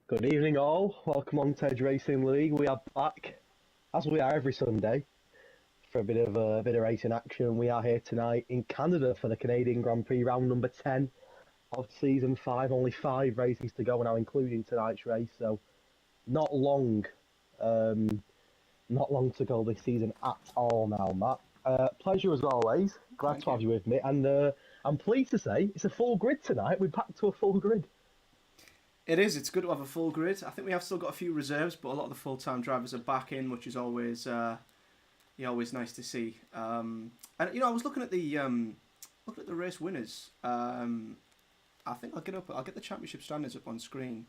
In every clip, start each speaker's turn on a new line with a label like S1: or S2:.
S1: Good evening, all. Welcome on to Edge Racing League. We are back, as we are every Sunday, for a bit of racing action. We are here tonight in Canada for the Canadian Grand Prix round number 10 of season 5. Only 5 races to go now, including tonight's race. So not long, not long to go this season at all now, Matt. Pleasure as always. Glad
S2: Thank
S1: to have
S2: you.
S1: you with me, and I'm pleased to say it's a full grid tonight. We're back to a full grid.
S2: It is. It's good to have a full grid. I think we have still got a few reserves, but a lot of the full-time drivers are back in, which is always nice to see. And I was looking at the race winners. I think I'll get the championship standings up on screen,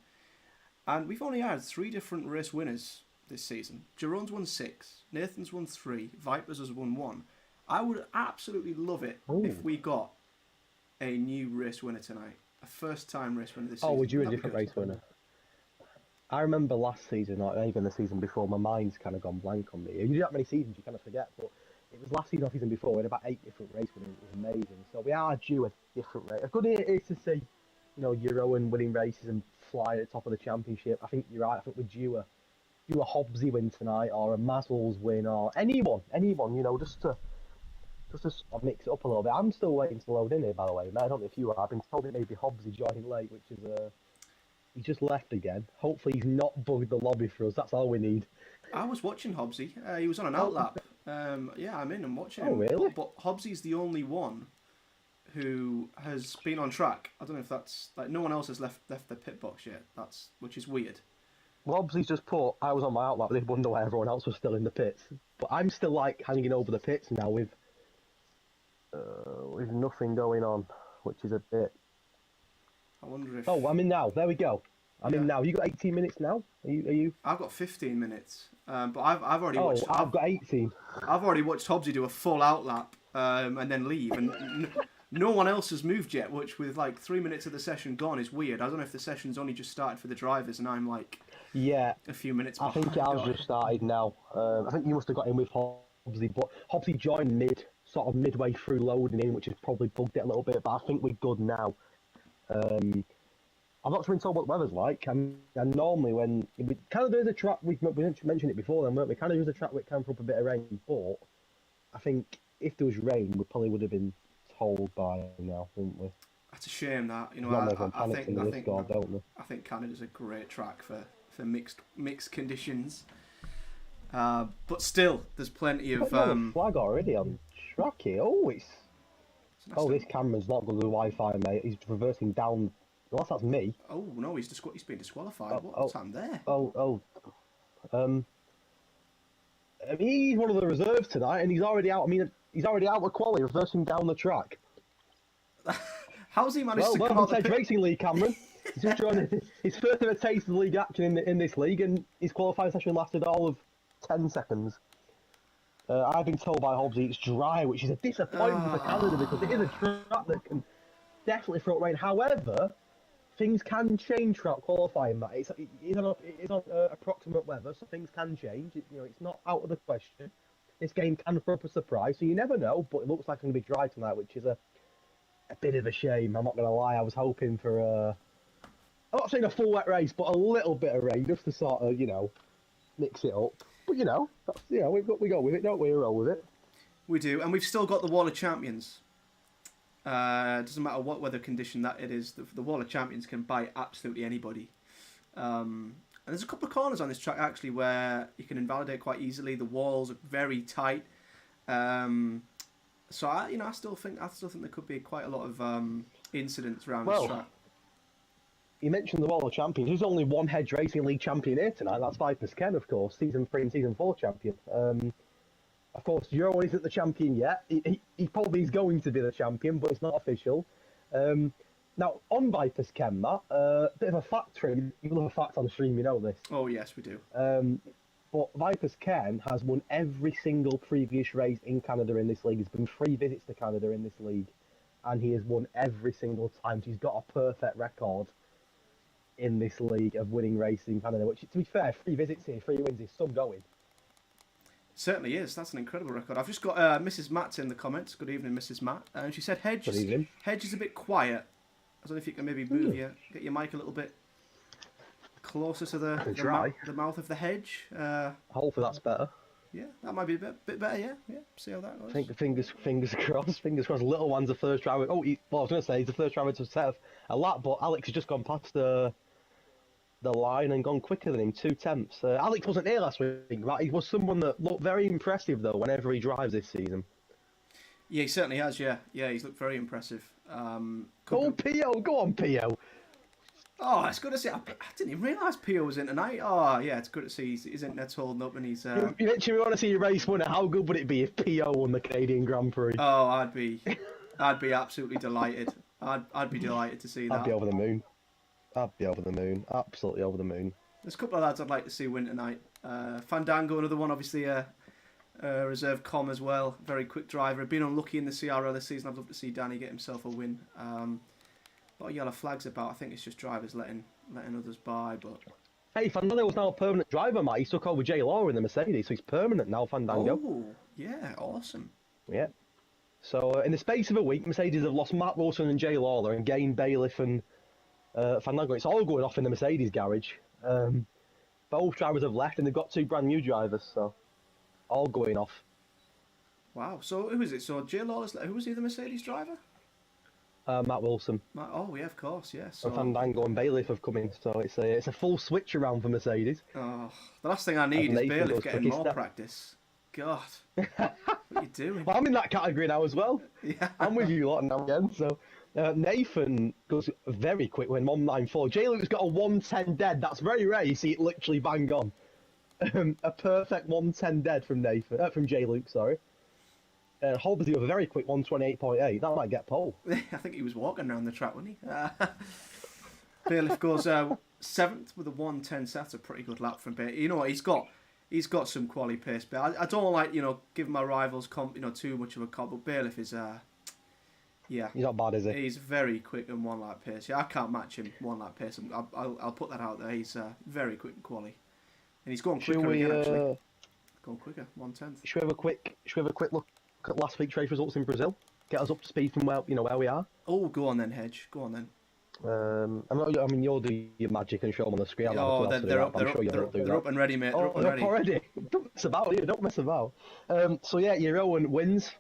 S2: and we've only had 3 different race winners this season. Jerome's won 6, Nathan's won 3, Vipers has won 1. I would absolutely love it if we got a new race winner tonight. A first-time race winner this season.
S1: Oh, would you a
S2: That'd be
S1: different
S2: good.
S1: race winner? I remember last season, or even the season before, my mind's kind of gone blank on me. You do that many seasons, you kind of forget, but it was last season or season before, we had about 8 different race winners. It was amazing. So we are due a different race. A good year is to see, Euro and winning races and fly at the top of the championship. I think you're right. I think we're due a Hobbsy win tonight, or a Mazzles win, or anyone, just to sort of mix it up a little bit. I'm still waiting to load in here, by the way, mate. I don't know if you are. I've been told it may be Hobbsy joining late, which is he's just left again. Hopefully he's not bugged the lobby for us. That's all we need.
S2: I was watching Hobbsy. He was on an outlap. Yeah, I'm in and watching him.
S1: Oh, really?
S2: But Hobbsy's the only one who has been on track. I don't know if that's like no one else has left the pit box yet. Which is weird.
S1: Hobbsy's just put, I was on my outlap, they wonder why everyone else was still in the pits. But I'm still like hanging over the pits now with nothing going on, which is a bit...
S2: I wonder if...
S1: Oh, I'm in now. There we go. I'm in now. You got 18 minutes now? Are you?
S2: I've got 15 minutes, but I've already watched.
S1: I've got 18.
S2: I've already watched Hobbsy do a full outlap and then leave, and no one else has moved yet. Which, with like 3 minutes of the session gone, is weird. I don't know if the session's only just started for the drivers, and I'm like, a few minutes behind.
S1: I think it has just started now. I think you must have got in with Hobbsy, but Hobbsy joined midway through loading in, which has probably bugged it a little bit. But I think we're good now. I've not been told what the weather's like, and normally when Canada is a track, we mentioned it before, then weren't we? Canada is a track where it can throw up a bit of rain, but I think if there was rain, we probably would have been told by now, wouldn't we?
S2: That's a shame that I think Canada's a great track for mixed conditions, but still there's plenty of
S1: flag already on track here. This camera's not good with Wi-Fi, mate. He's reversing down. Unless that's me.
S2: Oh no, he's been disqualified. What's happened there?
S1: I mean, he's one of the reserves tonight, and he's already out. I mean, he's already out of quality, reversing down the track.
S2: How's he managed to come
S1: welcome
S2: out
S1: to
S2: the
S1: Edge Racing League, Cameron. He's just joined his first ever taste of league action in this league, and his qualifying session lasted all of 10 seconds. I've been told by Hobbsy it's dry, which is a disappointment for Canada because it is a track that can definitely throw rain. However, things can change throughout qualifying. That it's on approximate weather, so things can change. It's not out of the question. This game can throw up a surprise, so you never know. But it looks like it's going to be dry tonight, which is a bit of a shame. I'm not going to lie. I was hoping for I'm not saying a full wet race, but a little bit of rain just to sort of mix it up. But that's we go with it, don't we? We roll with it.
S2: We do, and we've still got the Wall of Champions. Doesn't matter what weather condition that it is. The Wall of Champions can bite absolutely anybody. And there's a couple of corners on this track actually where you can invalidate quite easily. The walls are very tight. So I still think there could be quite a lot of incidents around this track.
S1: You mentioned the Wall of Champions. There's only one Hedge Racing League champion here tonight. That's Vipers Ken, of course, season 3 and season 4 champion. Of course, Euro isn't the champion yet. He probably is going to be the champion, but it's not official. Now, on Vipers Ken, Matt, bit of a fact for you. You love a fact on the stream, you know this.
S2: Oh, yes, we do.
S1: But Vipers Ken has won every single previous race in Canada in this league. He's been 3 visits to Canada in this league, and he has won every single time. So he's got a perfect record in this league of winning races in Canada, which, to be fair, 3 visits here, 3 wins is some going.
S2: Certainly is. That's an incredible record. I've just got Mrs. Matt in the comments. Good evening, Mrs. Matt. And she said Hedge is a bit quiet. I don't know if you can maybe get your mic a little bit closer to the mouth of the hedge.
S1: Hopefully that's better.
S2: Yeah, that might be a bit better. Yeah. See how that goes.
S1: Fingers crossed. Fingers crossed. Little one's the first driver. I was going to say he's the first driver to set a lap, but Alex has just gone past the line and gone quicker than him, 2/10. Alex wasn't here last week, right? He was someone that looked very impressive though whenever he drives this season.
S2: Yeah, he certainly has. Yeah, he's looked very impressive.
S1: Go on, Pio.
S2: Oh, it's good to see. I didn't even realise Pio was in tonight. Oh, yeah, it's good to see his internet's holding up and he's...
S1: You literally want to see a race winner. How good would it be if Pio won the Canadian Grand Prix?
S2: Oh, I'd be absolutely delighted. I'd be delighted to see that.
S1: I'd be over the moon. Absolutely over the moon.
S2: There's a couple of lads I'd like to see win tonight. Fandango, another one, obviously a reserve com as well. Very quick driver. Been unlucky in the CRL this season. I'd love to see Danny get himself a win. A lot of yellow flags about. I think it's just drivers letting others by. But
S1: hey, Fandango was now a permanent driver, Matt. He took over J Law in the Mercedes, so he's permanent now, Fandango.
S2: Oh, yeah, awesome.
S1: Yeah. So in the space of a week, Mercedes have lost Matt Wilson and Jay Lawler and gained Bailiff and Fandango. It's all going off in the Mercedes garage. Both drivers have left and they've got 2 brand new drivers, so all going off.
S2: Wow. So who is it? So Jay Lawler's who was he, the Mercedes driver?
S1: Matt Wilson.
S2: Oh yeah, of course, yeah. So
S1: Fandango and Bailiff have come in, so it's a full switch around for Mercedes.
S2: Oh, the last thing I need is Bailiff getting more practice. God, what are you doing?
S1: Well, I'm in that category now as well.
S2: Yeah,
S1: I'm with you a lot now again. So Nathan goes very quick when 194. J Luke's got a 110 dead. That's very rare. You see it literally bang on. A perfect 110 dead from Nathan, from J Luke. Sorry. Hobbs with a very quick 128.8. That might get pole.
S2: I think he was walking around the track, wasn't he? Bailiff goes 7th with a 110. So that's a pretty good lap from Bailiff. You know what? He's got some quality pace. But I don't like giving my rivals too much of a comp. But Bailiff is yeah.
S1: He's not bad, is he?
S2: He's very quick and 1 lap pace. Yeah, I can't match him 1 lap pace. I'll put that out there. He's very quick and quality, and he's going quicker again. Actually, going quicker. 1/10.
S1: Should we have a quick look at last week's race results in Brazil? Get us up to speed from where we are.
S2: Oh, go on then, Hedge. Go on then.
S1: You'll do your magic and show them on the screen.
S2: They're up and ready, mate. They're up and ready.
S1: Already. Don't mess about here. Don't mess about. So yeah, Jeroen wins.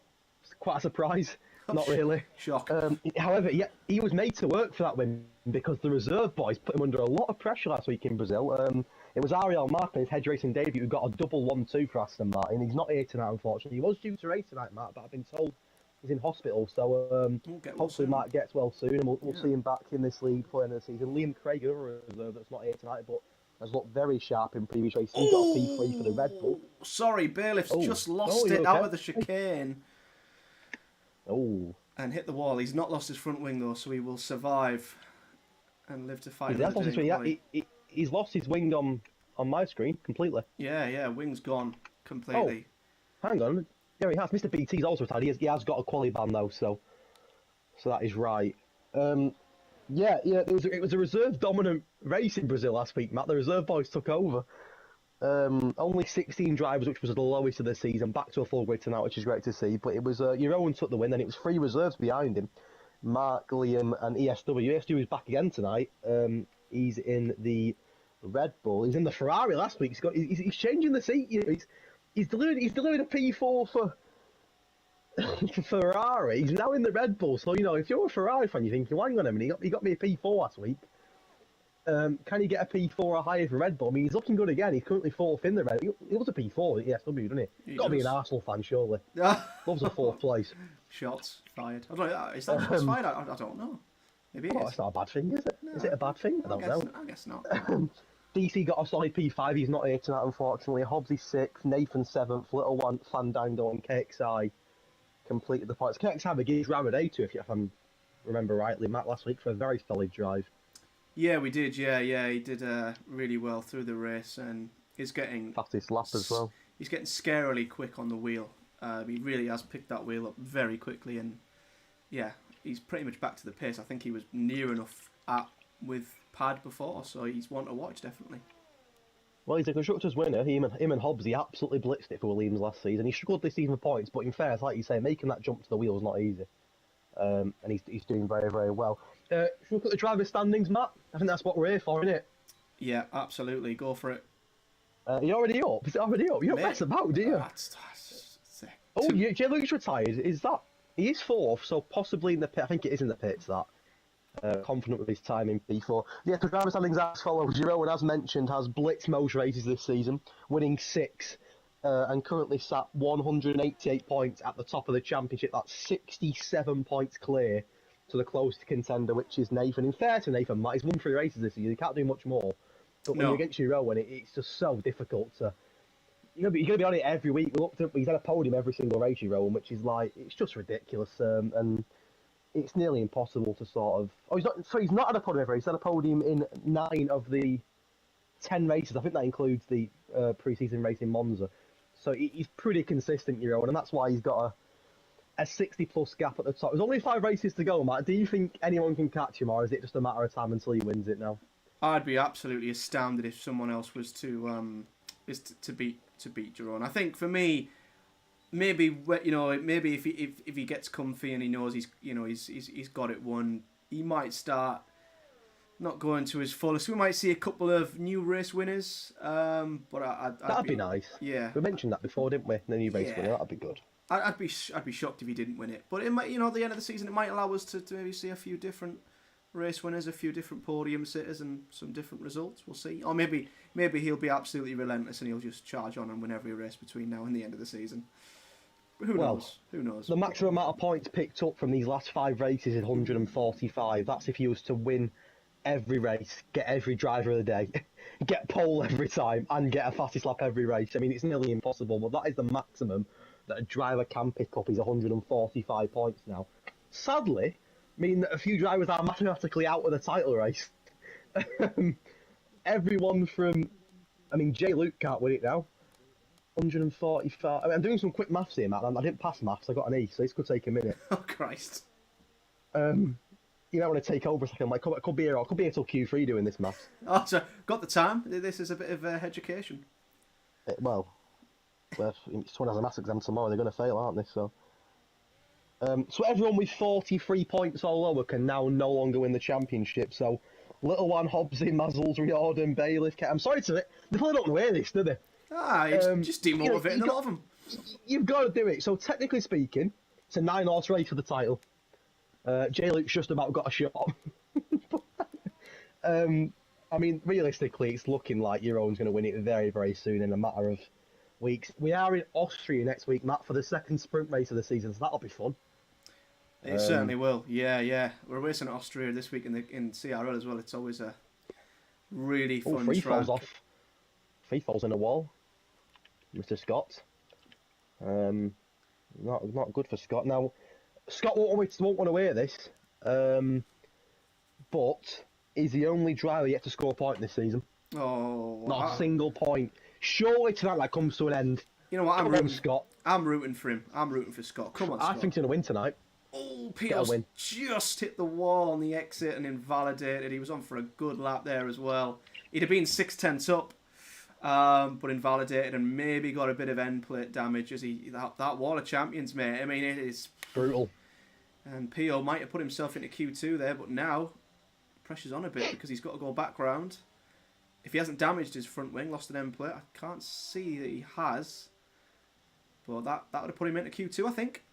S1: It's quite a surprise. Not really.
S2: Shock.
S1: However, yeah, he was made to work for that win because the reserve boys put him under a lot of pressure last week in Brazil. It was HRL Martin, his hedge racing debut, who got a double 1-2 for Aston Martin. He's not here tonight, unfortunately. He was due to race tonight, Matt, but I've been told he's in hospital. So hopefully Matt gets well soon, and we'll see him back in this league for the end of the season. Liam Craig, another reserve that's not here tonight, but has looked very sharp in previous races. He got a P3 for the Red Bull.
S2: Sorry, Bailiff's just lost it out of the chicane.
S1: Oh.
S2: And hit the wall. He's not lost his front wing though, so he will survive and live to fight.
S1: He's lost his wing on my screen completely.
S2: Yeah, wing's gone completely.
S1: Oh, hang on. Yeah, he has. Mr. BT's also retired. He has got a quali ban though, so that is right. It was a reserve dominant race in Brazil last week, Matt. The reserve boys took over. Only 16 drivers, which was the lowest of the season, back to a full grid tonight, which is great to see. But it was Jeroen took the win, and it was 3 reserves behind him: Mark, Liam, and ESW. ESW is back again tonight. He's in the Red Bull. He's in the Ferrari last week. He's changing the seat. He's delivered a P4 for Ferrari. He's now in the Red Bull. So if you're a Ferrari fan, you're thinking, well, hang on a minute, he got me a P4 last week. Can he get a P4 or higher for Red Bull? I mean, he's looking good again. He's currently 4th in the Red. He was a P4 at ESW, doesn't he? Got to be an Arsenal fan, surely. Loves a 4th place.
S2: Shots fired. I don't know. Is that shots fired? I don't know. Maybe it is.
S1: It's not a bad thing, is it? No, is it a bad thing? I don't know.
S2: I guess not.
S1: DC got a solid P5. He's not here tonight, unfortunately. Hobbs is 6th. Nathan 7th. Little One, Fandango, and KXI completed the points. KXI begins round A2, if I remember rightly, Matt, last week for a very solid drive.
S2: Yeah, we did. Yeah, he did really well through the race, and he's getting
S1: fastest lap as well.
S2: He's getting scarily quick on the wheel. He really has picked that wheel up very quickly, and yeah, he's pretty much back to the pace. I think he was near enough with Pad before, so he's one to watch definitely.
S1: Well, he's a constructors winner. Him and Hobbs, he absolutely blitzed it for Williams last season. He struggled this season for points, but in fairness, like you say, making that jump to the wheel is not easy. And he's doing very, very well. Should we look at the driver standings, Matt? I think that's what we're here for, isn't it?
S2: Yeah, absolutely. Go for it.
S1: You're already up. Is it already up? You don't
S2: Mate,
S1: mess about, do you?
S2: that's
S1: Oh, Jay Luke's retired. Is that? He is fourth, so possibly in the pit. I think it is in the pits. That. Confident with his time in P4. Yeah, the driver standings as follows. Giro, as mentioned, has blitzed most races this season, winning 6, and currently sat 188 points at the top of the championship. That's 67 points clear to the closest contender, which is Nathan. In fair to Nathan, Matt, he's won 3 races this year. He can't do much more. But when
S2: No.
S1: you're against Giro, and it's just so difficult to. You're gonna be on it every week. We looked at, he's had a podium every single race he rode, which is like, it's just ridiculous. And it's nearly impossible to sort of. Oh, he's not. So he's not had a podium ever. He's had a podium in 9 of the 10 races. I think that includes the pre-season race in Monza. So he's pretty consistent, and that's why he's got a 60-plus gap at the top. There's only 5 races to go, Matt. Do you think anyone can catch him, or is it just a matter of time until he wins it now?
S2: I'd be absolutely astounded if someone else was to beat Jerome. I think for me, maybe if he gets comfy and he knows he's got it won, he might start not going to his fullest. We might see a couple of new race winners, but
S1: that'd be nice.
S2: Yeah,
S1: we mentioned that before, didn't we? The new race winner, that'd be good.
S2: I'd be shocked if he didn't win it, but it might, at the end of the season, it might allow us to maybe see a few different race winners, a few different podium sitters, and some different results. We'll see. Or maybe he'll be absolutely relentless and he'll just charge on and win every race between now and the end of the season. Who knows? Who knows?
S1: The maximum amount of points picked up from these last 5 races is 145. That's if he was to win every race, get every driver of the day, get pole every time, and get a fastest lap every race. I mean, it's nearly impossible, but that is the maximum that a driver can pick up, is 145 points now. Sadly, mean that a few drivers are mathematically out of the title race. Everyone from, Jay Luke can't win it now. 145. I'm doing some quick maths here, Matt. I didn't pass maths. I got an E, so this could take a minute.
S2: Oh Christ.
S1: You might want to take over a second. Like, I could be here till Q3 doing this maths.
S2: Oh, so got the time. This is a bit of education.
S1: Well, someone has a maths exam tomorrow. They're going to fail, aren't they? So everyone with 43 points or lower can now no longer win the championship. So Little One, Hobbsy, Mazzles, Riordan, Bailiff. I'm sorry to it. They probably don't wear this, do they?
S2: Just demotivating a lot of them.
S1: You've got to do it. So technically speaking, it's a 9-horse race for the title. Jay Luke's just about got a shot. Realistically, it's looking like Jerome's going to win it very, very soon in a matter of weeks. We are in Austria next week, Matt, for the second sprint race of the season, so that'll be fun.
S2: It certainly will. Yeah. We're racing Austria this week in CRL as well. It's always a really fun
S1: free
S2: track.
S1: Falls off. Free falls in a wall, Mr. Scott. Not good for Scott. Now, Scott won't want to wear this, but he's the only driver yet to score a point this season.
S2: Oh,
S1: not a single point. Surely tonight that comes to an end.
S2: You know what?
S1: Scott.
S2: I'm rooting for him. I'm rooting for Scott. Come on, Scott.
S1: I think he's going to win tonight.
S2: Oh, Peter's just hit the wall on the exit and invalidated. He was on for a good lap there as well. He'd have been 6/10 up, but invalidated and maybe got a bit of end plate damage as that wall of champions, mate. I mean, it is
S1: brutal.
S2: And Pio might have put himself into Q2 there, but now pressure's on a bit because he's got to go back round. If he hasn't damaged his front wing, lost an end plate, I can't see that he has. But that would have put him into Q2, I think.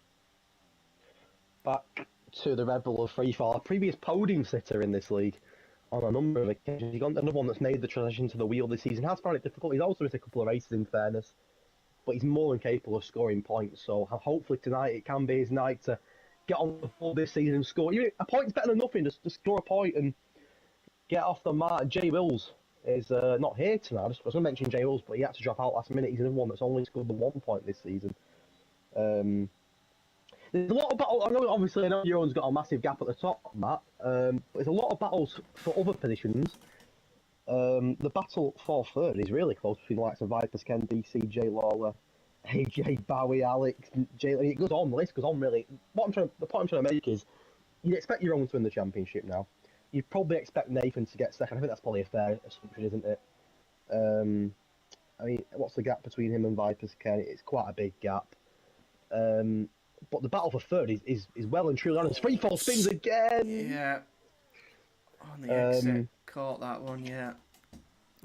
S1: Back to the Red Bull of Freefall, a previous podium sitter in this league on a number of occasions. He's got another one that's made the transition to the wheel this season. Has found it difficult. He's also missed a couple of races, in fairness, but he's more than capable of scoring points. So hopefully tonight it can be his night to get on the board this season and score. A point's better than nothing. Just score a point and get off the mat. Jay Wills is not here tonight. I was going to mention Jay Wills, but he had to drop out last minute. He's another one that's only scored the 1 point this season. There's a lot of battles. I know Jerome's got a massive gap at the top, Matt. But there's a lot of battles for other positions. The battle for third is really close between the likes of Vipers, Ken, DC, Jay Lawler, AJ, Bowie, Alex, Jay. It goes on. The list goes on really. The point I'm trying to make is, you'd expect Jerome to win the championship now. You'd probably expect Nathan to get second. I think that's probably a fair assumption, isn't it? What's the gap between him and Vipers, Ken? It's quite a big gap. But the battle for third is well and truly honest. Free fall spins again.
S2: Yeah. On the exit, caught that one. Yeah.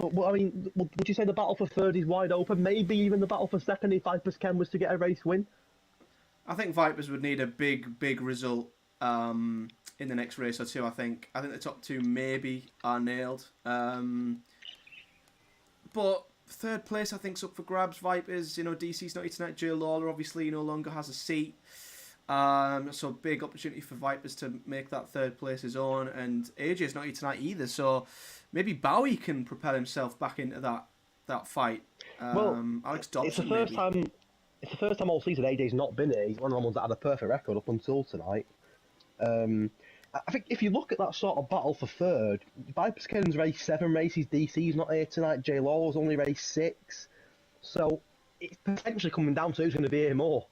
S1: But I mean, would you say the battle for third is wide open? Maybe even the battle for second if Vipers Ken was to get a race win?
S2: I think Vipers would need a big result in the next race or two. I think the top two maybe are nailed. But third place, I think, is up for grabs. Vipers, DC's not here tonight. Jay Lawler obviously no longer has a seat. So big opportunity for Vipers to make that third place his own. And AJ's not here tonight either. So maybe Bowie can propel himself back into that fight. Alex Dobson,
S1: it's the first time. It's the first time all season AJ's not been here. He's one of the ones that had a perfect record up until tonight. I think if you look at that sort of battle for third, Vipers Ken's raced 7 races, DC's not here tonight, Jay Lawler's only raced 6. So it's potentially coming down to who's going to be here more.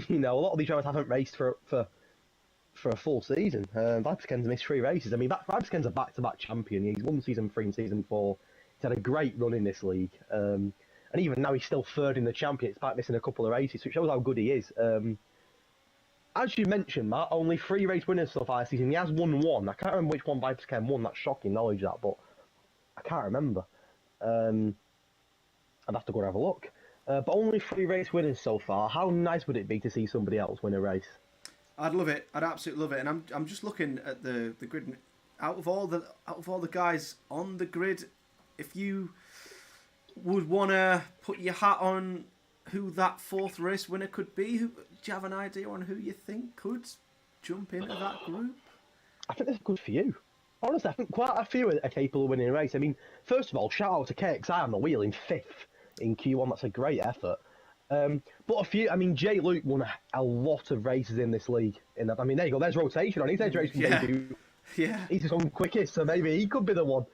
S1: A lot of these drivers haven't raced for a full season. Vipers Ken's missed 3 races. I mean, Vipers Ken's a back-to-back champion. He's won season 3 and season 4. He's had a great run in this league. And even now he's still third in the champion despite missing a couple of races, which shows how good he is. As you mentioned, Matt, only 3 race winners so far this season. He has won 1. I can't remember which one Vipers Ken won. That's shocking knowledge, that, but I can't remember. I'd have to go and have a look. But only 3 race winners so far. How nice would it be to see somebody else win a race?
S2: I'd love it. I'd absolutely love it. And I'm just looking at the grid. Out of all the guys on the grid, if you would want to put your hat on who that 4th race winner could be, do you have an idea on who you think could jump into that group?
S1: I think that's good for you. Honestly, I think quite a few are capable of winning a race. I mean, first of all, shout out to KXI on the wheel in 5th in Q1. That's a great effort. But a few, I mean, Jay Luke won a lot of races in this league. I mean, there you go. There's rotation on his edge race.
S2: Yeah.
S1: He's just on quickest, so maybe he could be the one.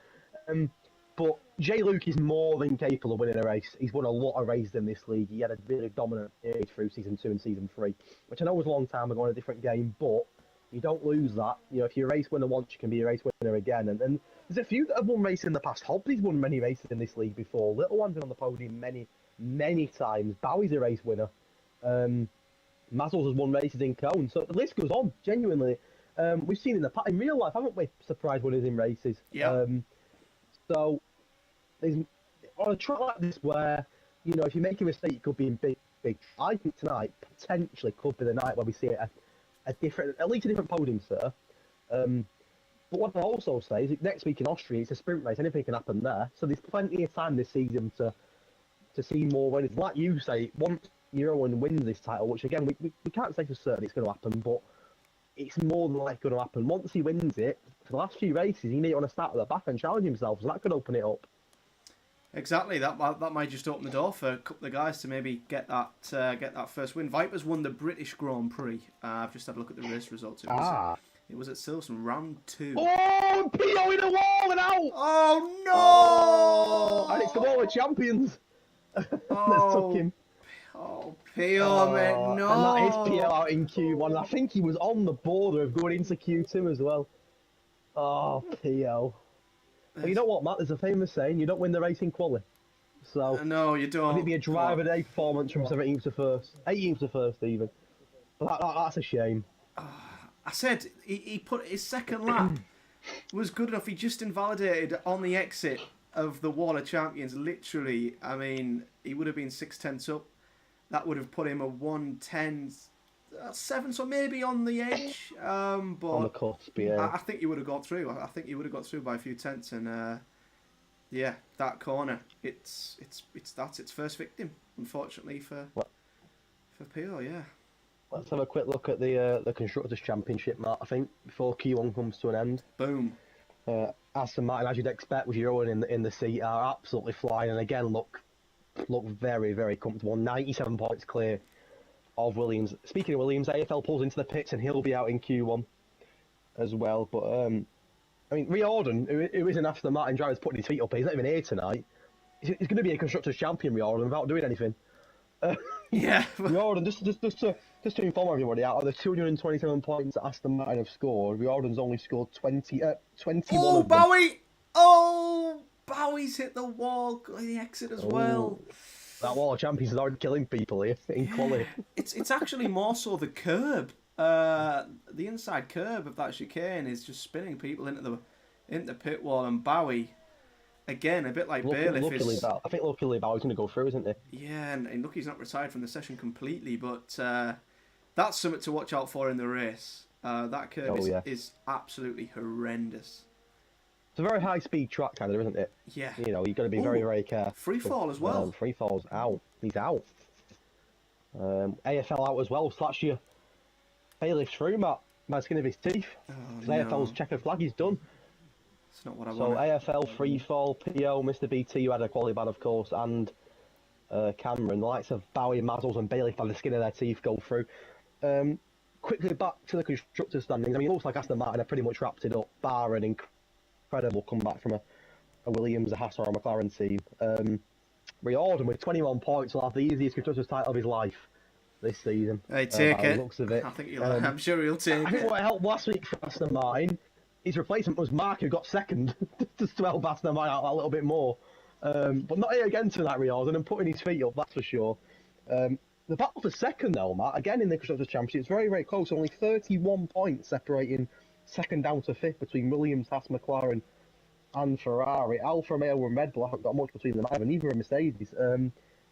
S1: But Jay Luke is more than capable of winning a race. He's won a lot of races in this league. He had a really dominant period through season 2 and season 3, which I know was a long time ago in a different game, but you don't lose that. If you're a race winner once, you can be a race winner again. And there's a few that have won races in the past. Hobbsy's won many races in this league before. Little One's been on the podium many times. Bowie's a race winner. Mazzles has won races in Cone. So the list goes on, genuinely. We've seen in real life, haven't we, surprise winners in races?
S2: Yeah.
S1: So on a track like this where, if you make a mistake, you could be in big. I think tonight potentially could be the night where we see at least a different podium, sir. But what I also say is that next week in Austria, it's a sprint race. Anything can happen there. So there's plenty of time this season to see more winners. Like you say, once Eurowan wins this title, which again, we can't say for certain it's going to happen, but it's more than likely going to happen. Once he wins it, for the last few races, he may want to start at the back and challenge himself, so that could open it up.
S2: Exactly, that might just open the door for a couple of guys to maybe get that first win. Vipers won the British Grand Prix. I've just had a look at the race results. It was at Silverstone, round 2.
S1: Oh, P.O. in the wall and out!
S2: Oh no!
S1: Oh, and it's the World Champions.
S2: Oh,
S1: took him.
S2: Oh, P.O. mate, no!
S1: And that is P.O. out in Q1. And I think he was on the border of going into Q2 as well. Oh, P.O. Well, you know what, Matt? There's a famous saying: you don't win the race in quali. So
S2: no, you don't.
S1: It'd be a driver day performance from 17th to 1st, 18th to 1st even. But that's a shame.
S2: I said he put his second lap was good enough. He just invalidated on the exit of the Wall of Champions. Literally, I mean, he would have been 6/10 up. That would have put him a 1:10.7, so maybe on the edge. But
S1: on the cusp, yeah.
S2: I think he would have got through. I think he would have got through by a few tenths, and yeah, that corner, it's its first victim, unfortunately for PO. Yeah.
S1: Let's have a quick look at the Constructors' Championship, Matt, I think, before Q1 comes to an end.
S2: Boom.
S1: Aston Martin, as you'd expect, with Eurowan in the seat, are absolutely flying, and again, look very, very comfortable. 97 points clear of Williams. Speaking of Williams, AFL pulls into the pits, and he'll be out in Q1 as well. But, I mean, Riordan, who is an Aston Martin driver, is putting his feet up. He's not even here tonight. He's going to be a Constructors' Champion, Riordan, without doing anything.
S2: Yeah.
S1: Riordan, just to inform everybody, out of the 227 points that Aston Martin have scored, Riordan's only scored 21 of them.
S2: Bowie! Oh, Bowie's hit the wall, the exit as well.
S1: That Wall of Champions is already killing people here in quality.
S2: It's actually more so the curb. The inside curb of that chicane is just spinning people into the pit wall, and Bowie again, a bit like Bailiff is.
S1: I think luckily Bowie's going to go through, isn't he?
S2: Yeah, and look, he's not retired from the session completely, but that's something to watch out for in the race. That curve is absolutely horrendous.
S1: It's a very high-speed track, kind of, isn't it?
S2: Yeah.
S1: You know, you've got to be very, very careful.
S2: Free fall as well.
S1: Free fall's out. He's out. AFL out as well. So that's your Bailiff's through, Matt. By the skin of his teeth.
S2: No.
S1: AFL's checkered flag, he's done.
S2: It's not what I
S1: want. So AFL, free fall, PO, Mr. BT, who had a quality ban, of course, and Cameron. The likes of Bowie, Mazzles, and Bailiff by the skin of their teeth go through. Quickly back to the constructors' standings. I mean, it looks like Aston Martin have pretty much wrapped it up, bar an incredible comeback from a Williams, a Haas, or a McLaren team. Riordan with 21 points will have the easiest constructors' title of his life this season.
S2: Hey, take it.
S1: Looks of it.
S2: I think I'm sure he'll take it.
S1: I think what helped last week for Aston Martin, his replacement was Mark, who got second, just to help Aston Martin out a little bit more. But not here again tonight, Riordan, and putting his feet up, that's for sure. The battle for second, though, Matt, again in the Constructors' Championship, it's very, very close. Only 31 points separating second down to fifth between Williams, Haas, McLaren, and Ferrari. Alfa Romeo and Red Bull haven't got much between them either, neither are Mercedes.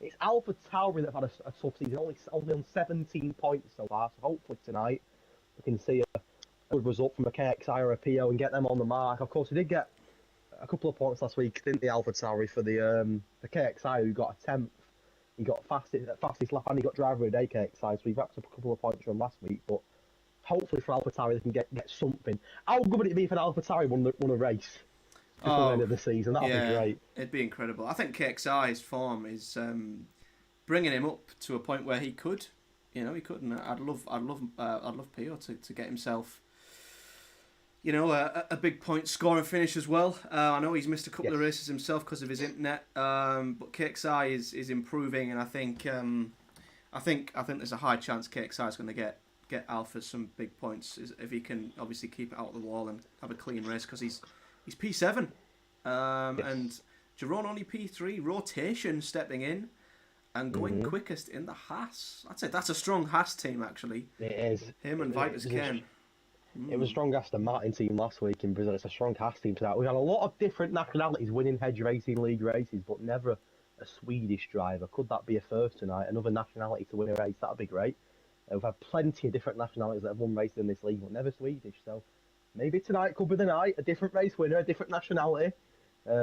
S1: It's Alpha Tauri that have had a tough season, only on 17 points so far. So hopefully tonight we can see a good result from a KXI or a PO and get them on the mark. Of course, we did get a couple of points last week, didn't the Alpha Tauri for the KXI, who got a 10th. He got fastest lap and he got driver of the day KXI, so we wrapped up a couple of points from last week. But hopefully for AlphaTauri they can get something. How good would it be if an AlphaTauri won a race before the end of the season? That would be great. It'd
S2: be incredible. I think KXI's form is bringing him up to a point where he could. You know, he could. And I'd love Pio to get himself, you know, a big point scoring finish as well. I know he's missed a couple of races himself because of his internet, but KXI is improving, and I think there's a high chance KXI is going to get Alpha some big points if he can obviously keep it out of the wall and have a clean race, because he's P7, and Jerome only P3, rotation stepping in and going quickest in the Haas. I'd say that's a strong Haas team actually.
S1: It is.
S2: Him and Viper's Ken.
S1: It was a strong Aston Martin team last week in Brazil. It's a strong Haas team tonight. We've had a lot of different nationalities winning Hedge Racing League races, but never a Swedish driver. Could that be a first tonight? Another nationality to win a race? That'd be great. We've had plenty of different nationalities that have won races in this league, but never Swedish. So maybe tonight could be the night. A different race winner, a different nationality.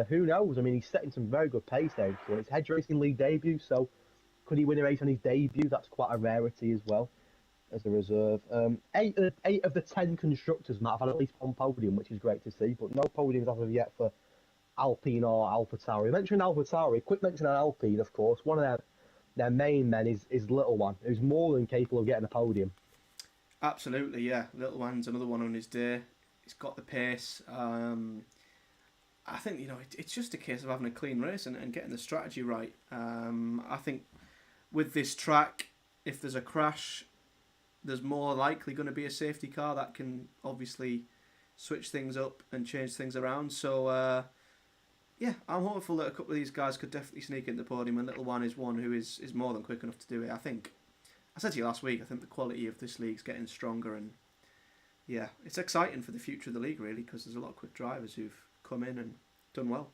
S1: Who knows? I mean, he's setting some very good pace there. So it's Hedge Racing League debut, so could he win a race on his debut? That's quite a rarity as well. As a reserve. 8 of the 10 constructors, Matt, have had at least one podium, which is great to see, but no podiums as of yet for Alpine or AlphaTauri. You mentioned AlphaTauri, quick mention on Alpine, of course. One of their main men is Little One, who's more than capable of getting a podium.
S2: Absolutely, yeah. Little One's another one on his day. He's got the pace. I think, you know, it's just a case of having a clean race and getting the strategy right. I think with this track, if there's a crash, there's more likely going to be a safety car that can obviously switch things up and change things around. So, I'm hopeful that a couple of these guys could definitely sneak into the podium, and Little One is one who is more than quick enough to do it. I think, I said to you last week, I think the quality of this league's getting stronger, and yeah, it's exciting for the future of the league, really, because there's a lot of quick drivers who've come in and done well.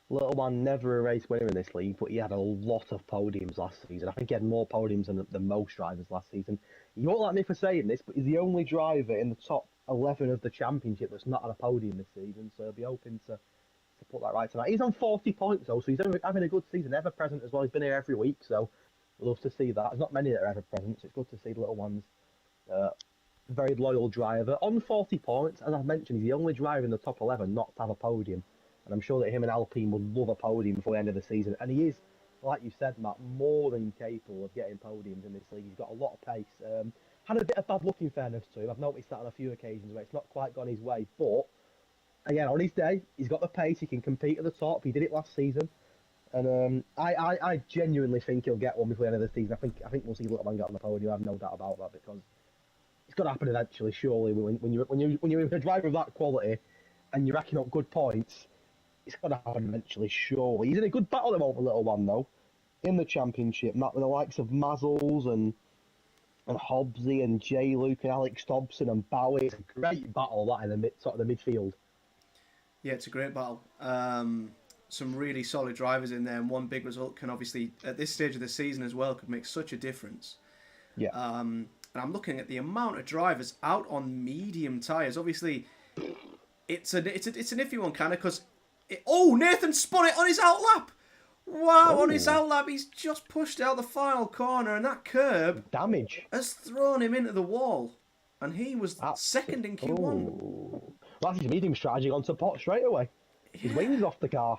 S1: Little One never a race winner in this league, but he had a lot of podiums last season. I think he had more podiums than most drivers last season. You won't like me for saying this, but he's the only driver in the top 11 of the championship that's not had a podium this season, so he'll be hoping to put that right tonight. He's on 40 points though, so he's having a good season, ever present as well. He's been here every week, so love to see that. There's not many that are ever present, so it's good to see the Little One's very loyal driver. On 40 points, as I've mentioned, he's the only driver in the top 11 not to have a podium. And I'm sure that him and Alpine would love a podium before the end of the season. And he is, like you said, Matt, more than capable of getting podiums in this league. He's got a lot of pace. Had a bit of bad luck in fairness to him. I've noticed that on a few occasions where it's not quite gone his way. But, again, on his day, he's got the pace. He can compete at the top. He did it last season. And I genuinely think he'll get one before the end of the season. I think we'll see Little Man get on the podium. I have no doubt about that, because it's got to happen eventually, surely. When you're a driver of that quality and you're racking up good points, it's got to happen eventually, surely. He's in a good battle at the moment, Little One, though, in the championship. Matt, with the likes of Mazzles and Hobbsy and J. Luke and Alex Dobson and Bowie. It's a great battle, that, in the midfield.
S2: Yeah, it's a great battle. Some really solid drivers in there, and one big result can obviously, at this stage of the season as well, could make such a difference.
S1: Yeah.
S2: And I'm looking at the amount of drivers out on medium tyres. Obviously, it's an iffy one, kind of, because Nathan spun it on his outlap. Wow, on his outlap, he's just pushed out the final corner, and that curb
S1: Damage
S2: has thrown him into the wall. And he was second in Q1.
S1: Well, that's his medium strategy onto pot straight away. His wings off the car.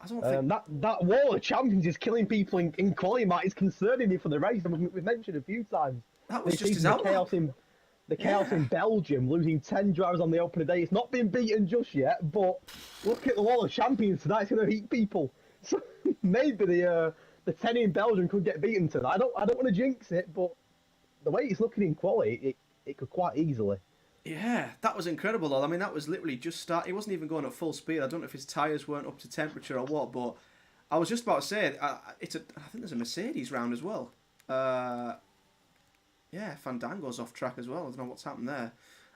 S2: I don't think...
S1: that wall of champions is killing people in quality, Matt. It's concerning me for the race. We've mentioned a few times.
S2: That was just his outlap.
S1: The chaos in Belgium, losing 10 drivers on the opening day. It's not been beaten just yet, but look at the wall of champions tonight. It's going to heat people. So maybe the 10 in Belgium could get beaten tonight. I don't want to jinx it, but the way it's looking in quality, it could quite easily.
S2: Yeah, that was incredible though. I mean, that was literally just start. He wasn't even going at full speed. I don't know if his tyres weren't up to temperature or what, but I was just about to say, I think there's a Mercedes round as well. Yeah, Fandango's off track as well. I don't know what's happened there.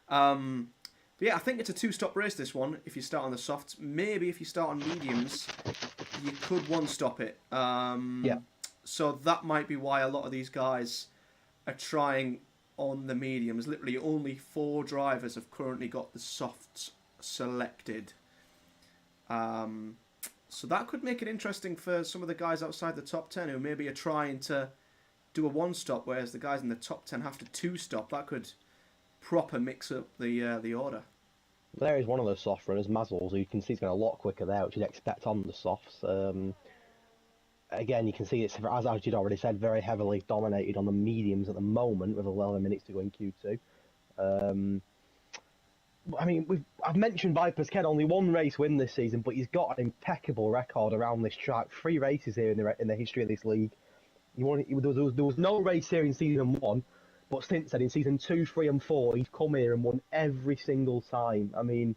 S2: But yeah, I think it's a two-stop race, this one, if you start on the softs. Maybe if you start on mediums, you could one-stop it.
S1: Yeah.
S2: So that might be why a lot of these guys are trying on the mediums. Literally only 4 drivers have currently got the softs selected. So that could make it interesting for some of the guys outside the top 10 who maybe are trying to do a one-stop, whereas the guys in the top 10 have to two-stop. That could proper mix up the order.
S1: There is one of those soft runners, Mazzles, who you can see is going a lot quicker there, which you'd expect on the softs. Again, you can see it's, as you'd already said, very heavily dominated on the mediums at the moment, with 11 minutes to go in Q2. I mean, I've mentioned Viper's Ken, only 1 race win this season, but he's got an impeccable record around this track. 3 races here in the history of this league. There was no race here in season 1, but since then, in season 2, 3, and 4, he's come here and won every single time. I mean,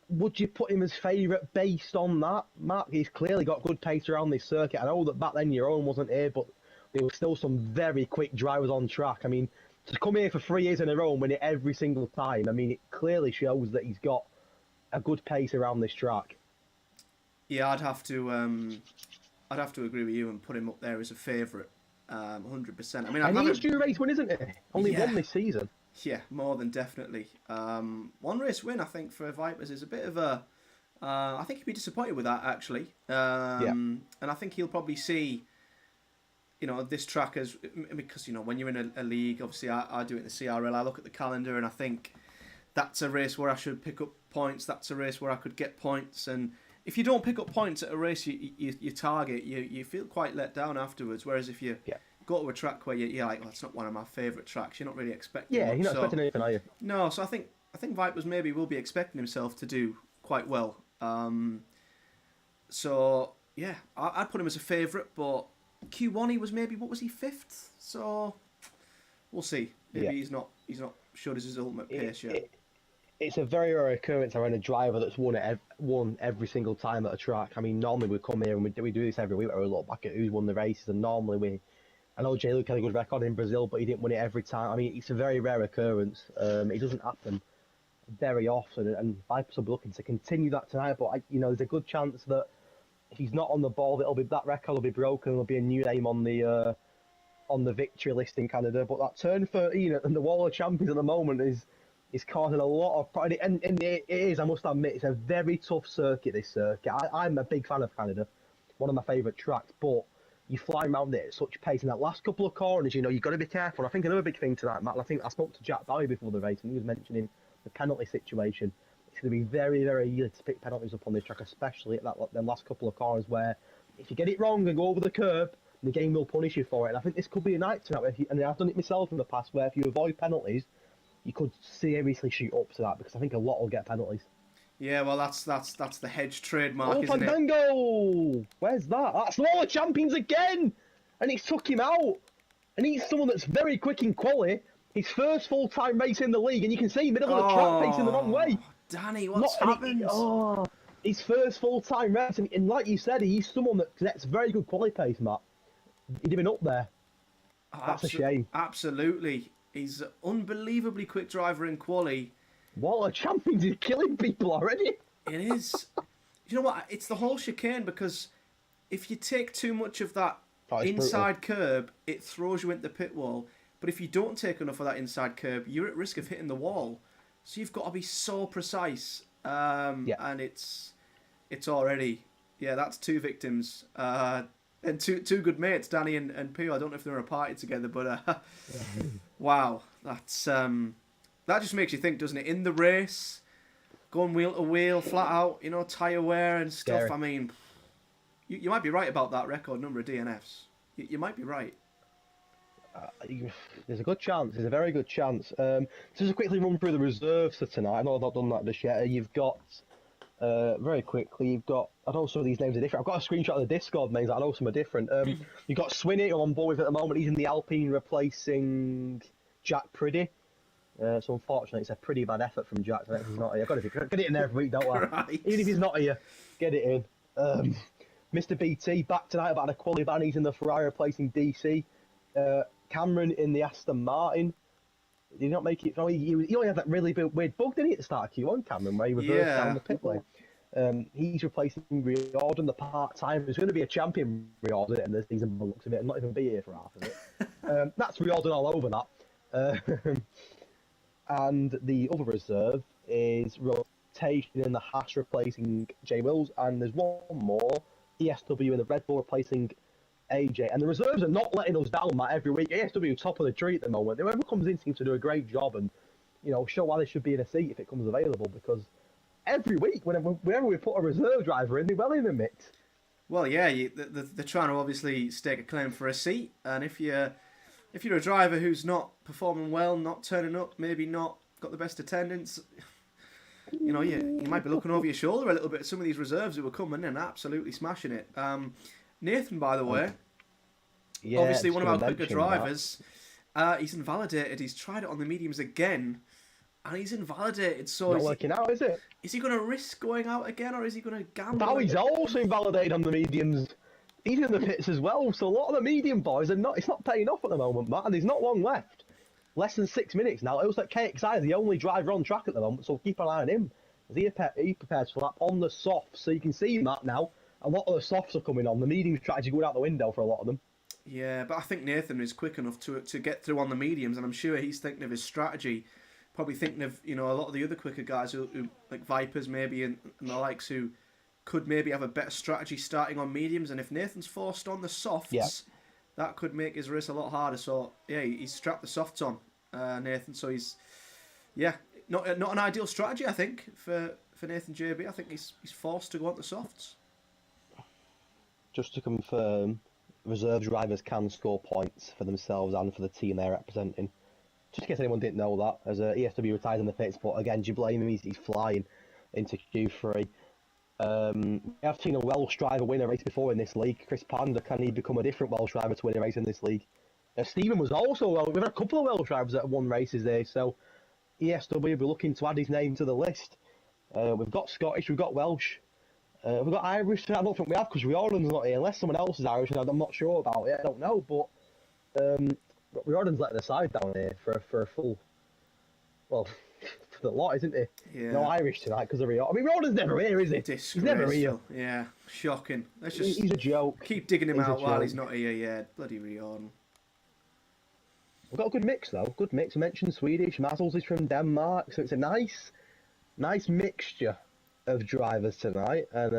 S1: would you put him as favourite based on that, Matt? He's clearly got good pace around this circuit. I know that back then your own wasn't here, but there were still some very quick drivers on track. I mean, to come here for 3 years in a row and win it every single time, I mean, it clearly shows that he's got a good pace around this track.
S2: Yeah, I'd have to agree with you and put him up there as a favourite, 100%. I mean,
S1: and he's due a race win, isn't he? Only one this season.
S2: Yeah, more than definitely. 1 race win, I think, for Vipers is a bit of a... I think he'd be disappointed with that, actually. And I think he'll probably see, this track as... Because, when you're in a league, obviously I do it in the CRL, I look at the calendar and I think that's a race where I should pick up points, that's a race where I could get points. And if you don't pick up points at a race you target, you feel quite let down afterwards. Whereas if you... go to a track where you're like, it's not one of my favourite tracks. You're not really expecting.
S1: Yeah, you're not expecting anything, are you?
S2: No, so I think Vipers maybe will be expecting himself to do quite well. So yeah, I'd put him as a favourite, but Q1 he was maybe 5th. So we'll see. Maybe he's not showed his ultimate pace yet.
S1: It's a very rare occurrence around a driver that's won every single time at a track. I mean, normally we come here and we do this every week where we look back at who's won the races, and normally I know J. Luke had a good record in Brazil, but he didn't win it every time. I mean, it's a very rare occurrence. It doesn't happen very often, and Vipers will be looking to continue that tonight. But there's a good chance that if he's not on the ball, that record will be broken. There'll be a new name on the victory list in Canada. But that turn 13 and the Wall of Champions at the moment is causing a lot of pride, and it is. I must admit, it's a very tough circuit. This circuit, I'm a big fan of Canada, one of my favourite tracks, but you fly around it at such pace in that last couple of corners, you've got to be careful. I think another big thing tonight, Matt, I think I spoke to Jack Barry before the race, and he was mentioning the penalty situation. It's going to be very, very easy to pick penalties up on this track, especially at them last couple of corners where if you get it wrong and go over the curb, the game will punish you for it. And I think this could be a night tonight, and I've done it myself in the past, where if you avoid penalties, you could seriously shoot up to that, because I think a lot will get penalties.
S2: Yeah, well, that's the hedge trademark, isn't
S1: Fandango! It? Where's that? That's the Wall of Champions again! And he's took him out. And he's someone that's very quick in quali. His first full-time race in the league, and you can see middle of the track facing the wrong way.
S2: Danny, what's happened?
S1: His first full-time race, and like you said, he's someone that's very good quali pace, Matt. He'd have been up there. That's a shame.
S2: Absolutely. He's an unbelievably quick driver in quali.
S1: What a champion! He's killing people already.
S2: It is. You know what? It's the whole chicane because if you take too much of that
S1: Oh, it's brutal.
S2: inside curb, it throws you into the pit wall. But if you don't take enough of that inside curb, you're at risk of hitting the wall. So you've got to be so precise.
S1: Yeah.
S2: And it's already, yeah, that's two victims. And two good mates, Danny and Pio. I don't know if they're in a party together, but wow, that's that just makes you think, doesn't it? In the race, going wheel to wheel, flat out, you know, tyre wear and stuff.
S1: Scary.
S2: I mean, you might be right about that record number of DNFs. You might be right.
S1: There's a good chance. There's a very good chance. So just quickly run through the reserves for tonight. I know I've not done that just yet. You've got very quickly. You've got. I know some of these names are different. I've got a screenshot of the Discord names. I know some are different. You've got Swinney, who I'm on board with at the moment. He's in the Alpine, replacing Jack Priddy. So unfortunately, it's a pretty bad effort from Jack. He's not here. I've got to get it in there every week, don't I?
S2: Right.
S1: Even if he's not here, get it in. Mr. BT back tonight about a quality ban. He's in the Ferrari replacing DC. Cameron in the Aston Martin. Did he not make it? He only had that really weird bug, didn't he, at the start of Q1, Cameron, where he reversed down the pit lane. He's replacing Riordan, the part-time. There's going to be a champion Riordan in the season, by the looks of it, and not even be here for half of it. That's Riordan all over that. And the other reserve is rotation in the Haas replacing Jay Wills, and there's one more, ESW in the Red Bull replacing AJ. And the reserves are not letting us down, Matt, every week. ESW top of the tree at the moment. Whoever comes in seems to do a great job and, you know, show why they should be in a seat if it comes available, because every week, whenever we put a reserve driver in, they're well in the mix.
S2: Well, yeah, they're trying to obviously stake a claim for a seat, and if you're a driver who's not performing well, not turning up, maybe not got the best attendance, you know, you might be looking over your shoulder a little bit at some of these reserves who are coming in and absolutely smashing it. Nathan, by the way, obviously one of our quicker drivers, he's invalidated. He's tried it on the mediums again, and he's invalidated. So
S1: not working out, is it?
S2: Is he going to risk going out again, or is he going to gamble?
S1: Now he's also invalidated on the mediums. He's in the pits as well. So a lot of the medium boys are not. It's not paying off at the moment, Matt. And there's not long left. Less than 6 minutes now. It looks like KXI is the only driver on track at the moment, so keep an eye on him. As he prepares for that on the softs. So you can see, Matt, now, a lot of the softs are coming on. The medium strategy going out the window for a lot of them.
S2: Yeah, but I think Nathan is quick enough to get through on the mediums, and I'm sure he's thinking of his strategy. Probably thinking of, you know, a lot of the other quicker guys who like Vipers maybe and the likes, who could maybe have a better strategy starting on mediums. And if Nathan's forced on the softs, that could make his race a lot harder. So yeah, he's strapped the softs on, Nathan. So he's not an ideal strategy, I think, for Nathan JB. I think he's forced to go on the softs.
S1: Just to confirm, reserve drivers can score points for themselves and for the team they're representing. Just in case anyone didn't know that, as ESW retires in the pits, but again, do you blame him? He's flying into Q3. We have seen a Welsh driver win a race before in this league. Chris Panda, can he become a different Welsh driver to win a race in this league? Stephen was also, we've had a couple of Welsh drivers that have won races there, so ESW will be looking to add his name to the list. We've got Scottish, we've got Welsh, we've got Irish. I don't think we have, because Riordan's not here, unless someone else is Irish, and I'm not sure about it, I don't know, but Riordan's letting the side down here for a full, well, for the lot, isn't he?
S2: Yeah.
S1: No Irish tonight because of Riordan. I mean, Riordan's never here, is he? He's never here.
S2: Yeah, shocking. Let's just
S1: he's a joke.
S2: Keep digging him out while he's not here. Yeah, bloody Riordan.
S1: We've got a good mix though. Good mix. I mentioned Swedish. Mazzles is from Denmark, so it's a nice mixture of drivers tonight. And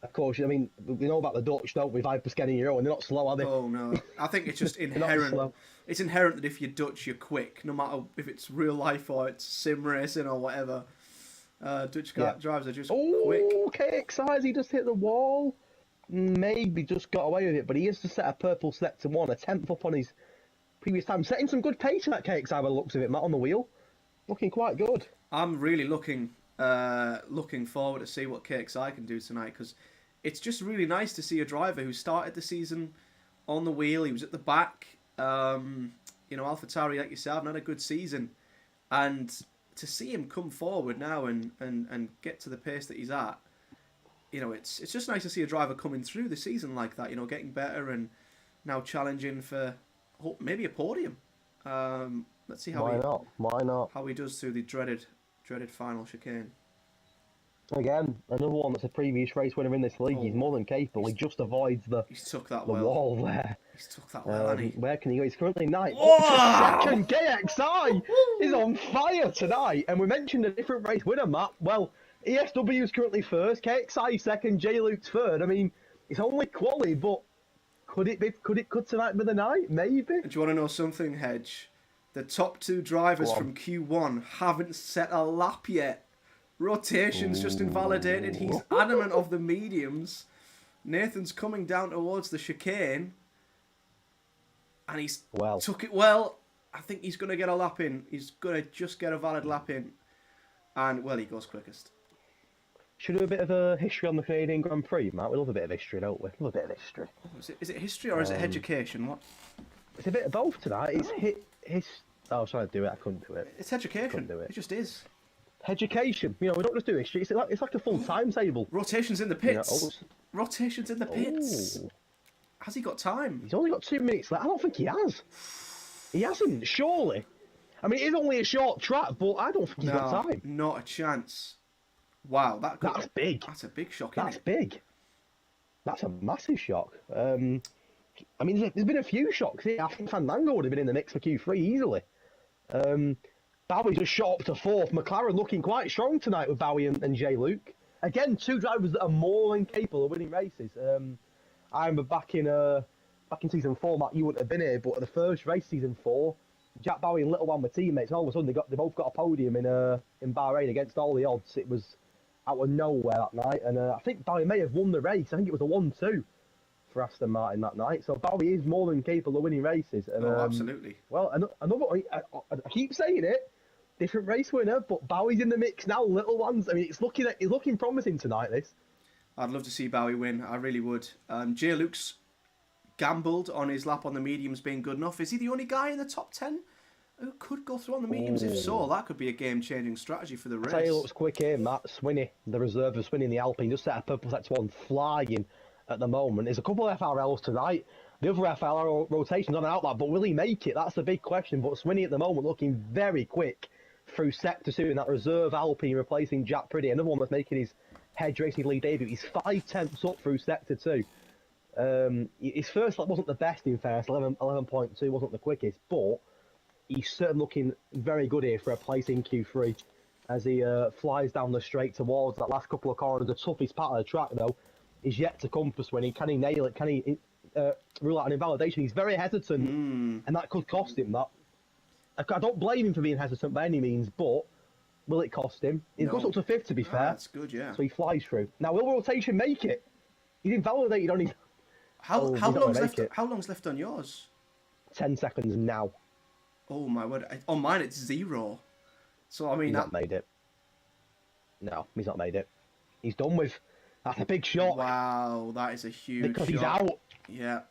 S1: of course, I mean, we know about the Dutch, don't we? Vipers getting Euro, and they're not slow, are they?
S2: Oh no, I think it's just inherent. It's inherent that if you're Dutch, you're quick, no matter if it's real life or it's sim racing or whatever. Dutch drivers are just quick.
S1: Okay, KXI, he just hit the wall. Maybe just got away with it, but he is to set a purple sector 1, a 10th up on his previous time. Setting some good pace in that KXI by the looks of it, Matt, on the wheel. Looking quite good.
S2: I'm really looking forward to see what KXI can do tonight, because it's just really nice to see a driver who started the season on the wheel. He was at the back. You know, AlphaTauri, like yourself, had a good season. And to see him come forward now and get to the pace that he's at, you know, it's just nice to see a driver coming through the season like that, you know, getting better and now challenging for maybe a podium. Let's see how
S1: Why not?
S2: how he does through the dreaded final chicane.
S1: Again, another one that's a previous race winner in this league. He's more than capable. He just avoids the
S2: He's took that
S1: the
S2: well.
S1: wall there.
S2: He's took that well, hasn't he?
S1: Where can he go? He's currently ninth.
S2: Wow!
S1: Second, KXI is on fire tonight. And we mentioned a different race winner, Matt. Well, ESW is currently first, KXI second, J Luke's third. I mean, it's only quali, but could tonight be the night? Maybe.
S2: Do you want to know something, Hedge? The top two drivers from Q1 haven't set a lap yet. Rotation's just invalidated. He's adamant of the mediums. Nathan's coming down towards the chicane. And he's took it well. I think he's going to get a lap in. He's going to just get a valid lap in. And, well, he goes quickest.
S1: Should we do a bit of a history on the Canadian Grand Prix, Matt? We love a bit of history, don't we? Love a bit of history.
S2: Is it history or is it education? What?
S1: It's a bit of both tonight. It's I was trying to do it. I couldn't do it.
S2: It's education. It just is.
S1: Education. You know, we don't just do history. It's like a full timetable.
S2: Rotation's in the pits. Rotation's in the pits. Ooh. Has he got time?
S1: He's only got 2 minutes left. I don't think he has. He hasn't, surely. I mean, it is only a short track, but I don't think he's got time.
S2: Not a chance. Wow, that's
S1: big.
S2: That's a big shock,
S1: That's big. That's a massive shock. I mean, there's been a few shocks here. I think Fandango would have been in the mix for Q3 easily. Bowie just shot up to fourth. McLaren looking quite strong tonight with Bowie and J. Luke. Again, two drivers that are more than capable of winning races. I remember back in season 4, Matt, you wouldn't have been here, but at the first race, season 4, Jack Bowie and Little One were teammates, and all of a sudden they both got a podium in Bahrain against all the odds. It was out of nowhere that night, and I think Bowie may have won the race. I think it was a 1-2 for Aston Martin that night. So Bowie is more than capable of winning races. And,
S2: absolutely.
S1: Well, another I keep saying it. Different race winner, but Bowie's in the mix now. Little Ones. I mean, it's looking promising tonight. This.
S2: I'd love to see Bowie win. I really would. J. Luke's gambled on his lap on the mediums being good enough. Is he the only guy in the top 10 who could go through on the mediums? If so, that could be a game-changing strategy for the race.
S1: I'll tell you what's quick here, Matt. Swinney, the reserve of Swinney in the Alpine, just set a purple set one flying at the moment. There's a couple of FRLs tonight. The other FRL rotation's on an outlet, but will he make it? That's the big question. But Swinney at the moment looking very quick through Sector 2 in that reserve Alpine, replacing Jack Priddy. Another one that's making his Hedge Racing League debut. He's 5/10 up through Sector 2. His first lap wasn't the best, in fairness. 11.2 wasn't the quickest, but he's certainly looking very good here for a place in Q3 as he flies down the straight towards that last couple of corners. The toughest part of the track, though, is yet to come for Swinney. Can he nail it? Can he rule out an invalidation? He's very hesitant, and that could cost him that. I don't blame him for being hesitant by any means, but will it cost him? He goes up to 5th, to be fair.
S2: That's good, yeah.
S1: So he flies through. Now, will rotation make it? He's invalidated on his...
S2: How long's left on yours?
S1: 10 seconds now.
S2: Oh, my word. On mine, it's 0. So, I mean...
S1: He's not made it. No, he's not made it. He's done with... That's a big shot.
S2: Wow, that is a huge
S1: because
S2: shot.
S1: He's out.
S2: Yeah.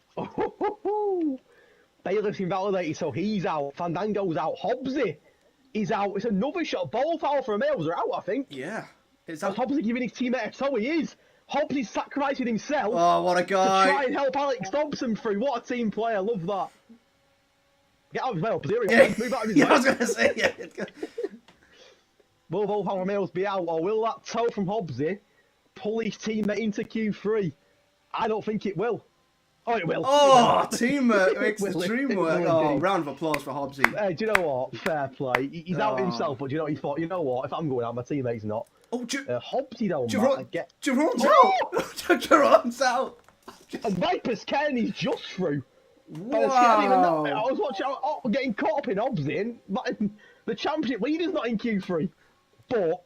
S1: Bailiff's invalidated, so he's out. Fandango's out. Hobbsy is out. It's another shot. Both Alfa Romeos are out, I think.
S2: Yeah.
S1: Is that Hobbsy giving his teammate a toe? He is. Hobbsy's sacrificing himself.
S2: Oh, what a guy.
S1: To try and help Alex Dobson through. What a team player. Love that. Get out of his way, Hobbsy. Move out of his way.
S2: I was going to say, yeah.
S1: Will both Alfa Romeos be out, or will that toe from Hobbsy pull his teammate into Q3? I don't think it will. Oh, it will.
S2: Oh, teamwork makes the dream work. Oh, round of applause for Hobbsy.
S1: Hey, do you know what? Fair play. He's out himself, but do you know what he thought? You know what? If I'm going out, my teammate's not.
S2: Oh,
S1: Hobbsy though,
S2: Jerome's out. Jerome's out.
S1: And Viper's Kearney's just through.
S2: Wow.
S1: I was watching, getting caught up in Hobbsy, but the championship leader's not in Q3. But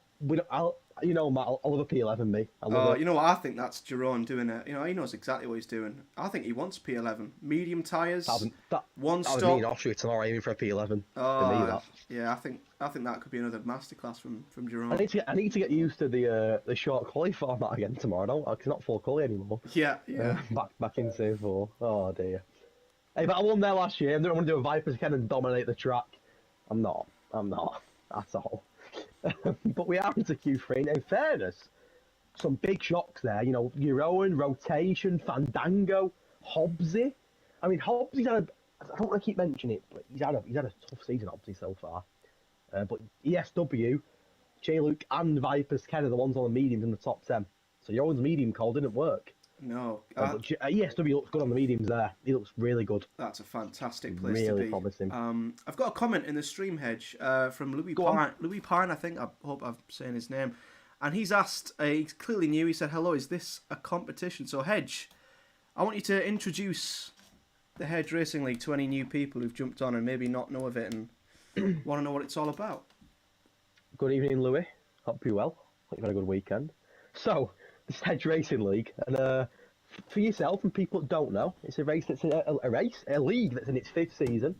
S1: you know, Matt, I love a P11, me. I love it.
S2: You know what? I think that's Jerome doing it. You know, he knows exactly what he's doing. I think he wants P11. Medium tyres, one stop.
S1: I'll be in Austria tomorrow aiming for a P11.
S2: Oh,
S1: for me, that.
S2: Yeah, I think that could be another masterclass from Jerome.
S1: I need to get used to the short quali format again tomorrow. It's not full quali anymore.
S2: Yeah.
S1: Back in Save 4. Oh dear. Hey, but I won there last year. I don't want to do a Vipers again and dominate the track. I'm not. That's all. But we are into Q3, and in fairness, some big shocks there. You know, Euroan, Rotation, Fandango, Hobbsy. I mean, Hobbsy's had I don't want to keep mentioning it, but he's had a tough season, Hobbsy, so far. But ESW, J-Luke and Viper's Ken are the ones on the mediums in the top 10. So your own's medium call didn't work.
S2: No.
S1: But ESW looks good on the mediums there. He looks really good.
S2: That's a fantastic place to
S1: Really
S2: be.
S1: promising.
S2: I've got a comment in the stream, Hedge, from Louis
S1: Go
S2: Pine.
S1: on.
S2: Louis Pine, I think. I hope I'm saying his name. And he's asked, he's clearly new, he said, hello, is this a competition? So, Hedge, I want you to introduce the Hedge Racing League to any new people who've jumped on and maybe not know of it and want to know what it's all about.
S1: Good evening, Louis. Hope you're well. Hope you've had a good weekend. So, this is Hedge Racing League, and for yourself and people that don't know, it's a race that's a league that's in its 5th season.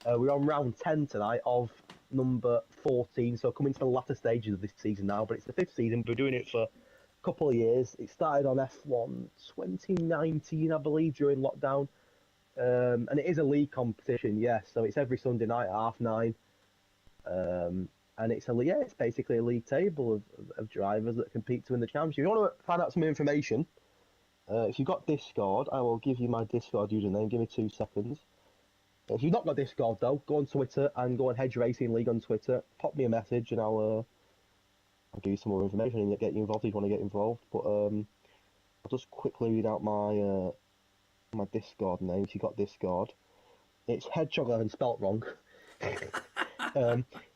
S1: We're on round 10 tonight of number 14, so coming to the latter stages of this season now, but it's the 5th season. We're doing it for a couple of years. It started on F1 2019, I believe, during lockdown. And it is a league competition, yes, so it's every Sunday night at 9:30. And it's basically a league table of drivers that compete to win the championship. If you want to find out some information, if you've got Discord, I will give you my Discord username. Give me 2 seconds. If you've not got Discord though, go on Twitter and go on Hedge Racing League on Twitter. Pop me a message and I'll give you some more information and get you involved if you want to get involved. But I'll just quickly read out my my Discord name. If you've got Discord, it's Hedgehog11 spelt wrong.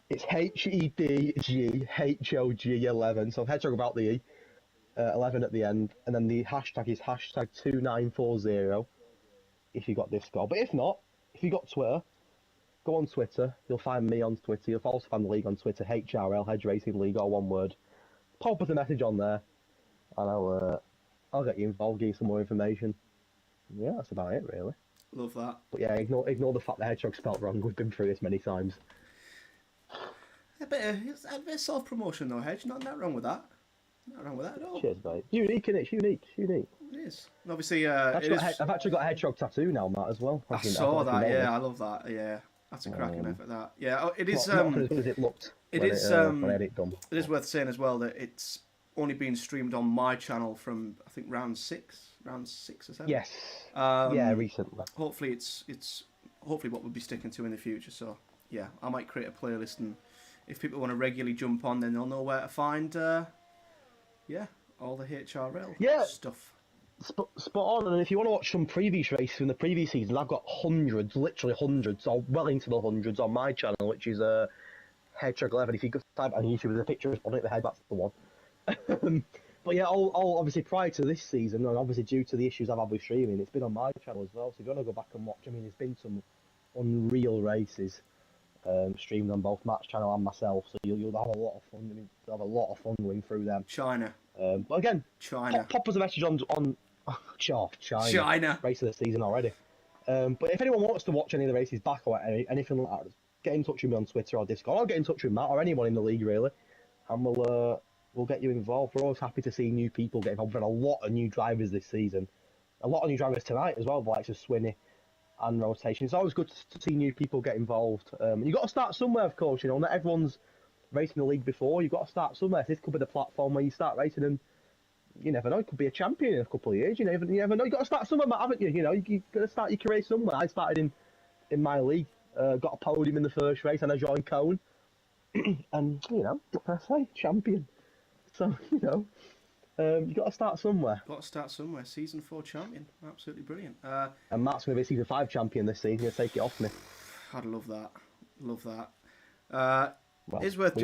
S1: It's HEDGHOG11. So Hedgehog about the E, 11 at the end, and then the hashtag is hashtag 2940. If you got Discord, but if not, if you got Twitter, go on Twitter. You'll find me on Twitter. You'll also find the league on Twitter. HRL Hedge Racing League, all one word. Pop us a message on there, and I'll get you involved. Give you some more information. Yeah, that's about it, really.
S2: Love that.
S1: But yeah, ignore the fact the Hedgehog spelt wrong. We've been through this many times.
S2: A bit of self-promotion though, Hedge. Not wrong with that. Not wrong with that at all.
S1: Cheers, mate. Unique, innit? Unique.
S2: It is. And obviously,
S1: I've actually got a hedgehog tattattoo now, Matt, as well.
S2: I saw that. Yeah, I love that. Yeah, that's a cracking effort. That. Yeah, it is.
S1: Not as good as it looked. When I had it done.
S2: It is worth saying as well that it's only been streamed on my channel from I think round 6 or 7.
S1: Yes. Yeah, recently.
S2: Hopefully, it's hopefully what we'll be sticking to in the future. So yeah, I might create a playlist, and if people want to regularly jump on, then they'll know where to find. All the HRL stuff.
S1: Spot on, and if you want to watch some previous races from the previous season, I've got literally hundreds, or well into the hundreds on my channel, which is Hedgehog11. If you go type on YouTube, there's a picture on it, the head, that's the one. But yeah, all obviously prior to this season, and obviously due to the issues I've had with streaming, it's been on my channel as well. So if you want to go back and watch, I mean, there's been some unreal races streamed on both Matt's channel and myself, so you'll have a lot of fun. I mean, you'll have a lot of fun going through them.
S2: China.
S1: But again,
S2: China.
S1: Pop us a message on China. Race of the season already. But if anyone wants to watch any of the races back or anything like that, get in touch with me on Twitter or Discord. Or get in touch with Matt or anyone in the league really, and we'll get you involved. We're always happy to see new people get involved. We've had a lot of new drivers this season, a lot of new drivers tonight as well, the likes of Swinney and Rotation. It's always good to see new people get involved. You've got to start somewhere, of course. You know, not everyone's racing the league before. You've got to start somewhere. This could be the platform where you start racing, and you never know, it could be a champion in a couple of years. You never know. You've got to start somewhere, Matt, haven't you? You know, you've got to start your career somewhere. I started in my league, got a podium in the first race, and I joined Cone. And, you know, what can I say? Champion. So, you know, you've got to start somewhere.
S2: Season 4 champion. Absolutely brilliant.
S1: And Matt's going to be Season 5 champion this season. He'll take it off me.
S2: I'd love that.
S1: Well,
S2: it's worth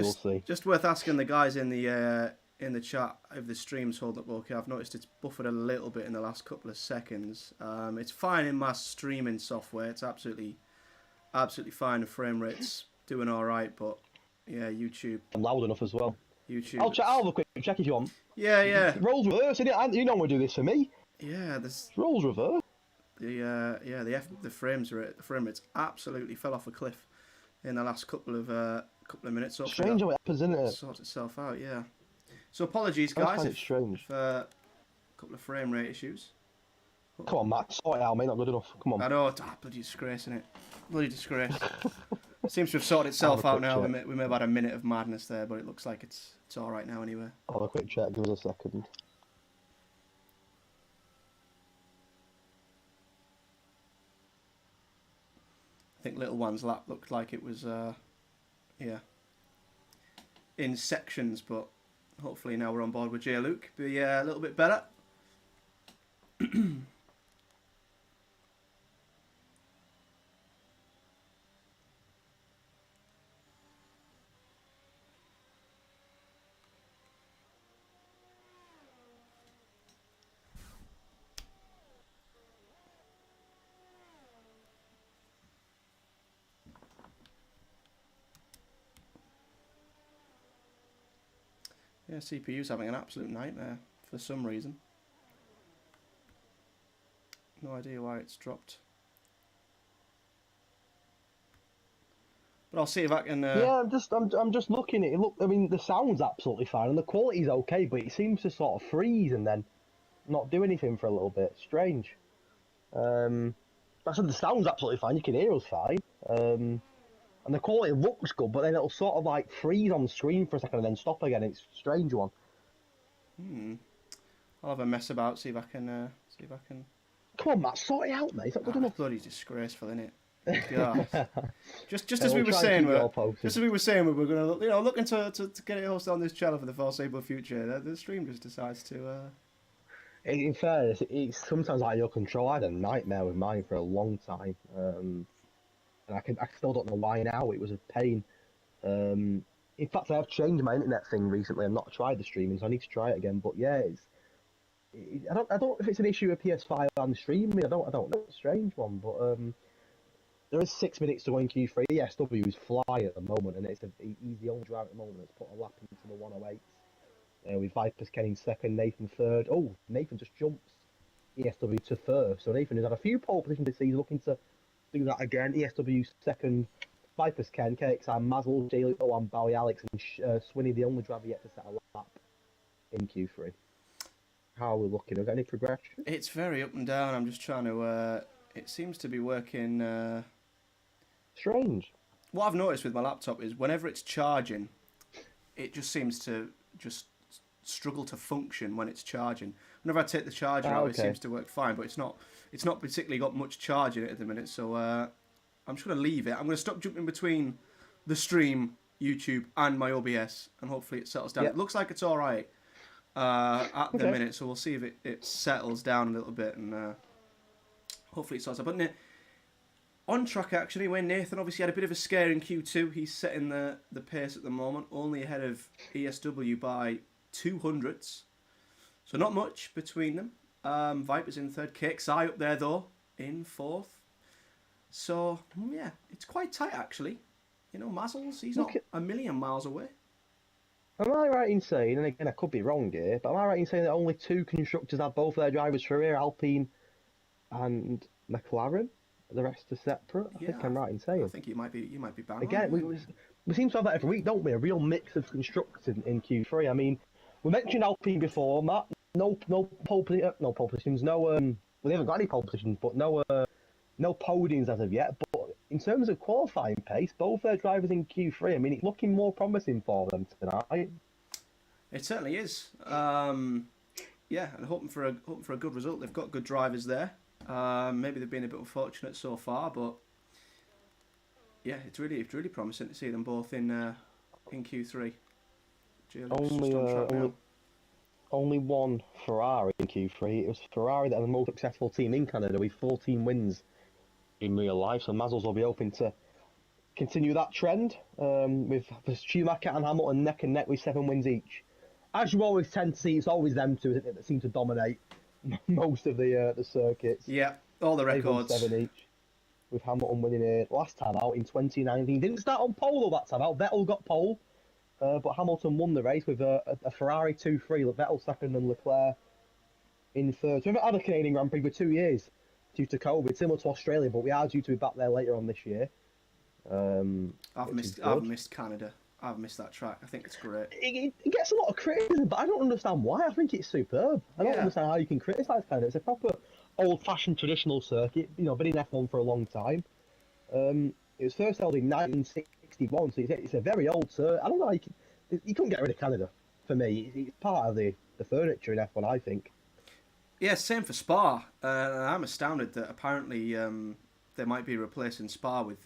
S2: just worth asking the guys in the chat if the stream's hold up okay. I've noticed it's buffered a little bit in the last couple of seconds. It's fine in my streaming software. It's absolutely fine. The frame rate's doing all right, but yeah, YouTube.
S1: I'm loud enough as well.
S2: YouTube.
S1: I'll have a quick check if you want.
S2: Yeah.
S1: Roles reverse, innit? You don't want to do this for me.
S2: Yeah, this
S1: roles reverse.
S2: The frame rate's absolutely fell off a cliff in the last couple of minutes.
S1: Strange how it happens, isn't it?
S2: Sorts itself out, yeah. So apologies, guys,
S1: if
S2: a couple of frame rate issues.
S1: Come on, Matt, sort it out, mate. Not good enough. Come on.
S2: I know, bloody disgrace, innit? Bloody disgrace. Seems to have sorted itself out now. We may have had a minute of madness there, but it looks like it's all right now anyway.
S1: I'll have a quick check. Give us a second.
S2: I think Little One's lap looked like it was, in sections, but hopefully now we're on board with J. Luke. Be a little bit better. Yeah, CPU's having an absolute nightmare for some reason. No idea why it's dropped. But I'll see if I can.
S1: Yeah, I'm just looking at it. Look, I mean, the sound's absolutely fine and the quality's okay, but it seems to sort of freeze and then not do anything for a little bit. Strange. I said the sound's absolutely fine. You can hear us fine. And the quality looks good, but then it'll sort of like freeze on the screen for a second and then stop again. It's a strange one.
S2: I'll have a mess about. See if I can.
S1: Come on, Matt, sort it out, mate. It's not good enough.
S2: Bloody disgraceful, isn't it? God. just as we were saying, we were going to looking to get it hosted on this channel for the foreseeable future. The stream just decides to.
S1: In fairness, it's sometimes out of your control. I had a nightmare with mine for a long time, and I still don't know why now. It was a pain. In fact, I have changed my internet thing recently. I've not tried the streaming, so I need to try it again. But yeah, I don't know if it's an issue with PS5 and streaming. I don't know. It's a strange one, but there is 6 minutes to go in Q3. The ESW is fly at the moment, and he's the only driver at the moment that's put a lap into the 108s. With Vipers Ken in second, Nathan third. Oh, Nathan just jumps ESW to first. So Nathan has had a few pole positions this season, looking to do that again. ESW second, Vipers Ken, KXI, Mazel, J. and Bowie Alex, and Swinney, the only driver yet to set a lap in Q3. How are we looking? Have we got any progression?
S2: It's very up and down. I'm just trying to. It seems to be working.
S1: Strange.
S2: What I've noticed with my laptop is whenever it's charging, it just seems to just struggle to function when it's charging. Whenever I take the charger out, it seems to work fine, but it's not particularly got much charge in it at the minute. So I'm just going to leave it. I'm going to stop jumping between the stream, YouTube, and my OBS, and hopefully it settles down. Yep. It looks like it's all right at the minute, so we'll see if it settles down a little bit, and hopefully it sorts out. But on track, actually, where Nathan obviously had a bit of a scare in Q2, he's setting the pace at the moment, only ahead of ESW by 200ths. So not much between them. Vipers in third, KXI up there, though, in fourth. So, yeah, it's quite tight, actually. You know, Mazzles, he's not a million miles away.
S1: Am I right in saying, and again, I could be wrong here, but am I right in saying that only two constructors have both their drivers for here, Alpine and McLaren? The rest are separate. I think I'm right in saying.
S2: I think you might be bang
S1: again,
S2: on.
S1: We seem to have that every week, don't we? A real mix of constructors in Q3. I mean, we mentioned Alpine before, Matt. No pole positions. No, we haven't got any pole positions, but no podiums as of yet. But in terms of qualifying pace, both their drivers in Q3. I mean, it's looking more promising for them tonight.
S2: It certainly is. Yeah, and hoping for a good result. They've got good drivers there. Maybe they've been a bit unfortunate so far, but yeah, it's really promising to see them both in Q3.
S1: Only one Ferrari in Q3. It was Ferrari that are the most successful team in Canada with 14 wins in real life. So Mazzles will be hoping to continue that trend with Schumacher and Hamilton neck and neck with 7 wins each. As you always tend to see, it's always them two that seem to dominate most of the circuits.
S2: Yeah, all the records.
S1: 7 each, with Hamilton winning it last time out in 2019. Didn't start on pole though that time out. Vettel got pole, but Hamilton won the race with a Ferrari 2-3. Vettel second and Leclerc in third. So we haven't had a Canadian Grand Prix for 2 years due to COVID, similar to Australia, but we are due to be back there later on this year.
S2: I've missed Canada. I've missed that track. I think it's great.
S1: It gets a lot of criticism, but I don't understand why. I think it's superb. I don't understand how you can criticise Canada. It's a proper old-fashioned traditional circuit. You know, been in F1 for a long time. It was first held in 1961, so it's a very old circuit. I don't know. You couldn't get rid of Canada. For me, it's part of the furniture in F1. I think.
S2: Yeah, same for Spa. I'm astounded that apparently they might be replacing Spa with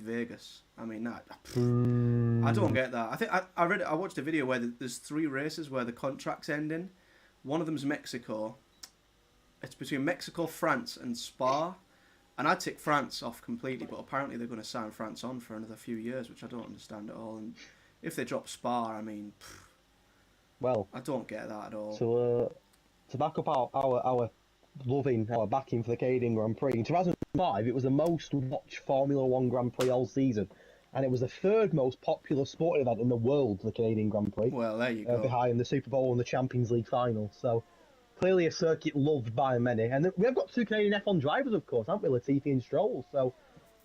S2: Vegas. I mean, I don't get that. I think I watched a video where there's 3 races where the contract's ending. One of them's Mexico. It's between Mexico, France, and Spa. And I'd take France off completely, but apparently they're going to sign France on for another few years, which I don't understand at all. And if they drop Spa, I mean,
S1: well,
S2: I don't get that at all.
S1: So to back up our backing for the Canadian Grand Prix, in 2005 it was the most watched Formula One Grand Prix all season, and it was the 3rd most popular sporting event in the world, the Canadian Grand Prix.
S2: Well, there you go.
S1: Behind the Super Bowl and the Champions League final. So clearly a circuit loved by many. And we have got 2 Canadian F1 drivers, of course, haven't we? Latifi and Stroll. So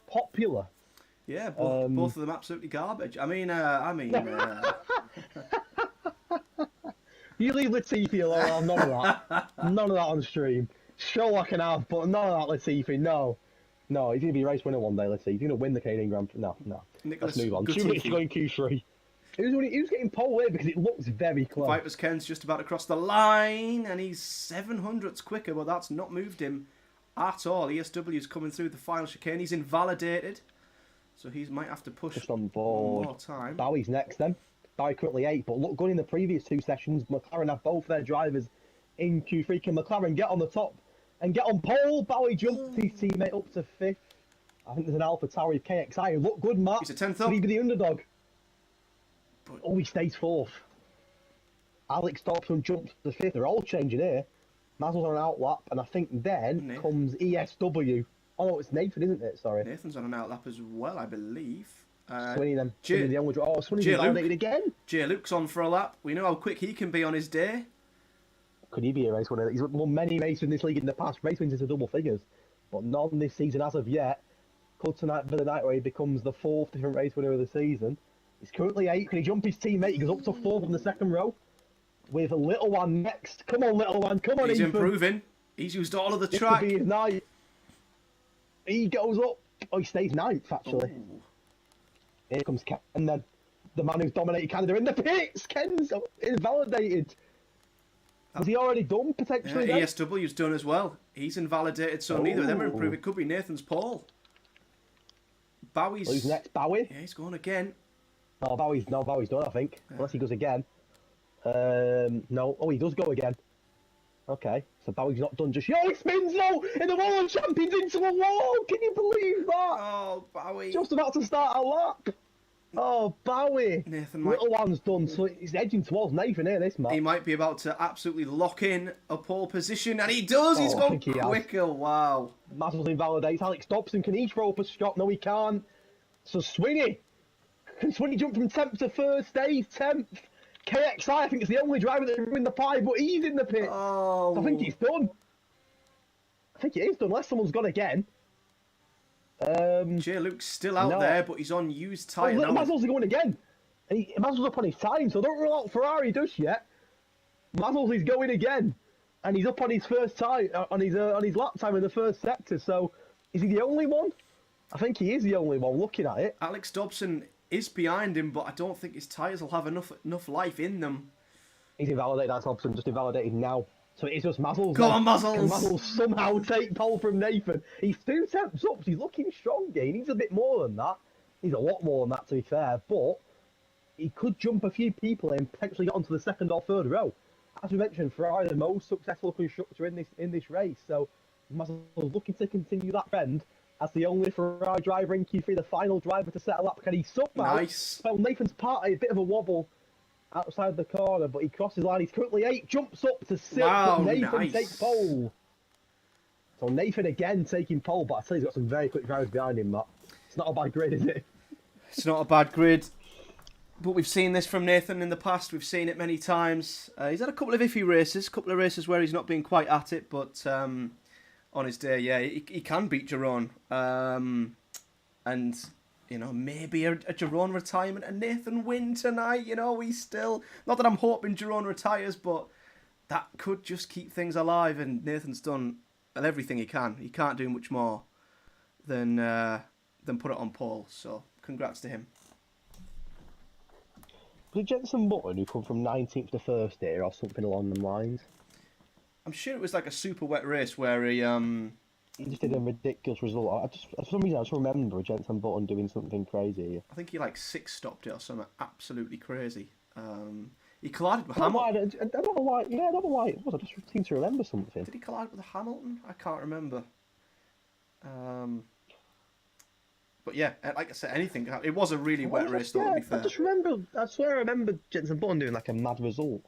S1: popular.
S2: Yeah, both of them absolutely garbage. I mean.
S1: You leave Latifi alone. None of that. None of that on stream. Stroll I can have, but none of that Latifi. No, he's going to be a race winner one day. Latifi. He's going to win the Canadian Grand Prix. No.
S2: Nicholas,
S1: let's move on. 2 minutes going Q3. Who's getting pole away because it looks very close.
S2: Vipers Ken's just about to cross the line, and he's 700ths quicker, but that's not moved him at all. ESW's coming through the final chicane. He's invalidated, so he might have to push
S1: on board.
S2: One more time.
S1: Bowie's next then. Bowie currently 8, but look, going in the previous 2 sessions, McLaren have both their drivers in Q3. Can McLaren get on the top and get on pole? Bowie jumps his teammate up to 5th. I think there's an Alpha Tauri KXI who look good, Matt.
S2: He's a 10th up.
S1: Could he be the underdog? Oh, he stays 4th. Alex Dobson jumps to 5th. They're all changing here. Mazel's on an outlap, and I think then comes ESW. Oh no, it's Nathan, isn't it? Sorry.
S2: Nathan's on an outlap as well, I believe.
S1: Swinney then. Swinney's invalidated again.
S2: J. Luke's on for a lap. We know how quick he can be on his day.
S1: Could he be a race winner? He's won many races in this league in the past. Race wins into double figures, but none this season as of yet. Could tonight be the night where he becomes the 4th different race winner of the season. He's currently 8. Can he jump his teammate? He goes up to 4th in the 2nd row. With a Little One next. Come on, Little One. Come on,
S2: He's
S1: Ethan.
S2: improving. He's used all of the track.
S1: This could be his night. He goes up. Oh, he stays 9th, actually.
S2: Ooh.
S1: Here comes Ken, and then the man who's dominated Canada in the pits. Ken's invalidated. Was he already done, potentially?
S2: Yeah, ESW's done as well. He's invalidated, so neither of them are improving. It could be Nathan's pole. Bowie's...
S1: Who's next? Bowie?
S2: Yeah, he's going again.
S1: No, Bowie's done, I think. Yeah. Unless he goes again. No. Oh, he does go again. Okay, so Bowie's not done just yet. Oh, he spins though! In the World Champions into a wall! Can you believe that?
S2: Oh, Bowie.
S1: Just about to start a lap. Oh, Bowie.
S2: Nathan
S1: Little One's done, so he's edging towards Nathan here, this man.
S2: He might be about to absolutely lock in a pole position, and he does! He's gone quicker, wow.
S1: Mazel's invalidates. Alex Dobson, can he throw up a shot? No, he can't. So Swinney. Can Swinney jump from 10th to 1st? Stays 10th. KXI, I think, is the only driver that can win the pie, but he's in the pit.
S2: Oh.
S1: I think it's done. I think it is done, unless someone's gone again.
S2: J. Luke's still out there, but he's on used tyre now.
S1: Mazel's going again. And Mazel's up on his time, so don't rule out Ferrari just yet. Mazel's is going again. And he's up on his first time, on his lap time in the first sector, so is he the only one? I think he is the only one looking at it.
S2: Alex Dobson is behind him, but I don't think his tyres will have enough life in them.
S1: He's invalidated, that's Dobson, just invalidated now. So it is just Mazel's.
S2: Go on, Mazel's!
S1: Can Mazel's somehow take pole from Nathan? He's 2 tenths up, he's looking strong here. He needs a bit more than that. He's a lot more than that, to be fair, but he could jump a few people and potentially get onto the 2nd or 3rd row. As we mentioned, Ferrari the most successful constructor in this race, so Mazel's looking to continue that trend. As the only Ferrari driver in Q3, the final driver to settle up. Can he somehow?
S2: Nice.
S1: Well, Nathan's party, a bit of a wobble outside the corner, but he crosses the line. He's currently 8, jumps up to 6.
S2: Wow,
S1: Nathan takes pole. So Nathan again taking pole, but I tell you, he's got some very quick drivers behind him, Matt. It's not a bad grid, is it?
S2: It's not a bad grid. But we've seen this from Nathan in the past. We've seen it many times. He's had a couple of iffy races, a couple of races where he's not been quite at it, but on his day, yeah, he can beat Jerome. And, you know, maybe a Jerome retirement and Nathan win tonight. You know, he's still... Not that I'm hoping Jerome retires, but that could just keep things alive. And Nathan's done everything he can. He can't do much more than put it on pole. So, congrats to him.
S1: Was it Jenson Button who come from 19th to 1st here or something along them lines?
S2: I'm sure it was like a super wet race where he
S1: he just did a ridiculous result. For some reason, I just remember Jenson Button doing something crazy.
S2: I think he like 6-stopped it or something absolutely crazy. He collided with
S1: I don't know
S2: Hamilton.
S1: why. I don't know why. Yeah, I don't know why it was. I just seem to remember something.
S2: Did he collide with Hamilton? I can't remember. But yeah, like I said, anything. It was a really wet race, though. To be fair.
S1: I just remember. I swear, I remember Jenson Button doing like a mad result,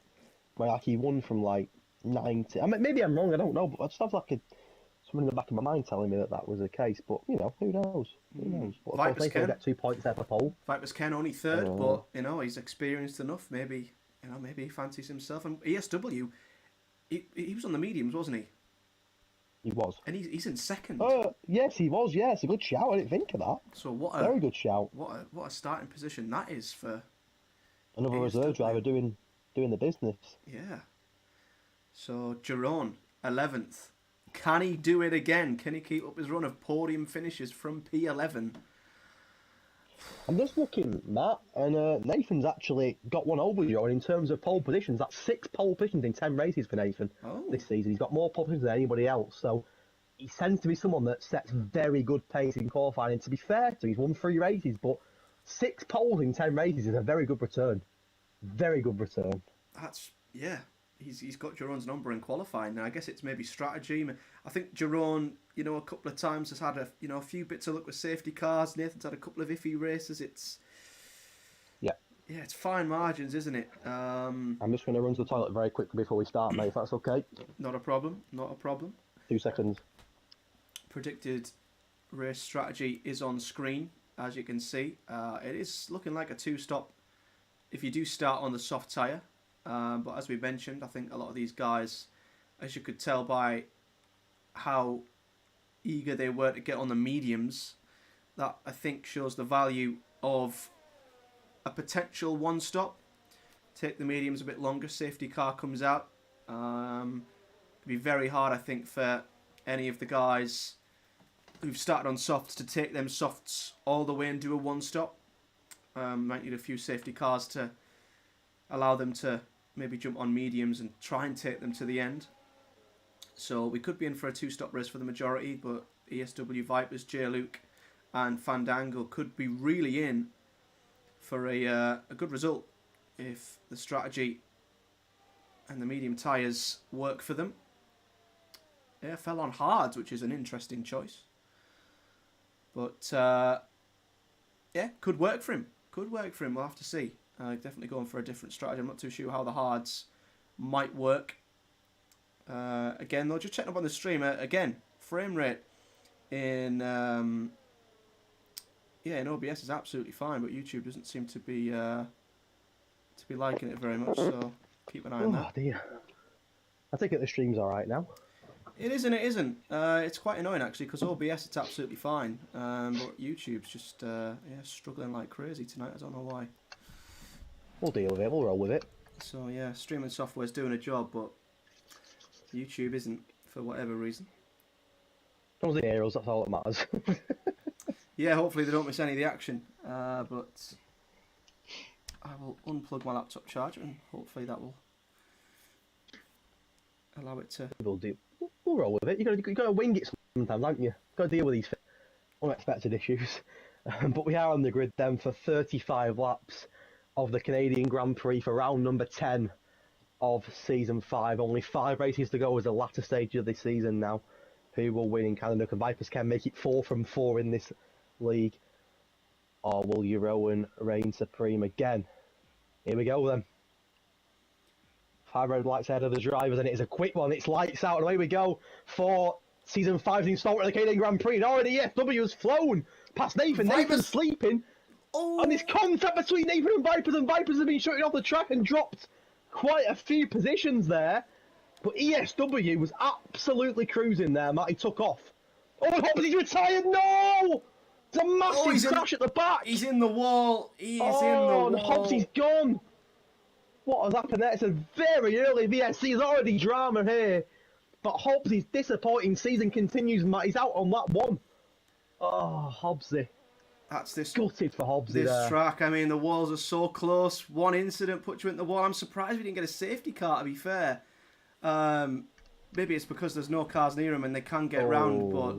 S1: where like he won from like 90. I mean, maybe I'm wrong. I don't know, but I just have like something in the back of my mind telling me that was the case. But you know, who knows? Who knows? But
S2: Vipers Ken
S1: get 2 points there for pole.
S2: Vipers Ken only third, but you know he's experienced enough. Maybe maybe he fancies himself. And ESW, he was on the mediums, wasn't he?
S1: He was.
S2: And he's in second.
S1: Yes, he was. Yes, a good shout. I didn't think of that.
S2: So
S1: very good shout.
S2: What a starting position that is for
S1: another reserve driver doing the business.
S2: Yeah. So Jerome, 11th. Can he do it again? Can he keep up his run of podium finishes from P11?
S1: I'm just looking, Matt, and Nathan's actually got one over you. And in terms of pole positions, that's 6 pole positions in 10 races for Nathan this season. He's got more pole positions than anybody else. So he tends to be someone that sets very good pace in qualifying. And to be fair to him, he's won 3 races, but 6 poles in 10 races is a very good return. Very good return.
S2: Yeah. He's got Jerome's number in qualifying. Now I guess it's maybe strategy. I think Jerome, a couple of times has had a few bits of luck with safety cars. Nathan's had a couple of iffy races. It's fine margins, isn't it?
S1: I'm just going to run to the toilet very quickly before we start, mate. If that's okay.
S2: Not a problem.
S1: 2 seconds.
S2: Predicted race strategy is on screen, as you can see. It is looking like a 2-stop if you do start on the soft tyre. But as we mentioned, I think a lot of these guys, as you could tell by how eager they were to get on the mediums, that I think shows the value of a potential 1-stop. Take the mediums a bit longer, safety car comes out. It'd be very hard, I think, for any of the guys who've started on softs to take them softs all the way and do a 1-stop. Might need a few safety cars to allow them to maybe jump on mediums and try and take them to the end. So we could be in for a 2-stop race for the majority, but ESW, Vipers, J-Luke and Fandango could be really in for a good result if the strategy and the medium tyres work for them. Yeah, fell on hards, which is an interesting choice. But could work for him. We'll have to see. Definitely going for a different strategy. I'm not too sure how the hards might work. Again, though, just checking up on the stream. Again, frame rate in in OBS is absolutely fine, but YouTube doesn't seem to be liking it very much. So keep an eye on that.
S1: Oh dear. I think the stream's all right now.
S2: It is and it isn't. It's quite annoying actually because OBS it's absolutely fine, but YouTube's just struggling like crazy tonight. I don't know why.
S1: We'll deal with it. We'll roll with it.
S2: So yeah, streaming software's doing a job, but YouTube isn't for whatever reason.
S1: Those are the heroes. That's all that matters.
S2: Yeah, hopefully they don't miss any of the action. But I will unplug my laptop charger and hopefully that will allow it to.
S1: We'll roll with it. You got to wing it sometimes, haven't you? Got to deal with these unexpected issues. But we are on the grid then for 35 laps of the Canadian Grand Prix for round number 10 of season 5. Only 5 races to go as the latter stage of this season now. Who will win in Canada? Can Vipers can make it 4 from 4 in this league? Or will Euroan reign supreme again? Here we go then. 5 red lights ahead of the drivers, and it is a quick one. It's lights out, and away we go for season 5's installment of the Canadian Grand Prix. And already ESW has flown past Nathan.
S2: Vipers.
S1: Nathan's sleeping.
S2: Oh.
S1: And this contact between Nathan and Vipers have been shooting off the track and dropped quite a few positions there. But ESW was absolutely cruising there, Matt. He took off. Oh, I hope he's retired. No! It's a massive crash at the back.
S2: He's in the wall. He is in the wall.
S1: And Hobbs gone. What has happened there? It's a very early VSC. There's already drama here. But Hobbs' disappointing season continues, Matt. He's out on lap 1. Oh, Hobbsy.
S2: That's this.
S1: Gutted for Hobbsy
S2: this
S1: there.
S2: track. I mean, the walls are so close. One incident puts you in the wall. I'm surprised we didn't get a safety car, to be fair. maybe it's because there's no cars near him and they can get round. But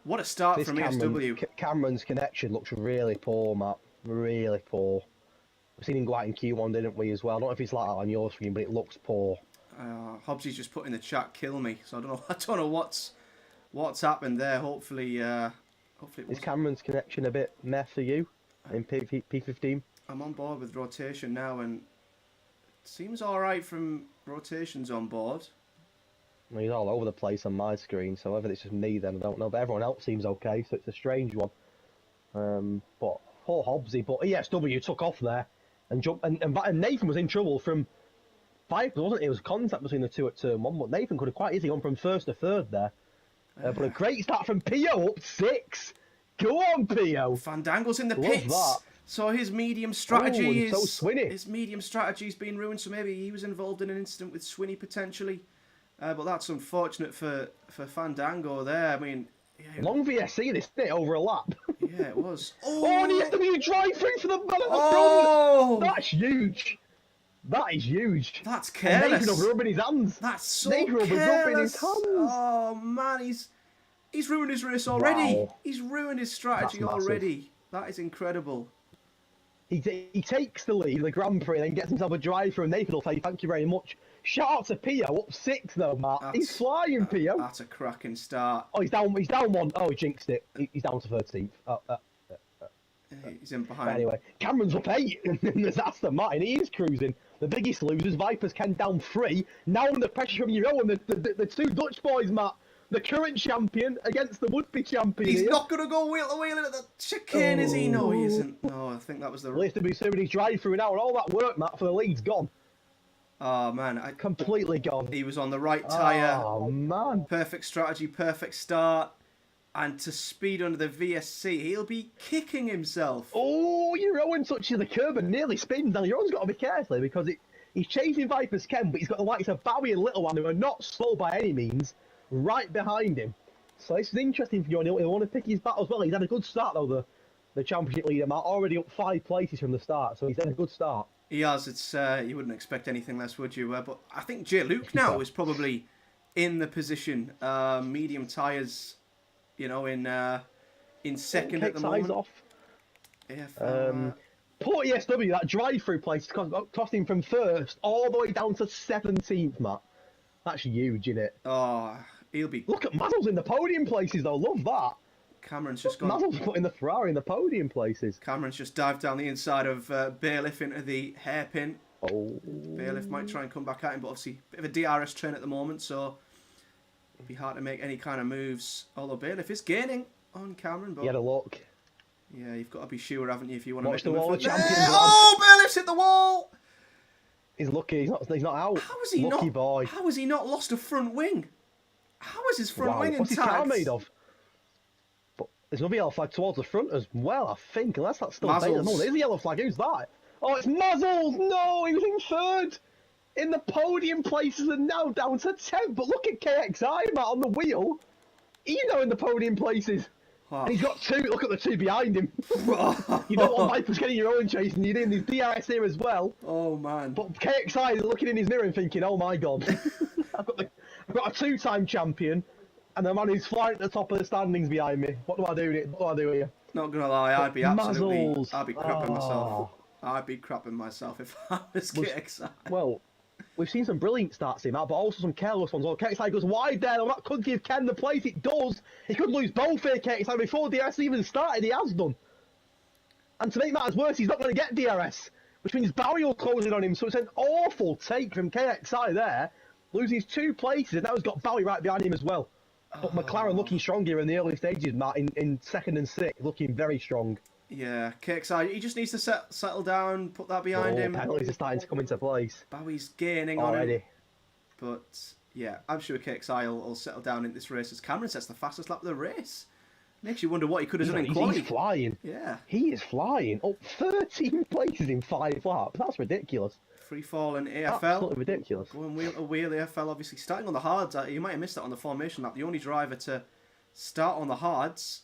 S2: what a start from ESW.
S1: Cameron's connection looks really poor, Matt. Really poor. We've seen him go out in Q1, didn't we, as well? I don't know if it's like that on your screen, but it looks poor.
S2: Hobbsy's just put in the chat, "Kill me." So I don't know. I don't know what's happened there. Hopefully,
S1: is Cameron's connection a bit meh for you in P15?
S2: I'm on board with rotation now, and it seems all right from rotations on board.
S1: Well, he's all over the place on my screen, so whether it's just me then, I don't know. But everyone else seems okay, so it's a strange one. But poor Hobbsy. But ESW took off there and jumped, and Nathan was in trouble from Viper, wasn't it? It was contact between the two at turn 1, but Nathan could have quite easily gone from first to third there. But a great start from Pio, up 6. Go on, Pio.
S2: Fandango's in the pits. So his medium strategy
S1: so Swinny.
S2: His medium strategy's been ruined. So maybe he was involved in an incident with Swinny potentially. But that's unfortunate for Fandango there. I mean,
S1: long VSC this day over a lap.
S2: Yeah, it was.
S1: And ESW drive through for the man at the front. That's huge. That is huge.
S2: That's careless.
S1: Nathan rubbing his hands.
S2: That's so
S1: Nathan rubbing his hands.
S2: Oh man, he's ruined his race already.
S1: Wow.
S2: He's ruined his strategy already. That is incredible.
S1: He takes the lead, the Grand Prix, and then gets himself a drive through, and Nathan will say thank you very much. Shout out to Pio, up 6 though, Matt. He's flying, Pio.
S2: That's a cracking start.
S1: Oh, he's down 1. Oh, he jinxed it. He's down to 13th.
S2: He's in behind.
S1: But anyway, Cameron's up 8 in the Aston Martin. He is cruising. The biggest losers, Vipers, Ken down 3. Now under pressure from your own, the two Dutch boys, Matt. The current champion against the would-be champion.
S2: He's not going to go wheel to wheel into the chicane, is he? No, he isn't. No, I think that was the...
S1: Well, to be somebody's drive-through now, and all that work, Matt, for the lead's gone.
S2: Oh, man.
S1: Completely gone.
S2: He was on the right tyre.
S1: Oh, man.
S2: Perfect strategy, perfect start. And to speed under the VSC, he'll be kicking himself.
S1: Oh, your Owen touches the curb and nearly spins. Now, your Owen's got to be careful because he's chasing Viper's Ken, but he's got the likes of Bowie and Little One, who are not slow by any means, right behind him. So this is interesting for you, and he'll want to pick his battles well. He's had a good start, though, the championship leader, Matt, already up 5 places from the start, so he's had a good start.
S2: He has. It's you wouldn't expect anything less, would you? But I think J. Luke now is probably in the position, medium tyres, you know, in second at the moment.
S1: Off. Yeah. Poor ESW, that drive-through place cost him from first all the way down to 17th, Matt. That's huge, isn't it?
S2: Oh, he'll be...
S1: Look at Mazel's in the podium places, though. Love that.
S2: Cameron's just gone...
S1: Mazel's putting the Ferrari in the podium places.
S2: Cameron's just dived down the inside of Bailiff into the hairpin.
S1: Oh.
S2: Bailiff might try and come back at him, but obviously a bit of a DRS train at the moment, so it'll be hard to make any kind of moves. Although Bailiff is gaining on Cameron, but...
S1: He had a look.
S2: Yeah, you've got to be sure, haven't you, if you want to
S1: Watch
S2: make
S1: the wall of champions.
S2: Oh, Bailiff's hit the wall!
S1: He's lucky. He's not out.
S2: How is he
S1: lucky
S2: not?
S1: Boy.
S2: How has he not lost a front wing? How is his front wing intact?
S1: What's his car made of? But there's another yellow flag towards the front as well, I think. Unless that's still there. No, there's a yellow flag. Who's that? Oh, it's Mazzles! No, he was in third in the podium places and now down to 10th. But look at KXI, Matt, on the wheel. He's now in the podium places. And he's got 2. Look at the 2 behind him. You don't want Vipers getting your own chase, and you're doing these DRS here as well.
S2: Oh man!
S1: But KXI is looking in his mirror and thinking, "Oh my god, I've got a 2-time champion, and the man who's flying at the top of the standings behind me. What do I do here? What do I do here?"
S2: Not gonna lie, I'd be absolutely,
S1: Mazzles.
S2: I'd be crapping myself. I'd be crapping myself if I was KXI.
S1: Well, we've seen some brilliant starts here, Matt, but also some careless ones. Well, KXI goes wide there, and that could give Ken the place. It does. He could lose both here, KXI, before DRS even started. He has done. And to make matters worse, he's not going to get DRS, which means Bowie will close in on him. So it's an awful take from KXI there, losing his 2 places, and now he's got Bowie right behind him as well. But McLaren looking strong here in the early stages, Matt, in 2nd and 6th, looking very strong.
S2: Yeah, KXI, he just needs to settle down, put that behind him.
S1: Penalties are starting to come into place.
S2: Bowie's gaining
S1: already.
S2: On him. But, yeah, I'm sure KXI will settle down in this race as Cameron sets the fastest lap of the race. Makes you wonder what he could have done in quality.
S1: He's flying.
S2: Yeah.
S1: He is flying. Up 13 places in 5 laps. That's ridiculous.
S2: Free fall in AFL.
S1: Absolutely ridiculous.
S2: Going wheel to wheel, AFL obviously starting on the hards. You might have missed that on the formation lap. The only driver to start on the hards.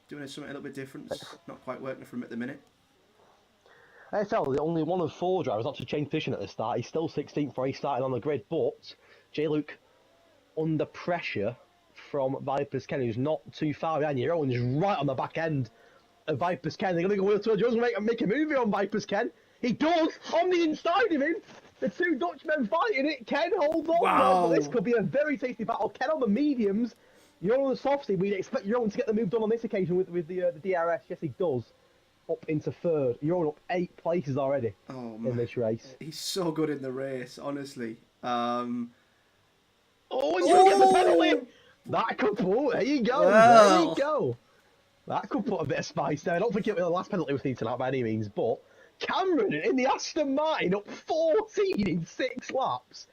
S2: Doing something a little bit different. It's not quite working for him at the minute.
S1: AFL, the only one of 4 drivers not to change position at the start. He's still 16th where he started on the grid, but J. Luke under pressure from Vipers Ken, who's not too far behind. Your own's right on the back end of Vipers Ken. They're going to go towards Jones and make a move here on Vipers Ken. He does on the inside of him. The two Dutchmen fighting it. Ken holds on.
S2: Wow.
S1: But this could be a very tasty battle. Ken on the mediums. Your own on the softy. We'd expect your own to get the move done on this occasion with the DRS. Yes, he does. Up into third. Your own up 8 places already in this race.
S2: He's so good in the race, honestly.
S1: And you get the penalty. That could put. There you go.
S2: Well.
S1: There you go. That could put a bit of spice there. I don't think it was the last penalty we've seen tonight by any means, but Cameron in the Aston Martin up 14 in 6 laps.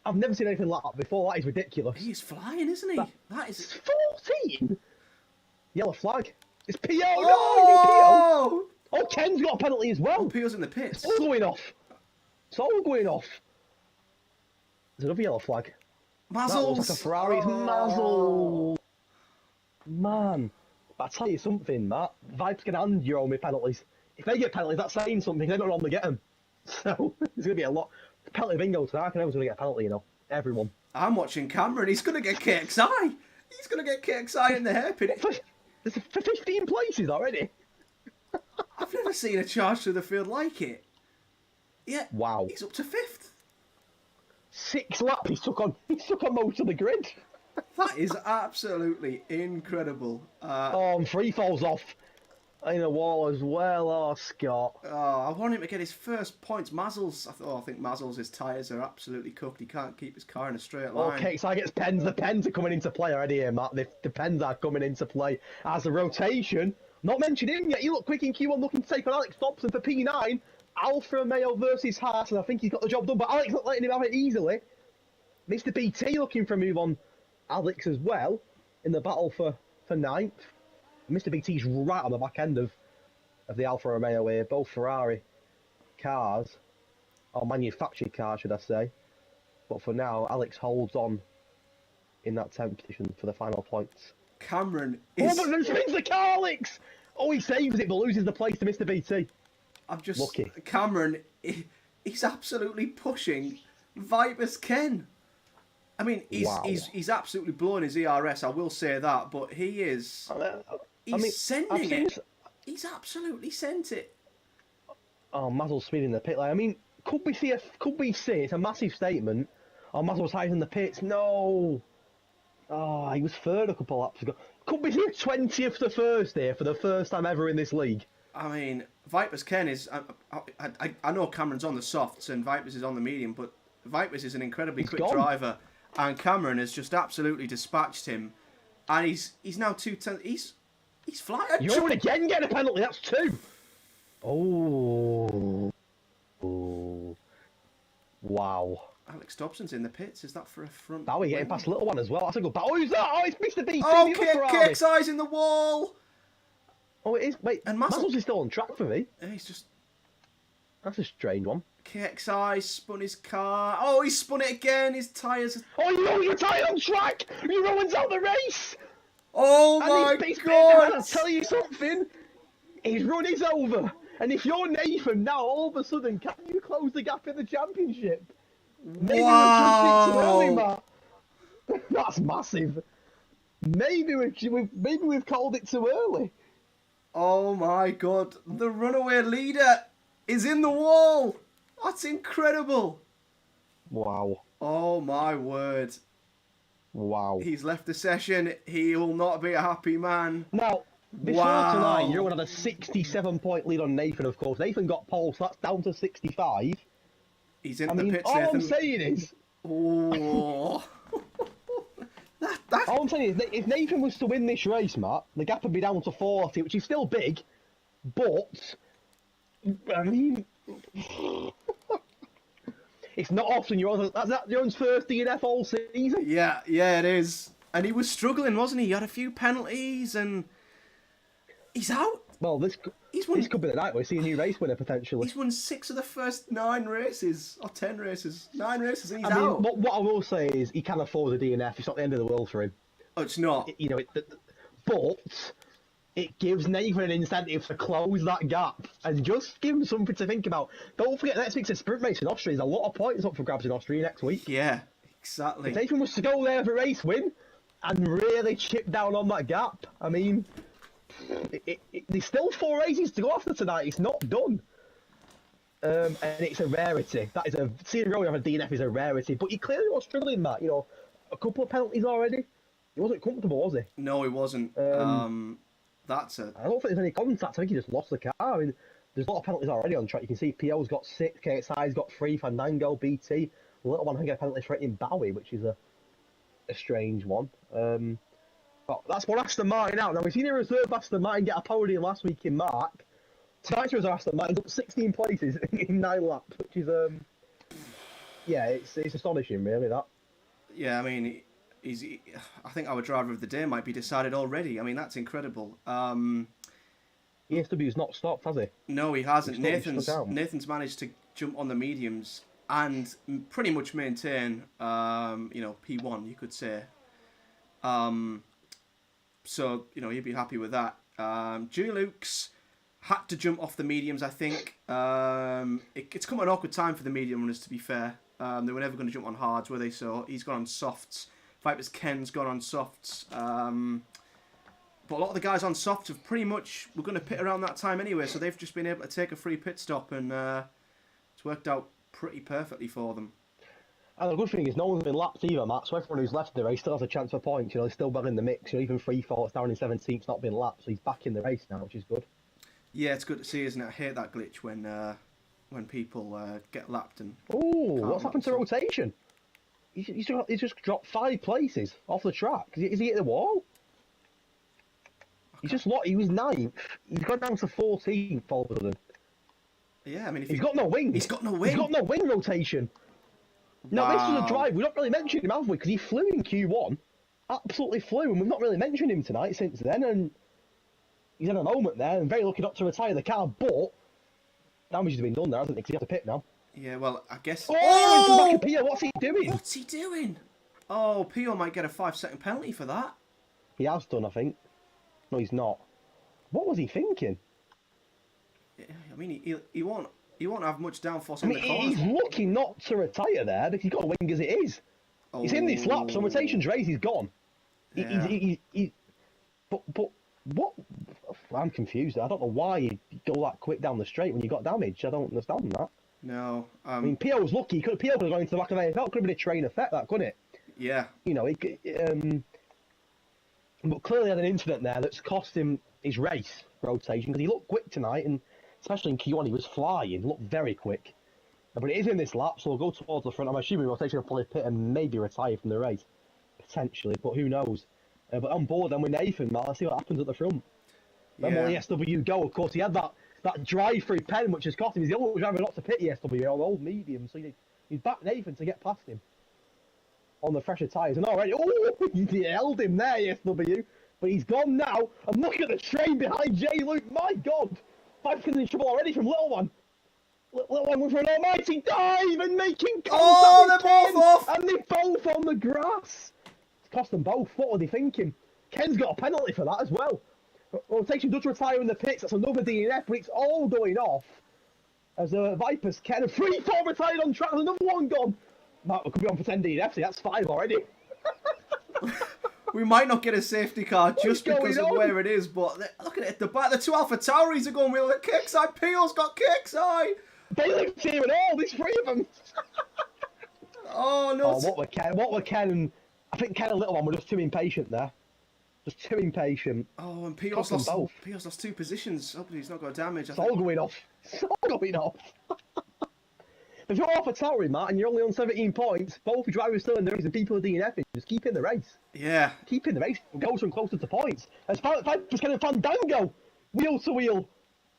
S1: I've never seen anything like that before. That is ridiculous.
S2: He's flying, isn't he? That is
S1: 14. Yellow flag. It's PO.
S2: Oh!
S1: No, PO. Oh, Ken's got a penalty as well.
S2: Oh, Pio's in the pits.
S1: It's all going off. It's all going off. There's another yellow flag.
S2: Mazzles.
S1: That looks like a Ferrari. It's Mazzle. Man. But I tell you something, Matt. Vipers can hand your own penalties. If they get penalties, that's saying something. They don't normally get them. So there's going to be a lot. Penalty bingo tonight. I can everyone's going to get a penalty, you know. Everyone.
S2: I'm watching Cameron. He's going to get KXI. He's going to get KXI in the hairpin.
S1: There's for 15 places already.
S2: I've never seen a charge through the field like it. Yeah.
S1: Wow.
S2: He's up to 5th.
S1: 6 laps. He took on most of the grid.
S2: That is absolutely incredible.
S1: And free falls off in a wall as well. Oh, Scott.
S2: I want him to get his first points. Mazzles. I think Mazzles' his tyres are absolutely cooked. He can't keep his car in a straight line.
S1: Okay, so I get pens. The pens are coming into play already here, Matt. The pens are coming into play as a rotation. Not mentioned him yet. He looked quick in Q1 looking to take on Alex Dobson for P9. Alfa Romeo versus Haas, and I think he's got the job done. But Alex not letting him have it easily. Mr. BT looking for a move on Alex as well in the battle for 9th. Mr. BT's right on the back end of the Alfa Romeo here. Both Ferrari cars, or manufactured cars, should I say. But for now, Alex holds on in that 10th position for the final points.
S2: Cameron is...
S1: Oh, but then spins the car, Alex! Oh, he saves it, but loses the place to Mr. BT.
S2: I'm just...
S1: Lucky.
S2: Cameron, he's absolutely pushing Vipers Ken. I mean, he's absolutely blowing his ERS, I will say that, but he is... He's sending it. He's absolutely sent it.
S1: Oh, Mazzle's speeding the pit lane. I mean, could we see it's a massive statement? Oh, Mazzle's hiding the pits. No. Oh, he was third a couple laps ago. Could we see a 20th to first here for the first time ever in this league?
S2: I mean, Vipers Ken is... I know Cameron's on the softs and Vipers is on the medium, but Vipers is an incredibly quick driver, and Cameron has just absolutely dispatched him, and he's now 2/10. He's flying.
S1: You're again getting a penalty. That's 2. Oh. Wow.
S2: Alex Dobson's in the pits. Is that for a front?
S1: Now we're getting past little one as well. That's a good battle. Oh, who's that? Oh, it's Mr. BT.
S2: Oh, KXI's in the wall.
S1: Oh, it is. Wait, and Mazzles is still on track for me.
S2: Yeah, he's just...
S1: That's a strange one.
S2: KXI spun his car. Oh, he spun it again. His tyres...
S1: Oh, you're tired on track. Rowan's out the race.
S2: Oh my God!
S1: I'll tell you something. His run is over. And if you're Nathan now, all of a sudden, can you close the gap in the championship? Maybe
S2: wow!
S1: We've early, Matt. That's massive. Maybe we've called it too early.
S2: Oh my God! The runaway leader is in the wall. That's incredible.
S1: Wow.
S2: Oh my word.
S1: Wow.
S2: He's left the session. He will not be a happy man.
S1: Now, before tonight, you're going to have a 67-point lead on Nathan, of course. Nathan got pole, so that's down to 65.
S2: He's in the pits,
S1: all
S2: Nathan.
S1: I'm saying is...
S2: Oh.
S1: All I'm saying is, if Nathan was to win this race, Matt, the gap would be down to 40, which is still big, but... I mean... It's not often that's Jones' first DNF all season.
S2: Yeah, it is. And he was struggling, wasn't he? He had a few penalties and he's out.
S1: Well, this could be the night we see a new race winner potentially.
S2: He's won 6 of the first 9 races, or 10 races. 9 races and he's
S1: I
S2: out.
S1: mean, what I will say is he can afford a DNF. It's not the end of the world for him.
S2: Oh, it's not.
S1: But it gives Nathan an incentive to close that gap and just give him something to think about. Don't forget, next week's a sprint race in Austria. There's a lot of points up for grabs in Austria next week.
S2: Yeah. Exactly.
S1: If Nathan was to go there for a race win and really chip down on that gap, I mean, there's still 4 races to go after tonight. It's not done. And it's a rarity. That is seeing Rowan have a DNF is a rarity. But he clearly was struggling, Matt. You know, a couple of penalties already. He wasn't comfortable, was he?
S2: No, he wasn't. That's it.
S1: I don't think there's any contact. I think he just lost the car. I mean, there's a lot of penalties already on track. You can see PO's got 6, KSI's got 3, Fandango, BT. The little one, I think, a penalty for it in Bowie, which is a strange one. But that's what Aston Martin out. Now, we've seen a reserve Aston Martin get a podium last week in Mark. Tonight's reserve Aston Martin's up 16 places in 9 laps, which is, yeah, it's astonishing, really, that.
S2: Yeah, I mean, I think our driver of the day might be decided already. I mean, that's incredible.
S1: ESW's not stopped, has he?
S2: No, he hasn't. Nathan's managed to jump on the mediums and pretty much maintain, P1, you could say. So, you'd be happy with that. Julie Lukes had to jump off the mediums, I think. It's come at an awkward time for the medium runners, to be fair. They were never going to jump on hards, were they? So he's gone on softs. Vipers Ken's gone on softs. But a lot of the guys on softs have pretty much were going to pit around that time anyway, so they've just been able to take a free pit stop, and it's worked out pretty perfectly for them.
S1: And the good thing is no one's been lapped either, Matt, so everyone who's left the race still has a chance for points. He's still well in the mix. Even free fall, it's down in 17th, not been lapped, so he's back in the race now, which is good.
S2: Yeah, it's good to see, isn't it? I hate that glitch when people get lapped and...
S1: Oh, what's happened to rotation? He's just dropped 5 places off the track. Is he hit the wall? He's just what? He was 9th. He's gone down to 14th all of a sudden.
S2: Yeah, I mean,
S1: he's got no wing.
S2: He's got no wing.
S1: He's got no wing rotation. Now, this was a drive. We've not really mentioned him, have we? Because he flew in Q1. Absolutely flew, and we've not really mentioned him tonight since then. And he's in a moment there, and very lucky not to retire the car, but damage has been done there, hasn't it? Because he has to pit now.
S2: Yeah, well, I guess...
S1: Oh! Back Pio, what's he doing?
S2: What's he doing? Oh, Pio might get a 5-second penalty for that.
S1: He has done, I think. No, he's not. What was he thinking?
S2: I mean, he won't have much downforce in the corner.
S1: He's lucky not to retire there because he's got a wing as it is. Oh. He's in this lap, so rotation's raised, he's gone. Yeah. But what? I'm confused. I don't know why you go that quick down the straight when you got damage. I don't understand that.
S2: No.
S1: I mean, Pio was lucky. Pio could have gone into the back of the AFL. Could have been a train effect, that, couldn't it?
S2: Yeah.
S1: But clearly had an incident there that's cost him his race rotation because he looked quick tonight, and especially in Q1 he was flying, looked very quick. But it is in this lap, so we'll go towards the front. I'm assuming rotation will probably pit and maybe retire from the race, potentially, but who knows. But on board then with Nathan, Matt, let's see what happens at the front. Then will the SW go? Of course, he had that drive-through pen, which has cost him. He's the only driver not to pit the SW on old medium, so he's backed Nathan to get past him on the fresher tyres. And already, he held him there, SW. But he's gone now. And look at the train behind Jay Luke. My God. 5 seconds in trouble already from Little One. Little One went for an almighty dive and making contact.
S2: Oh, they're both off.
S1: And they're both on the grass. It's cost them both. What were they thinking? Ken's got a penalty for that as well. Rotation does retire in the pits. That's another DNF, but it's all going off. As Vipers, Ken, a 3-4 retired on track. There's another one gone. Matt, we could be on for 10 DNFs. That's 5 already.
S2: We might not get a safety car just because of where it is, but look at it at the back. The 2 Alpha Tauris are going with a kickside. Pio's got kickside.
S1: Bailiff's here and all. There's 3 of them.
S2: Oh, no.
S1: What were Ken and... I think Ken and Little One were just too impatient there. Just too impatient.
S2: Oh, and Pio's lost 2 positions. Hopefully he's not got damage.
S1: It's all going off. It's all going off. If you're off a Tauri, Matt, and you're only on 17 points, both drivers still in the race and people are DNFing, just keep in the race.
S2: Yeah.
S1: Keep in the race. Closer and closer to points. As Vipers Ken and Fandango, wheel to wheel.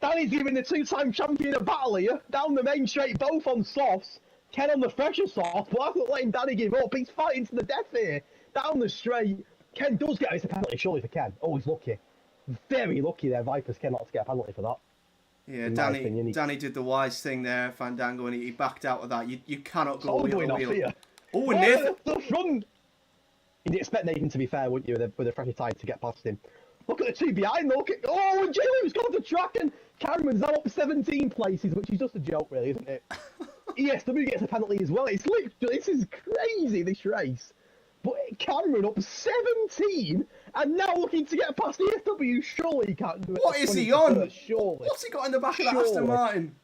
S1: Danny's giving the 2-time champion a battle here. Down the main straight, both on softs. Ken on the fresher soft, but I'm not letting Danny give up. He's fighting to the death here. Down the straight. Ken does get a penalty, surely, for Ken. Oh, he's lucky. Very lucky there, Vipers Ken, not to get a penalty for that.
S2: Yeah, Danny did the wise thing there, Fandango, and he backed out of that. You cannot go wheel to wheel.
S1: Here.
S2: Oh, and Nathan.
S1: The front. You'd expect Nathan, to be fair, wouldn't you, with a fresher tyre to get past him. Look at the 2 behind, look at... Oh, and Jaylen's got the track, and Cameron's now up 17 places, which is just a joke, really, isn't it? ESW gets a penalty as well. It's literally, this is crazy, this race. But Cameron up 17 and now looking to get past ESW. Surely he can't do it.
S2: What is he on?
S1: First, surely.
S2: What's he got in the back of that Aston Martin?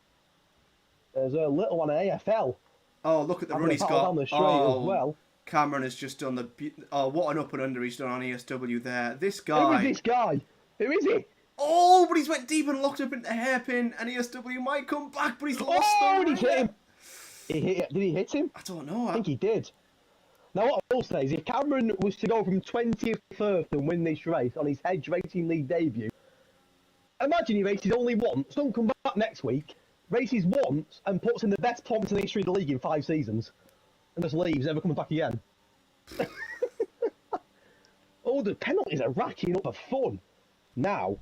S1: There's a little one at AFL.
S2: Oh, look at the run he's got.
S1: Down the straight as well.
S2: Cameron has just done the... Oh, what an up and under he's done on ESW there. This guy...
S1: Who is this guy? Who is he?
S2: Oh, but he's went deep and locked up into the hairpin, and ESW might come back, but he's lost the...
S1: Did he hit him? Did he hit him?
S2: I don't know.
S1: I think he did. Now, what I will say is, if Cameron was to go from 20th to 1st and win this race on his Hedge Racing League debut, imagine he races only once, don't come back next week, races once, and puts in the best points in the history of the league in 5 seasons, and just leaves, never comes back again. Oh, the penalties are racking up for fun. Now,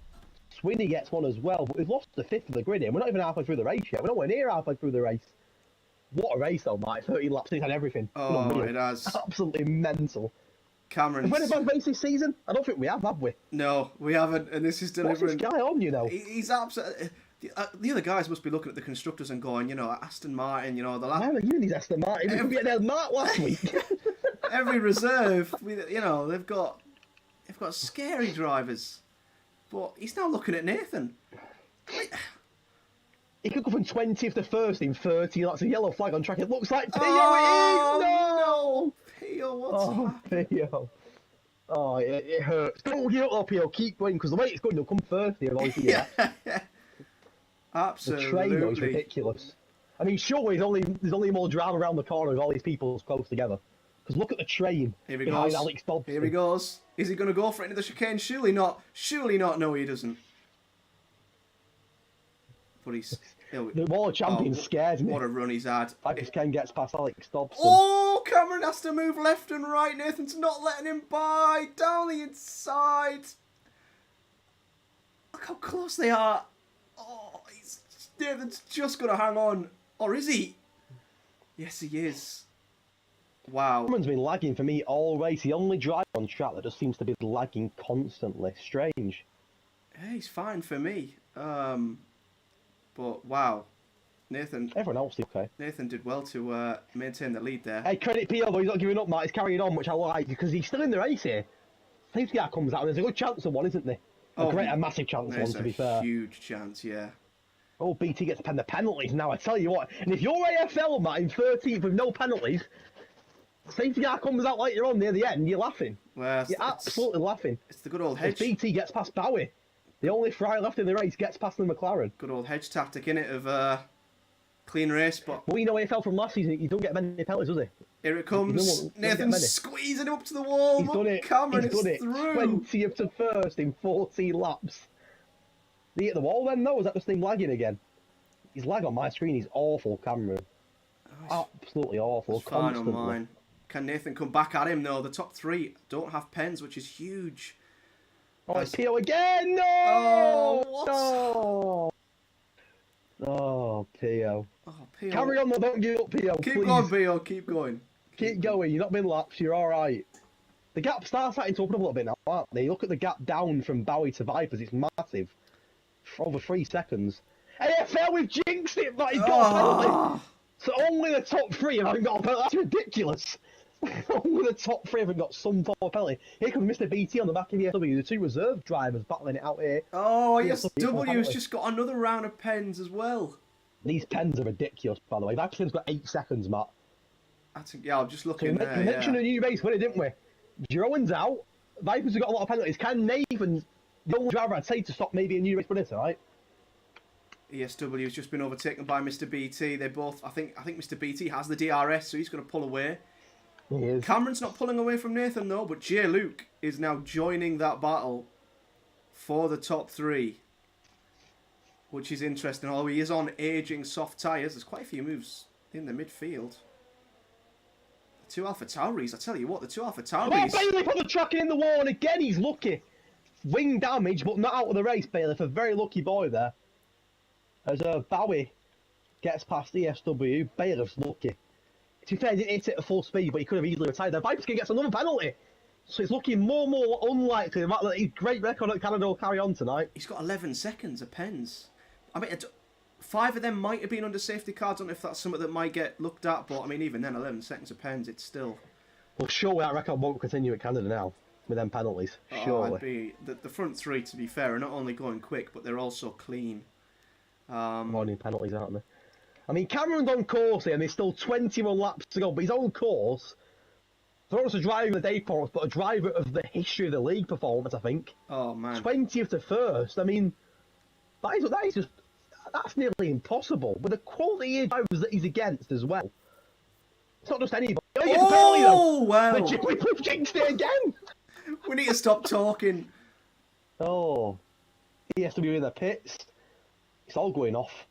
S1: Swinney gets one as well, but we've lost the 5th of the grid here. We're not even halfway through the race yet. We're nowhere near halfway through the race. What a race, though, Mike. 13 laps, he's had everything.
S2: Oh, it has.
S1: Absolutely mental.
S2: Cameron's...
S1: Have we had a bad race this season? I don't think we have we?
S2: No, we haven't, and this is delivering...
S1: What's this guy on, you know?
S2: He's absolutely... The other guys must be looking at the constructors and going, you know, Aston Martin, you know, the last...
S1: Why are you in these Aston Martin? We could get their Mark last week.
S2: Every reserve, you know, they've got scary drivers. But he's now looking at Nathan.
S1: He could go from 20th to 1st in 30. That's a yellow flag on track. It looks like Pio.
S2: Oh,
S1: it is! No!
S2: Pio, what's
S1: Pio. Oh, it hurts. Don't give up, though, Pio. Keep going, because the way it's going, he'll come first here.
S2: Yeah. Absolutely.
S1: The train, though, is ridiculous. I mean, surely there's only more drama around the corner with all these people close together. Because look at the train.
S2: Here he goes.
S1: Alex Dobson.
S2: Here he goes. Is he going to go for it into the chicane? Surely not. Surely not. No, he doesn't. But he's...
S1: The World Champion scares me.
S2: What a run he's had.
S1: Viper's Ken gets past Alex Dobson.
S2: Oh, Cameron has to move left and right. Nathan's not letting him by. Down the inside. Look how close they are. Oh, Nathan's just going to hang on. Or is he? Yes, he is. Wow.
S1: Cameron's been lagging for me all race. The only driver on track that just seems to be lagging constantly. Strange.
S2: Yeah, he's fine for me. But wow, Nathan.
S1: Everyone else did okay.
S2: Nathan did well to maintain the lead there.
S1: Hey, credit Pio, but he's not giving up, Matt. He's carrying on, which I like, because he's still in the race here. Safety car comes out, and there's a good chance of one, isn't there? A massive chance of one, to be fair.
S2: A huge chance, yeah.
S1: Oh, BT gets to pen the penalties now, I tell you what. And if you're AFL, Matt, in 13th with no penalties, safety car comes out later on near the end, you're laughing.
S2: Well,
S1: you're absolutely laughing.
S2: It's the good old hedge.
S1: BT gets past Bowie. The only fry left in the race gets past the McLaren.
S2: Good old hedge tactic, innit, of clean race. But
S1: we know AFL from last season, he don't get many penalties, does he?
S2: Here it comes. Nathan's squeezing him up to the wall.
S1: He's done it.
S2: Cameron
S1: He's done
S2: is
S1: it.
S2: through.
S1: 20th to 1st in 14 laps. Did he hit the wall then, though? Is that just him lagging again? His lag on my screen is awful, Cameron. Absolutely awful.
S2: It's fine on mine. Can Nathan come back at him, though? The top 3 don't have pens, which is huge.
S1: Oh, it's Pio again! No!
S2: Oh, what?
S1: No! Oh, Pio.
S2: Oh, Pio.
S1: Carry on, though. Don't give up, Pio.
S2: Keep going, Pio. Keep going.
S1: Keep going. You've not been laps. You're all right. The gap starts starting to open up a little bit now, aren't they? Look at the gap down from Bowie to Vipers. It's massive. Over 3 seconds. AFL, we've jinxed it, but he's got a penalty. So only the top 3 haven't got a penalty. That's ridiculous. Only the top 3 haven't got some form of penalty. Here comes Mr. BT on the back of ESW. The 2 reserve drivers battling it out here.
S2: Oh, yes, W's just got another round of pens as well.
S1: These pens are ridiculous, by the way. Viper's got 8 seconds, Matt.
S2: I think, yeah, I'm just looking there.
S1: We mentioned a new race winner, didn't we? Jeroen's out. Vipers have got a lot of penalties. Can Nathan, the only driver I'd say to stop maybe a new race winner tonight?
S2: ESW has just been overtaken by Mr. BT. They both, I think Mr. BT has the DRS, so he's going to pull away.
S1: He is.
S2: Cameron's not pulling away from Nathan though, but J. Luke is now joining that battle for the top 3, which is interesting. Although he is on aging soft tyres, there's quite a few moves in the midfield. The 2 Alpha Tauris, I tell you what, the 2 Alpha Tauris.
S1: Oh, Bailey put the tracking in the wall, and again he's lucky. Wing damage, but not out of the race, Bailey. A very lucky boy there. As Bowie gets past ESW, Bailiff's lucky. To be fair, he didn't hit it at full speed, but he could have easily retired there. Viperskin gets another penalty. So it's looking more and more unlikely that his great record at Canada will carry on tonight.
S2: He's got 11 seconds of pens. I mean, 5 of them might have been under safety cars. I don't know if that's something that might get looked at, but I mean, even then, 11 seconds of pens, it's still.
S1: Well, surely that record won't continue at Canada now with them penalties. Surely.
S2: I'd be the front 3, to be fair, are not only going quick, but they're also clean.
S1: Morning penalties, aren't they? I mean, Cameron's on course here, and there's still 21 laps to go, but he's on course. Not just a driver of the day performance, but a driver of the history of the league performance, I think.
S2: Oh, man.
S1: 20th to 1st. I mean, that's nearly impossible. With the quality of drivers that he's against as well. It's not just anybody.
S2: Oh, wow.
S1: We've jinxed it again.
S2: We need to stop talking.
S1: Oh. ESW in the pits. It's all going off.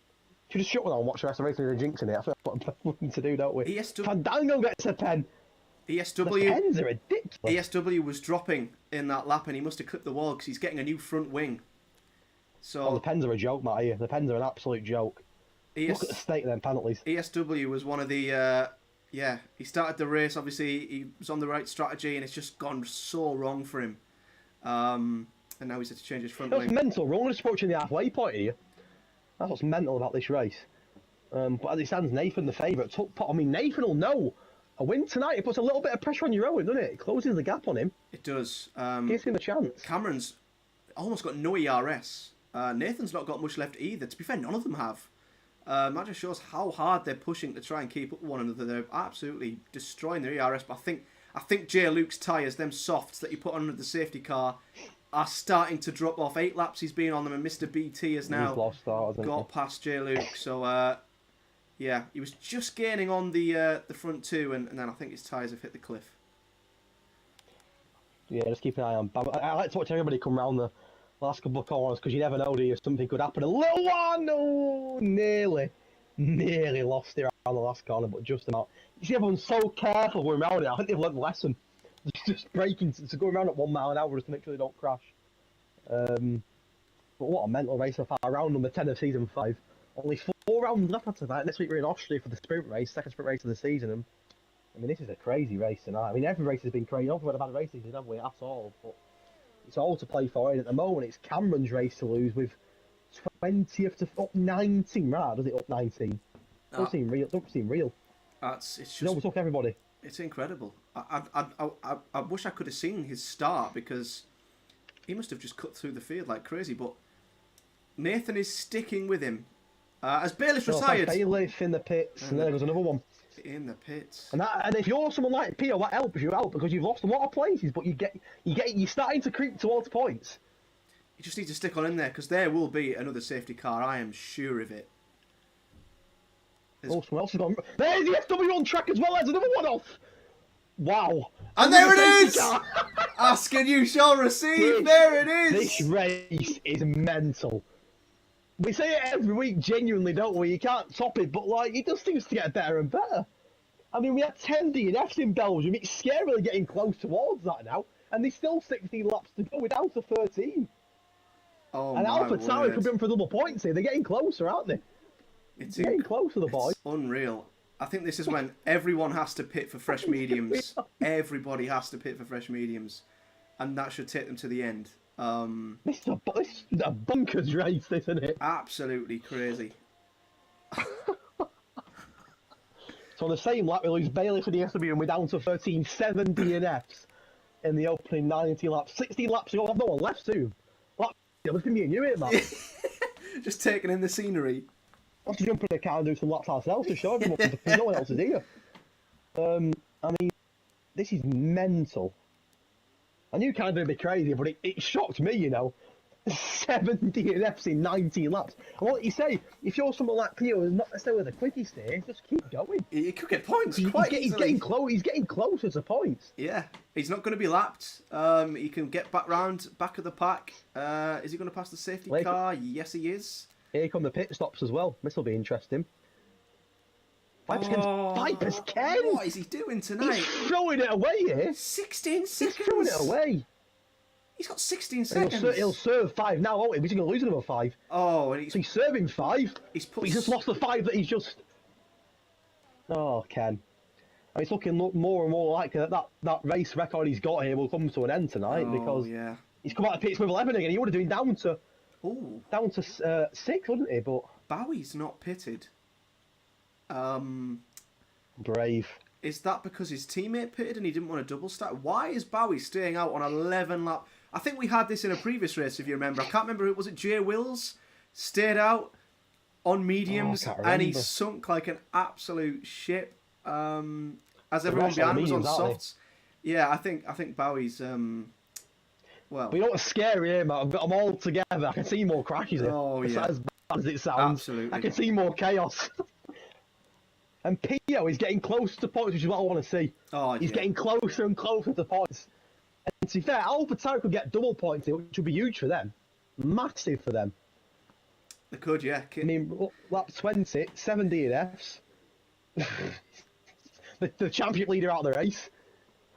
S1: Should just shut one on and watch the rest of the race and jinxing it. That's what we need to do, don't we? Fandango gets a pen.
S2: ESW.
S1: The pens are ridiculous.
S2: ESW was dropping in that lap and he must have clipped the wall because he's getting a new front wing. So
S1: the pens are a joke, Matt. Here. The pens are an absolute joke. Look at the state of them penalties.
S2: ESW was one of the... he started the race. Obviously, he was on the right strategy and it's just gone so wrong for him. And now he's had to change his front wing.
S1: That's mental. We're only just approaching the halfway point here. That's what's mental about this race. But as it stands, Nathan the favourite. I mean, Nathan will know. A win tonight, it puts a little bit of pressure on your own, doesn't it? It closes the gap on him.
S2: It does.
S1: Gives him a chance.
S2: Cameron's almost got no ERS. Nathan's not got much left either. To be fair, none of them have. That just shows how hard they're pushing to try and keep up with one another. They're absolutely destroying their ERS. But I think J. Luke's tyres, them softs that you put under the safety car, are starting to drop off. 8 laps he's been on them, and Mr. BT has now got past J. Luke. So, yeah, he was just gaining on the front 2, and then I think his tyres have hit the cliff. Yeah,
S1: just keep an eye on. I like to watch everybody come round the last couple of corners because you never know, do you? Something could happen. A little one, oh, nearly lost it around the last corner, but just about. You see, everyone's so careful going around it. I think they've learned the lesson. Just braking to go around at 1 mile an hour just to make sure they don't crash. But what a mental race so far. Round number 10 of season 5. Only 4 rounds left after that. Next week we're in Austria for the sprint race, second sprint race of the season. And I mean, this is a crazy race tonight. I mean, every race has been crazy. I don't think we've had a bad race season, have we, at all? But it's all to play for. And at the moment, it's Cameron's race to lose with 20th to up 19. Right, does it up 19? Don't seem real.
S2: It's just.
S1: No, we're talking everybody.
S2: It's incredible. I wish I could have seen his start because he must have just cut through the field like crazy. But Nathan is sticking with him. As Bailiff retired.
S1: Bailiff in the pits, and there goes another one.
S2: In the pits.
S1: And if you're someone like Pio, that helps you out because you've lost a lot of places, but you're starting to creep towards points.
S2: You just need to stick on in there because there will be another safety car. I am sure of it.
S1: Someone else has gone. There's the SW on track as well. There's another one off. Wow.
S2: And there it is! Ask and you shall receive. There it is!
S1: This race is mental. We say it every week, genuinely, don't we? You can't top it, but like it just seems to get better and better. I mean, we had 10 DNFs in Belgium. It's scarily getting close towards that now, and there's still 16 laps to go. We're down to 13.
S2: Oh,
S1: and
S2: my
S1: AlphaTauri could be in for double points here. They're getting closer, aren't they?
S2: It's
S1: getting closer, the boys.
S2: It's unreal. I think this is when everyone has to pit for fresh mediums. Everybody has to pit for fresh mediums, and that should take them to the end.
S1: This is a bunkers race, isn't it?
S2: Absolutely crazy.
S1: So on the same lap, we lose Bailey for the SW and we're down to 13, 7 DNFs in the opening 90 laps. 16 laps ago, I've no one left soon. Look at me and you here, man.
S2: Just taking in the scenery.
S1: I'll have to jump in the car and do some laps ourselves to show everyone because no one else is here. I mean, this is mental. I knew kind of a bit crazy, but it shocked me, you know. 7 DNFs in 19 laps. And what you say, if you're someone like Pio who's not necessarily the quickest here, just keep going.
S2: He could get points
S1: he's getting closer to points.
S2: Yeah, he's not going to be lapped. He can get back of the pack. Is he going to pass the safety car? Yes, he is.
S1: Here come the pit stops as well. This will be interesting. Viper's Ken!
S2: What is he doing tonight?
S1: He's throwing it away here.
S2: 16 seconds.
S1: He's throwing it away.
S2: He's got 16 seconds.
S1: He'll serve 5 now, won't he? He's going to lose another 5.
S2: Oh, and
S1: so he's serving 5.
S2: He's
S1: just lost the 5 that he's just. Oh, Ken. I mean, it's looking more and more like that race record he's got here will come to an end tonight because
S2: he's
S1: come out of pits with 11 again. He would have been down to 6, wouldn't he? But
S2: Bowie's not pitted.
S1: Brave.
S2: Is that because his teammate pitted and he didn't want to double stack? Why is Bowie staying out on 11 lap? I think we had this in a previous race, if you remember. I can't remember. Was it Jay Wills? Stayed out on mediums and he sunk like an absolute ship. As everyone behind him was on softs. Yeah, I think Bowie's. Well,
S1: but you know what's scary here, mate? I've got them all together. I can see more crashes here.
S2: Oh, yeah.
S1: As bad as it sounds.
S2: Absolutely.
S1: I can see more chaos. And Pio is getting close to points, which is what I want to see.
S2: Oh,
S1: He's getting closer and closer to points. And to be fair, Alpha Tauri could get double points here, which would be huge for them. Massive for them.
S2: They could, yeah.
S1: I mean, lap 20, 7 DNFs. the championship leader out of the race.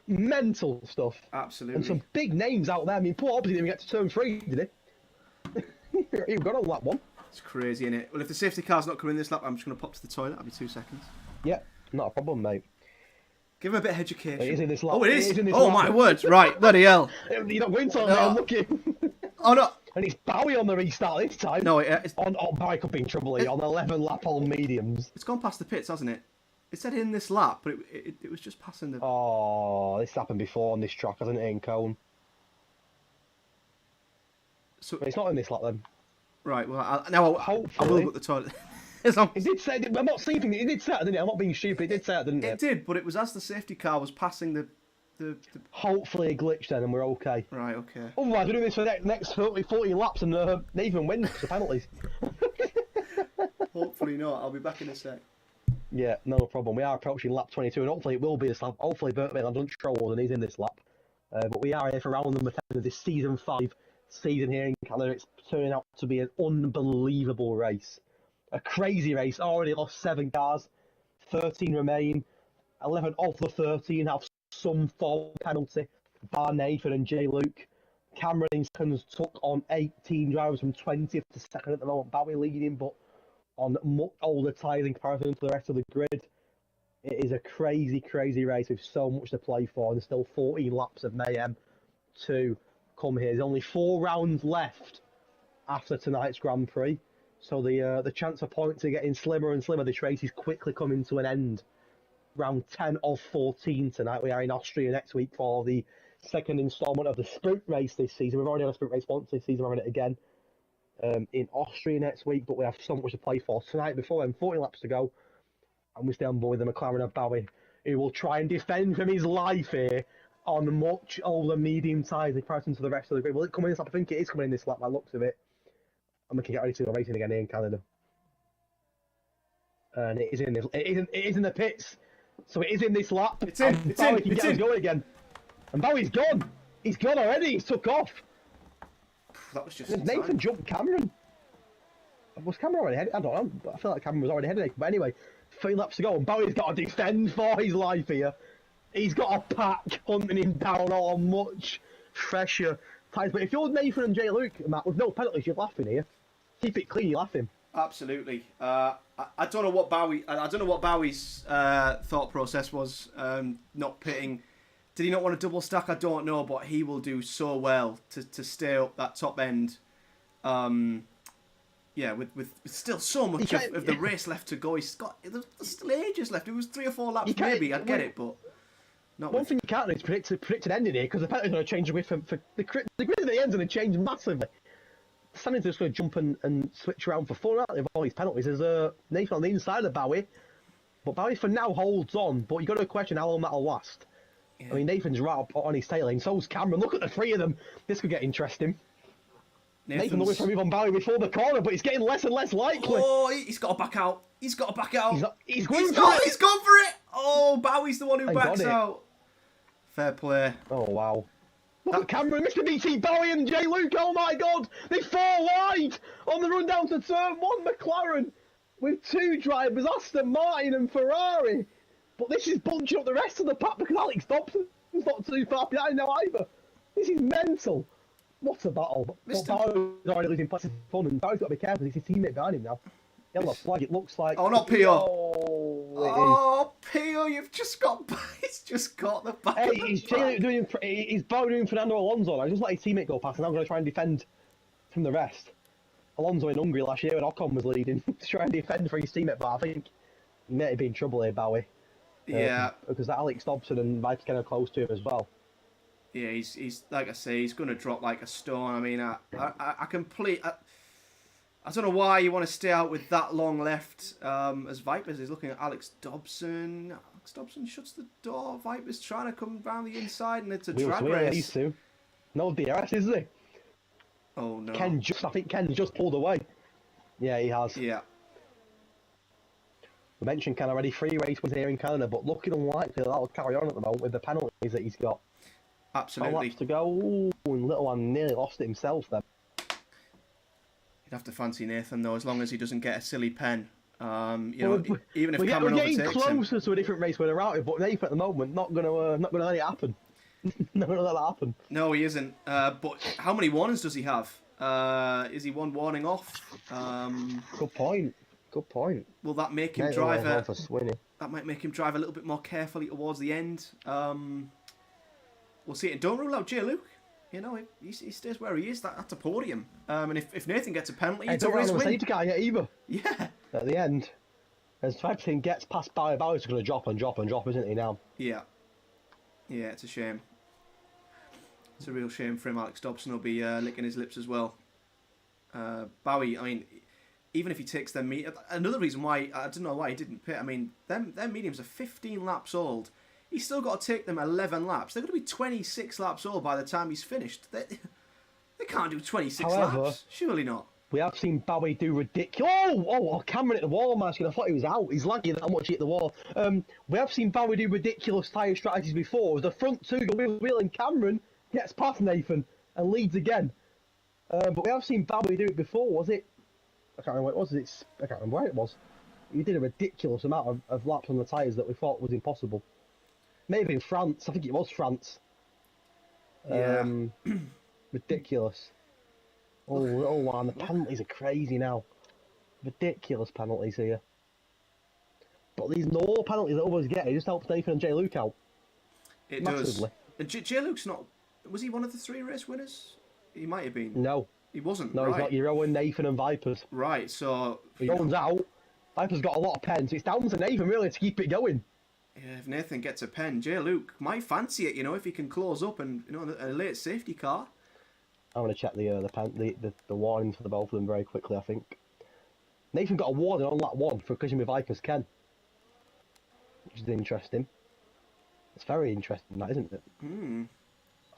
S1: Mental stuff.
S2: Absolutely.
S1: And some big names out there. I mean, poor Hobbs didn't even get to turn 3, did he? He got on lap 1.
S2: It's crazy, isn't it? Well, if the safety car's not coming this lap, I'm just going to pop to the toilet. I'll be 2 seconds.
S1: Yeah, not a problem, mate.
S2: Give him a bit of education.
S1: It is in this lap.
S2: Oh, it is? Oh, my word. Right, bloody hell.
S1: You're not going to I'm looking.
S2: Oh, no.
S1: And it's Bowie on the restart this time.
S2: No, it's...
S1: Bowie could be in trouble here on 11 lap on mediums.
S2: It's gone past the pits, hasn't it? It said in this lap, but it was just passing the...
S1: Oh, this happened before on this track, hasn't it, in Cone?
S2: So
S1: But it's not in this lap, then.
S2: Right, well, I will go to the toilet.
S1: It did say, I'm not seeing it did say that, didn't it? I'm not being stupid, it did say that, didn't it?
S2: It did, but it was as the safety car was passing the...
S1: Hopefully a glitch then, and we're okay.
S2: Right, okay.
S1: Otherwise, we're doing this for the next 40 laps, and Nathan wins the penalties.
S2: Hopefully not, I'll be back in a sec.
S1: Yeah, no problem. We are approaching lap 22, and hopefully it will be this lap. Hopefully Burt Maitland doesn't troll and he's in this lap. But we are here for round number 10 of this season 5 season here in Canada. It's turning out to be an unbelievable race. A crazy race. Already lost 7 cars. 13 remain. 11 of the 13 have some form penalty. Bar Nathan and J. Luke. Cameron Inskins took on 18 drivers from 20th to 2nd at the moment. Bowie leading, but on much older tyres in comparison to the rest of the grid. It is a crazy, crazy race with so much to play for, and there's still 14 laps of mayhem to come here. There's only 4 rounds left after tonight's Grand Prix, so the chance of points are getting slimmer and slimmer. This race is quickly coming to an end. Round 10 of 14 tonight. We are in Austria next week for the second instalment of the sprint race this season. We've already had a sprint race once this season. We're having it again in Austria next week, but we have so much to play for tonight. Before then, 40 laps to go, and we stay on board with the McLaren of Bowie, who will try and defend from his life here on much older medium tyres in comparison to the rest of the grid. Will it come in this lap? I think it is coming in this lap by the looks of it. And we can get ready to go racing again here in Canada. And it is in the pits. So it is in this lap.
S2: It's in.
S1: And Bowie can get us going again. And Bowie's gone. He's gone already. He's took off.
S2: That was just
S1: Nathan jumped Cameron. Was Cameron already headed? I don't know. But I feel like Cameron was already headed. But anyway, 3 laps to go. And Bowie's got to defend for his life here. He's got a pack hunting him down on much fresher tyres. But if you're Nathan and J. Luke, Matt, with no penalties, you're laughing here. Keep it clean, you're laughing.
S2: Absolutely. I don't know what Bowie's thought process was. Not pitting. Did he not want to double stack? I don't know, but he will do so well to stay up that top end. Yeah, with still so much of the race left to go. There's still ages left. It was 3 or 4 laps maybe. I'd get it, but not.
S1: One thing you can't do is predict an ending here, because the penalty's going to change away from the grid at the end's going to change massively. Standing's just going to jump and switch around for fun out of all these penalties. There's Nathan on the inside of Bowie, but Bowie for now holds on. But you've got to question how long that'll last. Yeah. I mean, Nathan's right up on his tail lane, so's Cameron. Look at the 3 of them. This could get interesting. Nathan looking for a move on Bowie before the corner, but it's getting less and less likely.
S2: Oh, he's got to back out. He's got to back out.
S1: He's
S2: gone for it. Oh, Bowie's the one who backs out. Fair play.
S1: Oh, wow. Look at Cameron, Mr. BT, Bowie and J. Luke, oh my god! They fall wide on the run down to turn 1, McLaren, with 2 drivers, Aston Martin and Ferrari. But this is bunching up the rest of the pack because Alex Dobson's not too far behind now either. This is mental. What a battle. But Bowie's already losing place of fun, and Bowie's got to be careful, he's his teammate behind him now. Yellow flag, it looks like...
S2: Oh, not Pio. Oh, Pio, he's just got the back of the
S1: he's Bowie doing Fernando Alonso now. He's just let his teammate go past, and I'm going to try and defend from the rest. Alonso in Hungary last year when Ocon was leading to try and defend for his teammate, but I think he may be in trouble here, Bowie.
S2: Yeah.
S1: Because that Alex Dobson and Viper's kind of close to him as well.
S2: Yeah, he's like I say, he's going to drop like a stone. I mean, I don't know why you want to stay out with that long left. As Vipers is looking at Alex Dobson. Alex Dobson shuts the door. Vipers trying to come round the inside, and it's a drag race.
S1: No DRS, is he?
S2: Oh no.
S1: I think Ken just pulled away. Yeah, he has.
S2: Yeah.
S1: We mentioned Ken already, 3 race wins here in Canada, but looking unlikely that'll carry on at the moment with the penalties that he's got.
S2: Absolutely.
S1: Laps to go. Ooh, and Little One nearly lost it himself then.
S2: You'd have to fancy Nathan though, as long as he doesn't get a silly pen. Even if Cameron
S1: we're
S2: overtakes
S1: getting closer
S2: him.
S1: to a different race winner out, but Nathan at the moment not gonna let it happen. Not gonna let that happen.
S2: No, he isn't. But how many warnings does he have? Is he one warning off?
S1: Good point.
S2: Will that make him drive? That might make him drive a little bit more carefully towards the end. We'll see. And don't rule out J. Luke. You know, he stays where he is. That's a podium. And if Nathan gets a penalty, it's a race win.
S1: Safety car yet either.
S2: Yeah.
S1: At the end, as everything gets past Bowie's going to drop, isn't he now?
S2: Yeah. Yeah, it's a shame. It's a real shame for him. Alex Dobson will be licking his lips as well. Bowie, I mean, even if he takes them another reason why I don't know why he didn't pit. I mean, them mediums are 15 laps old. He's still got to take them 11 laps. They're going to be 26 laps old by the time he's finished. They can't do 26 laps. Surely not.
S1: We have seen Bowie do ridiculous. Cameron hit the wall, man. I thought he was out. He's lagging that much he hit the wall. We have seen Bowie do ridiculous tyre strategies before. The front two go wheel and Cameron gets past Nathan and leads again. But we have seen Bowie do it before. Was it? I can't remember what it was. I can't remember where it was. He did a ridiculous amount of laps on the tyres that we thought was impossible. Maybe in France. I think it was France.
S2: Yeah.
S1: Ridiculous. Oh, man, the penalties are crazy now. Ridiculous penalties here. But these no penalties that others get, it just helps Nathan and J. Luke out.
S2: It
S1: massively.
S2: does. And J. Luke's not... Was he one of the 3 race winners? He might have been.
S1: No.
S2: He wasn't,
S1: No,
S2: right.
S1: He's got your Owen, Nathan and Vipers.
S2: Right, so...
S1: If Owen's out, Vipers got a lot of pens. It's down to Nathan, really, to keep it going.
S2: Yeah, if Nathan gets a pen, J. Luke might fancy it, if he can close up and, a late safety car.
S1: I'm going to check the warnings for the both of them very quickly, I think. Nathan got a warning on lap 1 for collision with Vipers Ken. Which is interesting. It's very interesting, that, isn't it?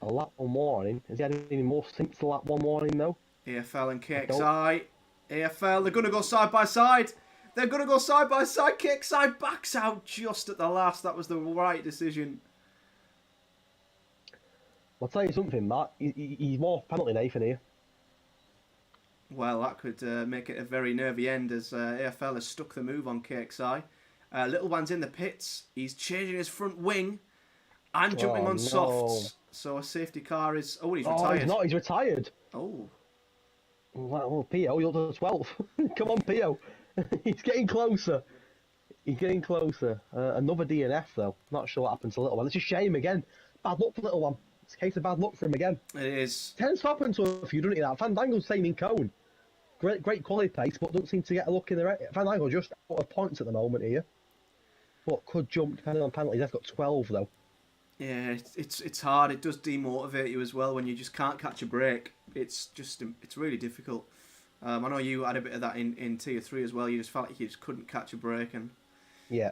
S1: A lap 1 warning. Has he had any more since the lap 1 warning, though?
S2: AFL and KXI. AFL, they're going to go side by side. They're going to go side by side. KXI backs out just at the last. That was the right decision.
S1: I'll tell you something, Matt. He's more penalty Nathan here.
S2: Well, that could make it a very nervy end as AFL has stuck the move on KXI. Little One's in the pits. He's changing his front wing and jumping on softs. So a safety car is... Oh, he's retired.
S1: He's not. He's retired.
S2: Oh.
S1: Well, Pio, you're the 12th. Come on, Pio. He's getting closer. Another DNF, though. Not sure what happened to Little One. It's a shame again. Bad luck for Little One. It's a case of bad luck for him again.
S2: It is.
S1: Tends to happen to a few, doesn't it? That Fandango's same in Cone. Great quality pace, but doesn't seem to get a look in the right. Fandango just out of points at the moment here. But could jump depending on penalties. They've got 12 though.
S2: Yeah, it's hard. It does demotivate you as well when you just can't catch a break. It's really difficult. I know you had a bit of that in Tier 3 as well. You just felt like you just couldn't catch a break and
S1: yeah,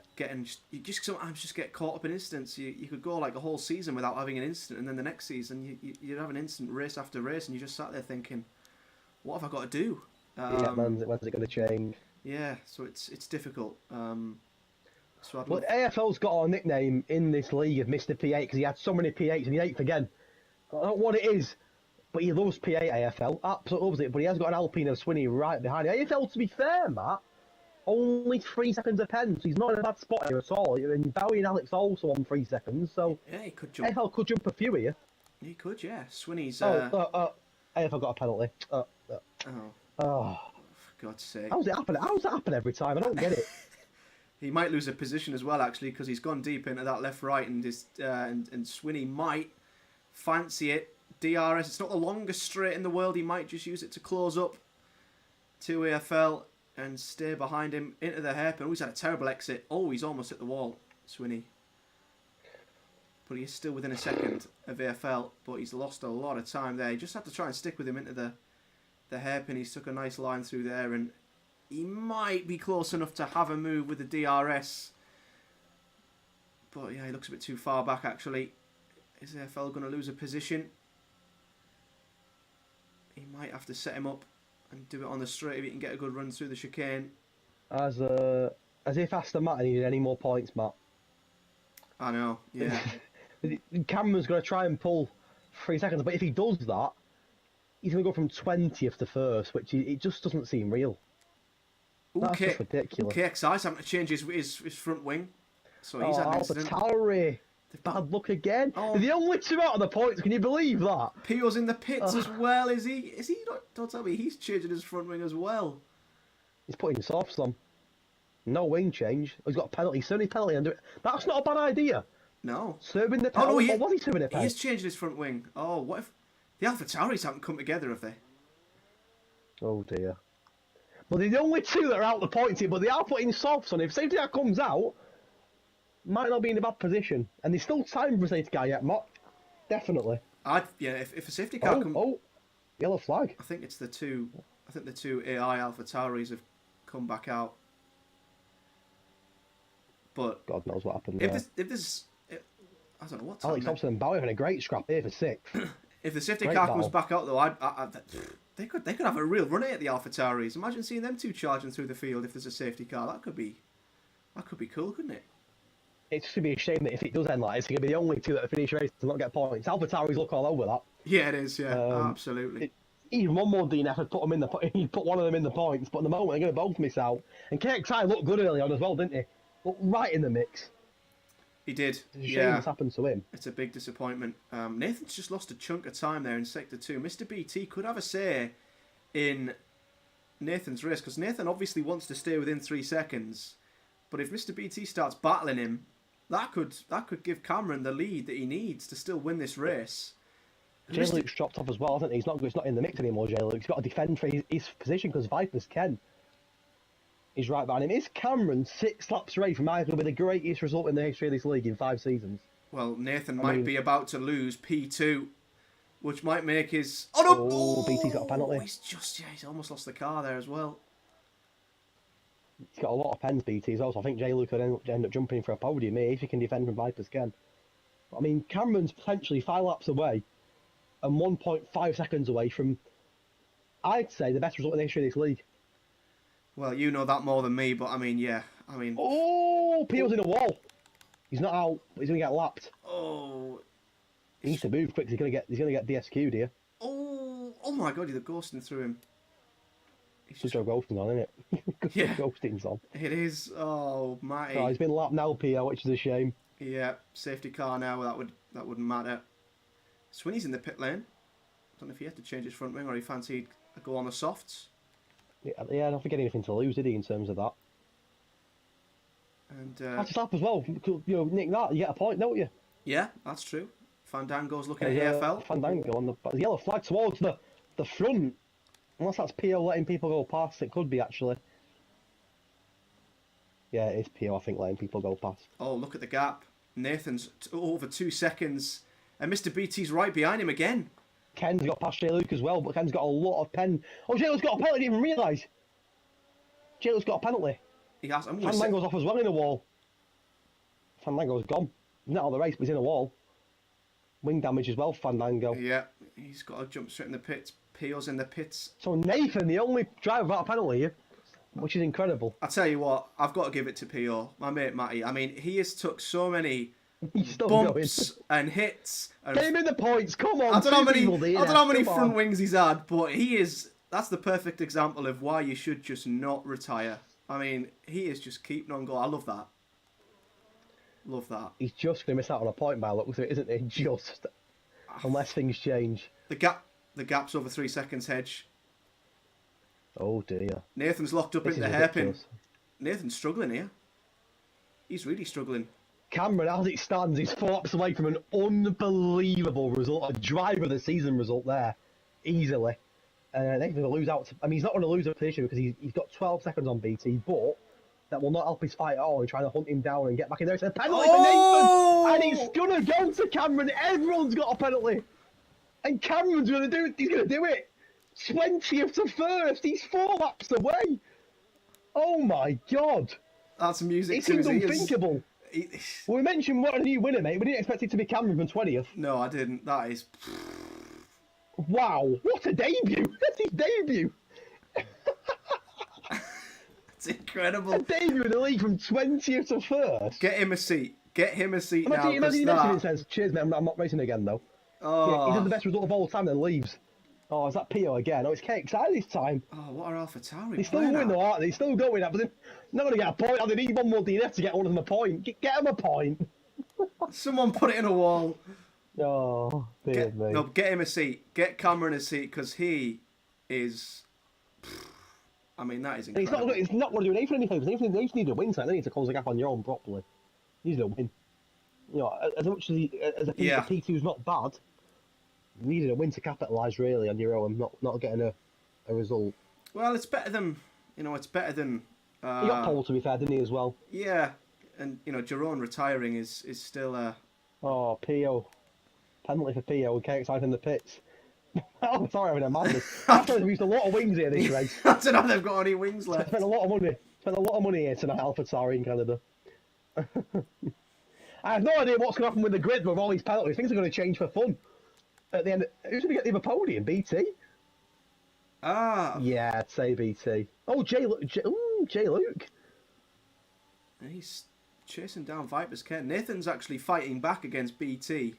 S2: you just sometimes just get caught up in incidents. You could go like a whole season without having an incident, and then the next season you'd have an incident race after race, and you just sat there thinking, what have I got to do?
S1: when's it going to change?
S2: Yeah, so it's difficult.
S1: But AFL's got a nickname in this league of Mr. P8 because he had so many P8s and he 8th again. I don't know what it is, but he loves P8 AFL. Absolutely loves it, but he has got an Alpine and Swinney right behind him. AFL, to be fair, Matt, only 3 seconds a pen, so he's not in a bad spot here at all. And Bowie and Alex also on 3 seconds, so
S2: yeah, he could jump.
S1: AFL could jump a few here.
S2: He could, yeah. Swinney's...
S1: AFL got a penalty.
S2: For God's sake.
S1: How's it happen? How's that happen every time? I don't get it.
S2: He might lose a position as well, actually, because he's gone deep into that left-right, and Swinney might fancy it. DRS, it's not the longest straight in the world. He might just use it to close up. to AFL and stay behind him into the hairpin. Oh, he's had a terrible exit. Oh, he's almost hit the wall, Swinney. But he's still within a second of AFL, but he's lost a lot of time there. He just had to try and stick with him into the hairpin. He's took a nice line through there, and he might be close enough to have a move with the DRS. But yeah, he looks a bit too far back, actually. Is AFL going to lose a position? He might have to set him up and do it on the straight if he can get a good run through the chicane.
S1: As if Aston Martin needed any more points, Matt.
S2: I know, yeah.
S1: Cameron's going to try and pull 3 seconds, but if he does that, he's going to go from 20th to 1st, which it just doesn't seem real. That's just ridiculous.
S2: KXI's having to change his front wing. So he's had an incident.
S1: AlphaTauri. Bad luck again. They're the only 2 out of the points. Can you believe that?
S2: Pio's in the pits as well. Is he not? Don't tell me he's changing his front wing as well.
S1: He's putting softs on. No wing change. He's got a penalty. Serving penalty and do it. That's not a bad idea.
S2: No.
S1: Serving the penalty. Was he serving the penalty?
S2: He's changing his front wing. Oh, what if the AlphaTauris haven't come together, have they?
S1: Oh dear. Well, they're the only 2 that are out the points here, but they are putting softs on. If safety car comes out, might not be in a bad position, and there's still time for a safety car yet, Mott. Definitely.
S2: If a safety car comes.
S1: Oh, yellow flag.
S2: I think it's the 2. I think the 2 AI AlphaTauris have come back out. But
S1: God knows what happened
S2: if there's I don't know what's
S1: Alex Thompson and Bowie having a great scrap here for 6th.
S2: If the safety car comes back out though, they could have a real run at the AlphaTauris. Imagine seeing them 2 charging through the field if there's a safety car. That could be cool, couldn't it?
S1: It's going to be a shame that if it does end like this, it's going to be the only 2 that finish race to not get points. AlphaTauris look all over that.
S2: Yeah, it is. Yeah, absolutely.
S1: Even one more DNF would put them in he'd put one of them in the points, but at the moment they're going to both miss out. And KXI looked good early on as well, didn't he? Looked right in the mix.
S2: He did.
S1: It's a shame this happened to him.
S2: It's a big disappointment. Nathan's just lost a chunk of time there in Sector 2. Mr. BT could have a say in Nathan's race, because Nathan obviously wants to stay within 3 seconds. But if Mr. BT starts battling him, that could give Cameron the lead that he needs to still win this race.
S1: J. Luke's dropped off as well, hasn't he? He's not in the mix anymore, J. Luke. He's got to defend for his position because Vipers can. He's right behind him. Is Cameron 6 laps away from arguably the greatest result in the history of this league in 5 seasons?
S2: Well, Nathan might be about to lose P2, which might make his... Oh, no!
S1: Oh, BT's got a penalty.
S2: He's almost lost the car there as well.
S1: He's got a lot of pens, BT, as well, so I think J. Luke could end up jumping in for a podium here if he can defend from Vipers can. I mean, Cameron's potentially 5 laps away and 1.5 seconds away from, I'd say, the best result in the history of this league.
S2: Well, you know that more than me, but I mean, yeah.
S1: Oh, Pio's in a wall. He's not out, but he's going to get lapped.
S2: Oh.
S1: He needs to move quick, he's going to get DSQ'd here.
S2: Oh my God, you're ghosting through him.
S1: Good job ghosting on, isn't it? Good job ghosting's on.
S2: It is. Oh, Matty.
S1: Oh, he's been lapped now, Pio, which is a shame.
S2: Yeah, safety car now, that wouldn't matter. Swinney's in the pit lane. I don't know if he had to change his front wing or he fancied a go on the softs.
S1: Yeah, I don't think anything to lose, did he, in terms of that?
S2: And
S1: that's a slap as well. You know, nick that, you get a point, don't you?
S2: Yeah, that's true. Fandango's looking at AFL.
S1: Fandango on the yellow flag towards the front. Unless that's Pio letting people go past, it could be actually. Yeah, it is Pio, I think, letting people go past.
S2: Oh, look at the gap. Nathan's over 2 seconds. And Mr. BT's right behind him again.
S1: Ken's got past J. Luke as well, but Ken's got a lot of pen. Oh, J. Luke's got a penalty, I didn't even realise. J. Luke's got a penalty.
S2: He has.
S1: Fandango's off as well in a wall. Fandango's gone. He's not out of the race, but he's in a wall. Wing damage as well, Fandango.
S2: Yeah, he's got to jump straight in the pits. Pio's in the pits.
S1: So Nathan, the only driver without a penalty here, which is incredible.
S2: I tell you what, I've got to give it to Pio, my mate Matty. I mean, he has took so many bumps and hits. And
S1: get him in the points, come on.
S2: I don't know how many front wings he's had, but that's the perfect example of why you should just not retire. I mean, he is just keeping on going. I love that. Love that.
S1: He's just going to miss out on a point by look, isn't he? Just. Unless things change.
S2: The gap's over 3 seconds, Hedge.
S1: Oh dear.
S2: Nathan's locked up in the hairpin. Nathan's struggling here. He's really struggling.
S1: Cameron, as it stands, is 4 laps away from an unbelievable result. A driver of the season result there. Easily. they're going to lose out. I mean, he's not going to lose a position because he's got 12 seconds on BT, but that will not help his fight at all and trying to hunt him down and get back in there. It's a penalty for Nathan, and it's going to go to Cameron. Everyone's got a penalty, and Cameron's going to do it. He's going to do it. 20th to first. He's 4 laps away. Oh my God.
S2: That's music
S1: it
S2: to his
S1: seems
S2: ears.
S1: unthinkable. Well, we mentioned what a new winner, mate. We didn't expect it to be Cameron from 20th.
S2: No, I didn't. That is...
S1: Wow, what a debut. That's his debut.
S2: It's incredible.
S1: A debut in the league from 20th to first.
S2: Get him a seat. Get him a seat now.
S1: Imagine he next to me and says, cheers, mate, I'm not racing again, though.
S2: Oh.
S1: Yeah, he did the best result of all time, then leaves. Oh, is that Pio again? Oh, it's KXI this time.
S2: Oh, what are AlphaTauri?
S1: He's still going, though, aren't they? He's still going, but they're not going to get a point. They need one more DNF to get one of them a point. Get them a point.
S2: Someone put it in a wall.
S1: Oh, dear me.
S2: No, get him a seat. Get Cameron a seat, because he is... I mean, that is incredible.
S1: It's not going to do anything any favours. They need to win, so they need to close the gap on your own properly. He needs to win. You know, as much as a P2's not bad, you needed a win to capitalise really on your own, not getting a result.
S2: Well, it's better than, it's better than...
S1: he got pole, to be fair, didn't he, as well?
S2: Yeah, and, Jerome retiring is still a...
S1: Oh, Pio. Penalty for Pio, we can't excite in the pits. Oh, sorry, having a madness. We've used a lot of wings here this race.
S2: I don't know if they've got any wings left.
S1: Spent a lot of money here tonight, AlphaTauri in Canada. I have no idea what's going to happen with the grid with all these penalties. Things are going to change for fun. At the end, who's going to get the other podium? BT?
S2: Ah.
S1: Yeah, I'd say BT. Oh, Jay Luke.
S2: He's chasing down Viper's Ken. Nathan's actually fighting back against BT.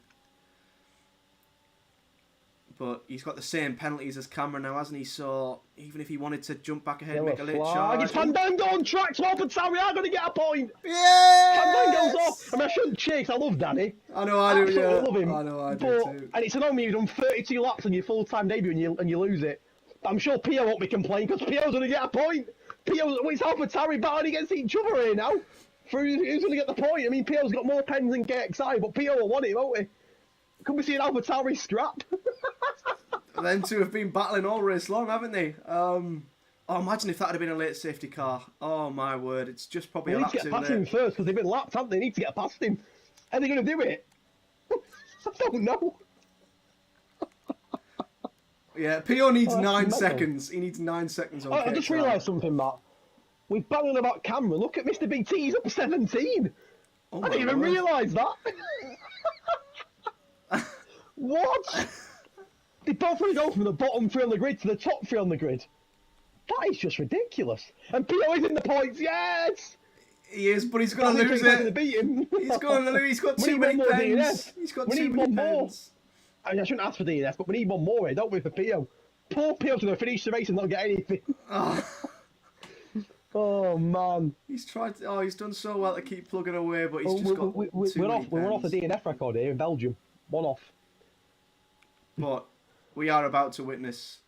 S2: But he's got the same penalties as Cameron now, hasn't he? So even if he wanted to jump back ahead and make a late charge...
S1: It's Fandango on track, so AlphaTauri are going to get a point!
S2: Yeah!
S1: Fandango's off! I mean, I shouldn't chase, I love Danny.
S2: I know I do, yeah.
S1: I love him.
S2: I know I do too.
S1: And it's annoying me, you've done 32 laps on your full-time debut and you lose it. But I'm sure Pio won't be complaining, because Pio's going to get a point! It's AlphaTauri battling against each other here now. For who's going to get the point? I mean, Pio's got more pens than KXI, but Pio will want it, won't he? Could we see an AlphaTauri scrap?
S2: Them two have been battling all race long, haven't they? Oh, imagine if that had been a late safety car. Oh, my word. It's just probably a lap too late. They need to get past him
S1: first, because they've been lapped, haven't they? They need to get past him. Are they going to do it? I don't know.
S2: Yeah, Pio needs 9 seconds. He needs 9 seconds on
S1: I just realised something, Matt. We're banging about Cameron. Look at Mr. BT. He's up 17. I didn't even realise that. What? They both want to go from the bottom 3 on the grid to the top 3 on the grid. That is just ridiculous. And Pio is in the points, yes!
S2: He is, but he's going to lose it.
S1: Beat him.
S2: He's going to lose. He's got too many pens. He's got too many pens.
S1: I mean, I shouldn't ask for DNF, but we need one more here, don't we, for Pio? Poor Pio's going to finish the race and not get anything. Oh, man.
S2: He's tried to, he's done so well to keep plugging away, but he's just got too many pens.
S1: We're off the DNF record here in Belgium. 1 off.
S2: But we are about to witness.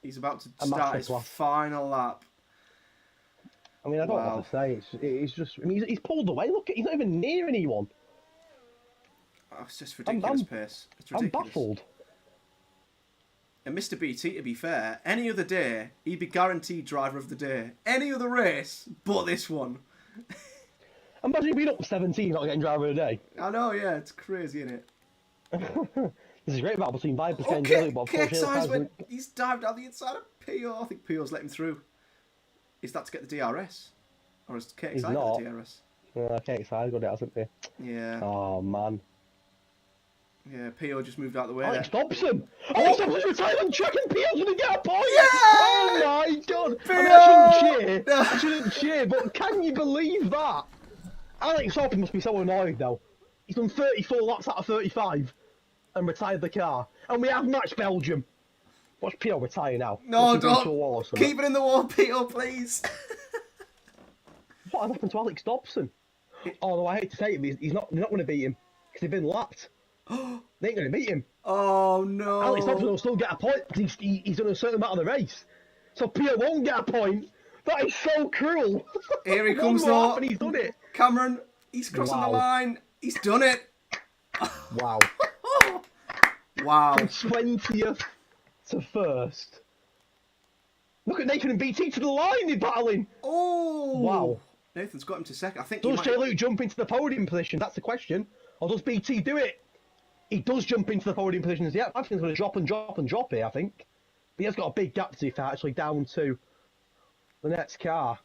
S2: He's about to start his final lap.
S1: I mean, I don't know what to say. It's just. I mean, he's pulled away. Look, he's not even near anyone.
S2: Oh, it's just ridiculous pace. It's ridiculous.
S1: I'm baffled.
S2: And Mr. BT, to be fair, any other day he'd be guaranteed driver of the day. Any other race, but this one.
S1: Imagine being up 17, not getting driver of the day.
S2: I know, yeah, it's crazy, isn't it?
S1: This is a great battle between Vipers and
S2: KXI's he's dived out the inside of Pio. I think Pio's let him through. Is that to get the DRS? Or is KXI got the DRS?
S1: KXI got it, hasn't he?
S2: Yeah.
S1: Oh, man.
S2: Yeah, Pio just moved out the way.
S1: Alex Dobson! Alex Dobson's retired on track and Pio's going to get a point! Yeah! Oh, my God!
S2: Pio!
S1: I mean, I shouldn't cheer, but can you believe that? Alex Dobson must be so annoyed, though. He's done 34 laps out of 35. And retired the car. And we have matched Belgium. Watch Pio retire now.
S2: No, don't. Keep it in the wall, Pio, please.
S1: What has happened to Alex Dobson? Oh, no, I hate to say it, but they're not going to beat him. Because they've been lapped. They ain't going to beat him.
S2: Oh, no.
S1: Alex Dobson will still get a point because he's done a certain amount of the race. So Pio won't get a point. That is so cruel.
S2: Here he comes, though.
S1: And he's done it.
S2: Cameron, he's crossing the line. He's done it.
S1: Wow.
S2: Wow.
S1: From 20th to 1st. Look at Nathan and BT to the line, they're battling.
S2: Oh!
S1: Wow.
S2: Nathan's got him to second. I think
S1: Does Jay Luke jump into the podium position? That's the question. Or does BT do it? He does jump into the podium positions. Yeah, I think he's going to drop here, I think. But he has got a big gap to be fair, actually, down to the next car.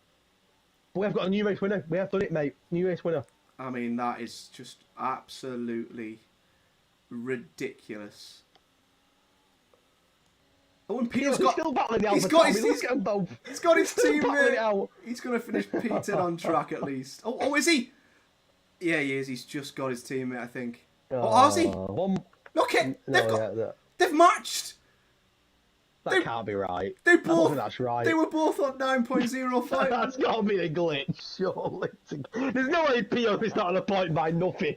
S1: But we have got a new race winner. We have done it, mate. New race winner.
S2: I mean, that is just absolutely ridiculous. Oh, and Peter's
S1: still battling the
S2: he's
S1: Alpha
S2: got his,
S1: Tauri. Look at them both.
S2: He's got his
S1: Still battling
S2: teammate.
S1: it out.
S2: He's going to finish P10 on track at least. Oh, is he? Yeah, he is. He's just got his teammate, I think. Oh, has he? Look at they've matched.
S1: That can't be right.
S2: They
S1: I don't
S2: both.
S1: think that's right.
S2: They were both on 9.05.
S1: That's got to be a glitch, surely. There's no way PO is not on a point by nothing.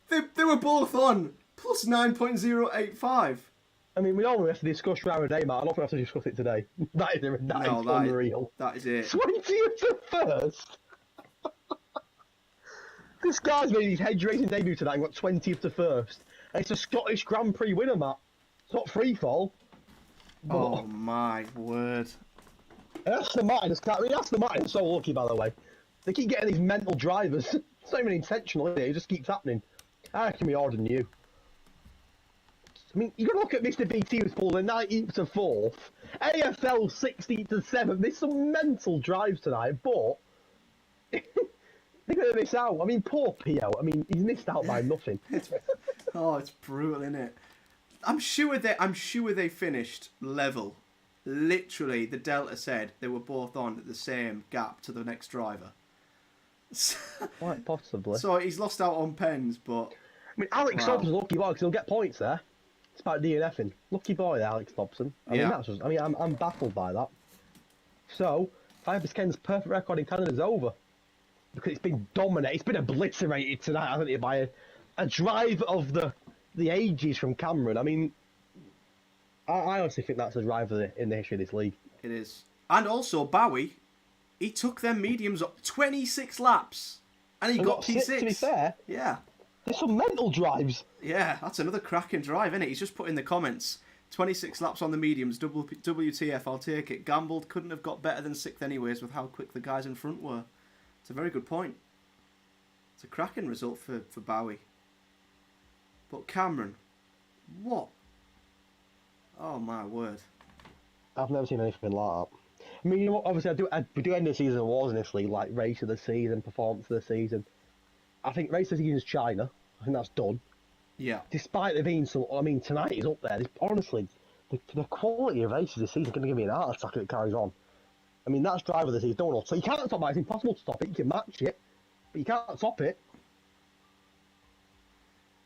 S2: They were both on plus 9.085.
S1: I mean, we normally have to discuss driver of the day, Matt. I don't think we have to discuss it today. That is unreal.
S2: That is it.
S1: 20th to first. This guy's made his hedge racing debut tonight and got 20th to first. And it's a Scottish Grand Prix winner, Matt. It's not free fall.
S2: Oh my word.
S1: Aston Martin is so lucky, by the way. They keep getting these mental drivers. It's not even intentional, is it? It just keeps happening. I reckon we ordered new. I mean, you got to look at Mr. BT who's pulled a 19th to 4th. AFL 60th to 7th. There's some mental drives tonight, but they're going to miss out. I mean, poor Pio. I mean, he's missed out by nothing.
S2: It's brutal, isn't it? I'm sure they finished level. Literally, the Delta said they were both on at the same gap to the next driver.
S1: Quite possibly.
S2: So he's lost out on pens, but
S1: I mean, Alex Dobson's a lucky boy because he'll get points there. It's about DNFing. Lucky boy, Alex Dobson. I'm baffled by that. So, 5%'s perfect record in Canada's over because it's been dominated. It's been obliterated tonight, hasn't it, by a drive of the ages from Cameron. I mean, I honestly think that's a drive in the history of this league.
S2: It is. And also, Bowie, he took them mediums up 26 laps. And he got P6.
S1: To be fair.
S2: Yeah.
S1: There's some mental drives.
S2: Yeah, that's another cracking drive, isn't it? He's just put in the comments. 26 laps on the mediums, WTF, I'll take it. Gambled, couldn't have got better than 6th anyways with how quick the guys in front were. It's a very good point. It's a cracking result for Bowie. But Cameron, what? Oh my word!
S1: I've never seen anything like that. I mean, you know, obviously, we do end the season awards in this league, like race of the season, performance of the season. I think race of the season is China. I think that's done.
S2: Yeah.
S1: Despite there being some, I mean, tonight is up there. Honestly, the quality of races this season is going to give me an heart attack if it carries on. I mean, that's driver of the season. So you can't stop it. It's impossible to stop it. You can match it, but you can't stop it.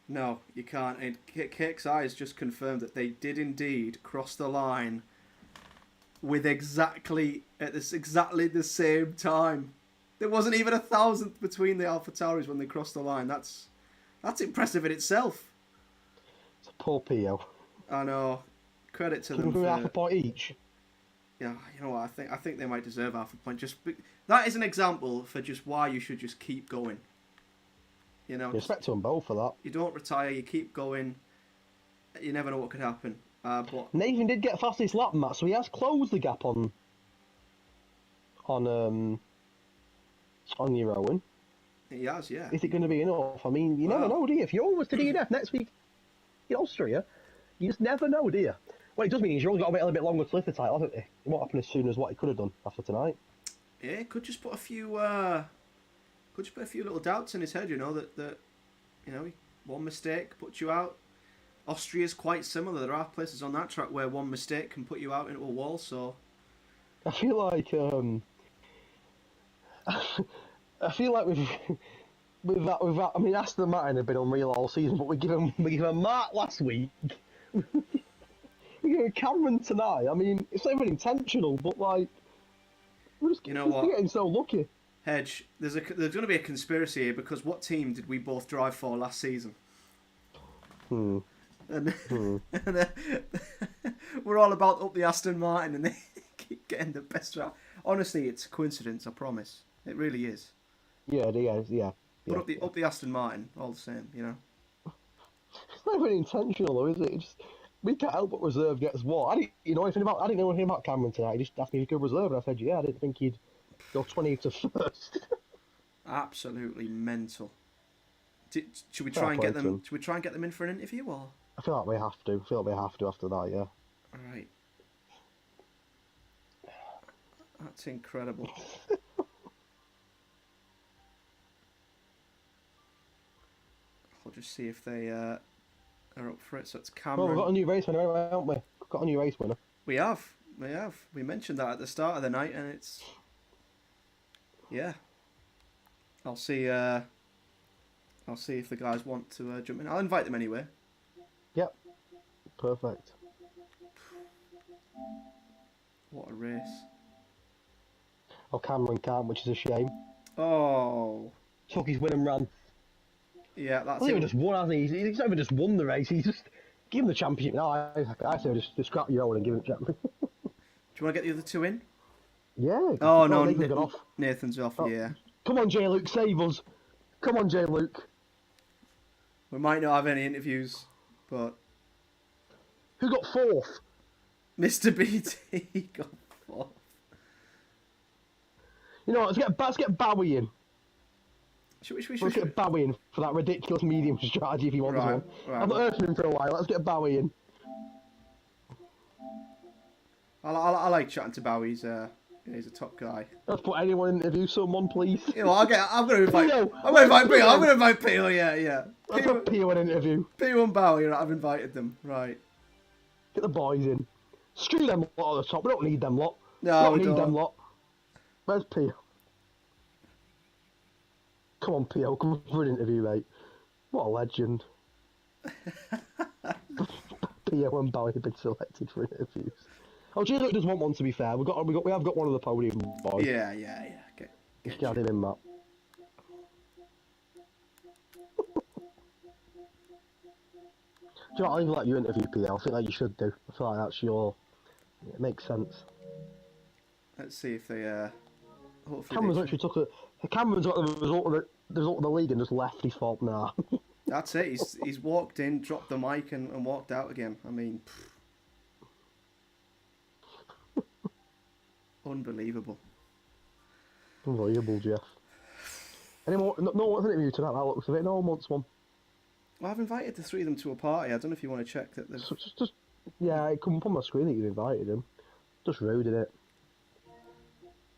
S2: No, you can't. And Cake's Eyes just confirmed that they did indeed cross the line with exactly the same time. There wasn't even 1,000th between the AlphaTauris when they crossed the line. That's impressive in itself.
S1: It's a poor PO.
S2: I know. Credit to them.
S1: Can we do half a point each?
S2: Yeah, you know what? I think they might deserve half a point. That is an example for just why you should just keep going. You know,
S1: respect to them both for that.
S2: You don't retire. You keep going. You never know what could happen. But
S1: Nathan did get fastest lap, Matt, so he has closed the gap on your Owen.
S2: He has, yeah.
S1: Is it going to be enough? I mean, you never know, do you? If you're always to DNF next week in Austria, you just never know, do you? What it does mean is you've only got to wait a little bit longer to lift the title, haven't you? It won't happen as soon as what he could have done after tonight.
S2: Yeah, it could just put a few little doubts in his head, you know, that you know, one mistake puts you out. Austria's quite similar. There are places on that track where one mistake can put you out into a wall, so
S1: I feel like with that, I mean, Aston Martin have been unreal all season, but we give him Mark last week. We give him Cameron tonight. I mean, it's not even intentional, but like, we're just getting so lucky.
S2: Hedge, there's going to be a conspiracy here because what team did we both drive for last season? And we're all about up the Aston Martin, and they keep getting the best drive. Honestly, it's a coincidence. I promise. It really is.
S1: Yeah. But
S2: up the Aston Martin, all the same, you know.
S1: It's not even intentional, though, is it? we can't help but reserve gets what? I didn't know anything about Cameron tonight. He just asked me if he could reserve, and I said, yeah, I didn't think he'd go 20th to first.
S2: Absolutely mental. Should we try and get them? Should we try and get them in for an interview, or?
S1: I feel like we have to. After that, yeah.
S2: All right. That's incredible. I'll just see if they are up for it. So it's Cameron.
S1: Well, we've got a new race winner, haven't we? We've got a new race winner.
S2: We have. We mentioned that at the start of the night, and it's... Yeah. I'll see if the guys want to jump in. I'll invite them anyway.
S1: Yep. Perfect.
S2: What a race.
S1: Oh, Cameron can't, which is a shame.
S2: Oh.
S1: Took his win and ran.
S2: Yeah, that's
S1: He's not even just won, hasn't he? He's not even just won the race. He's just give him the championship. No, I say just scrap your own and give him the championship.
S2: Do you want to get the other two in?
S1: Yeah.
S2: Oh no,
S1: off.
S2: Nathan's off. Oh. Yeah.
S1: Come on, J. Luke, save us. Come on, J. Luke.
S2: We might not have any interviews, but
S1: who got fourth?
S2: Mr. BT got fourth.
S1: You know, let's get Bowie in.
S2: Let's
S1: get Bowie in for that ridiculous medium strategy if he wants one.
S2: Right,
S1: I've not heard from him for a while. Let's get Bowie in.
S2: I like chatting to Bowie. He's a top guy.
S1: Let's put anyone in interview someone, please.
S2: You know, I'm going to invite. I'm going to invite Pio. Yeah.
S1: Let's put Pio in interview.
S2: Pio and Bowie. I've invited them. Right.
S1: Get the boys in. Screw them lot at the top. We don't need them lot.
S2: No,
S1: we don't need them lot. Where's Pio? Come on, Pio, come for an interview, mate. What a legend. Pio and Bowie have been selected for interviews. Oh, J. Luke does want one, to be fair. We have got one of the podium boys.
S2: Yeah.
S1: Just get him in, Matt. Do you know what, I'll even let you interview Pio. I think that you should do. I feel like that's your... It makes sense.
S2: Let's see if they, hopefully
S1: Cameron's actually took a... Cameron's got the result of the league and just left his fault now.
S2: That's it. He's walked in, dropped the mic, and walked out again. I mean, unbelievable.
S1: Unbelievable, Jeff. Any more? No one wants an interview tonight. That looks of it. No one wants one.
S2: Well, I've invited the three of them to a party. I don't know if you want to check that.
S1: So just yeah, it come up on my screen that you invited him. Just rude, isn't it?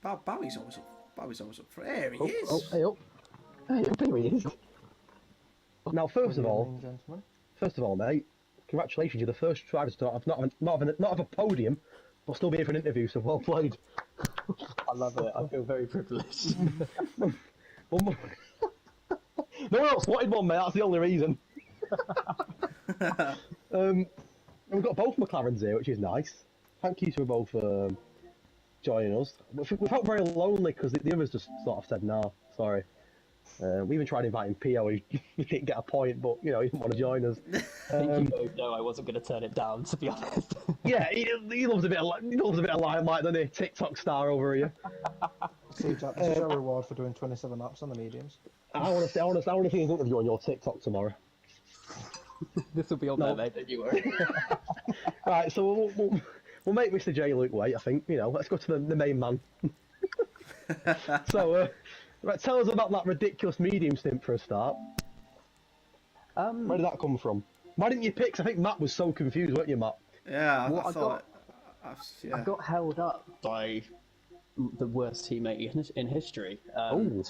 S2: Bowie's always up. Bowie's always up for. There he is.
S1: Oh, hey up. Hey up, here he is. Now, first of all, mate, congratulations. You're the first driver to not have a podium, but still be here for an interview. So well played.
S3: I love it. I feel very privileged.
S1: No one else wanted one, mate. That's the only reason. We've got both McLarens here, which is nice. Thank you to both joining us. We felt very lonely because the others just sort of said no. Sorry. We even tried inviting Pio. He didn't get a point, but you know he didn't want to join us.
S3: I think you both know I wasn't going to turn it down, to be honest.
S1: Yeah, he loves a bit of limelight, doesn't he? TikTok star over here.
S4: See, Jack, this is your reward for doing 27 laps on the mediums.
S1: I want to see his interview on your TikTok tomorrow.
S3: This will be on there, mate. Don't you worry.
S1: Right, so we'll make Mr. J. Luke wait. I think let's go to the main man. So, right, tell us about that ridiculous medium stint for a start. Where did that come from? Why didn't you pick? 'Cause I think Matt was so confused, weren't you, Matt?
S2: Yeah, I thought.
S3: I got held up by the worst teammate in history.
S1: On
S3: the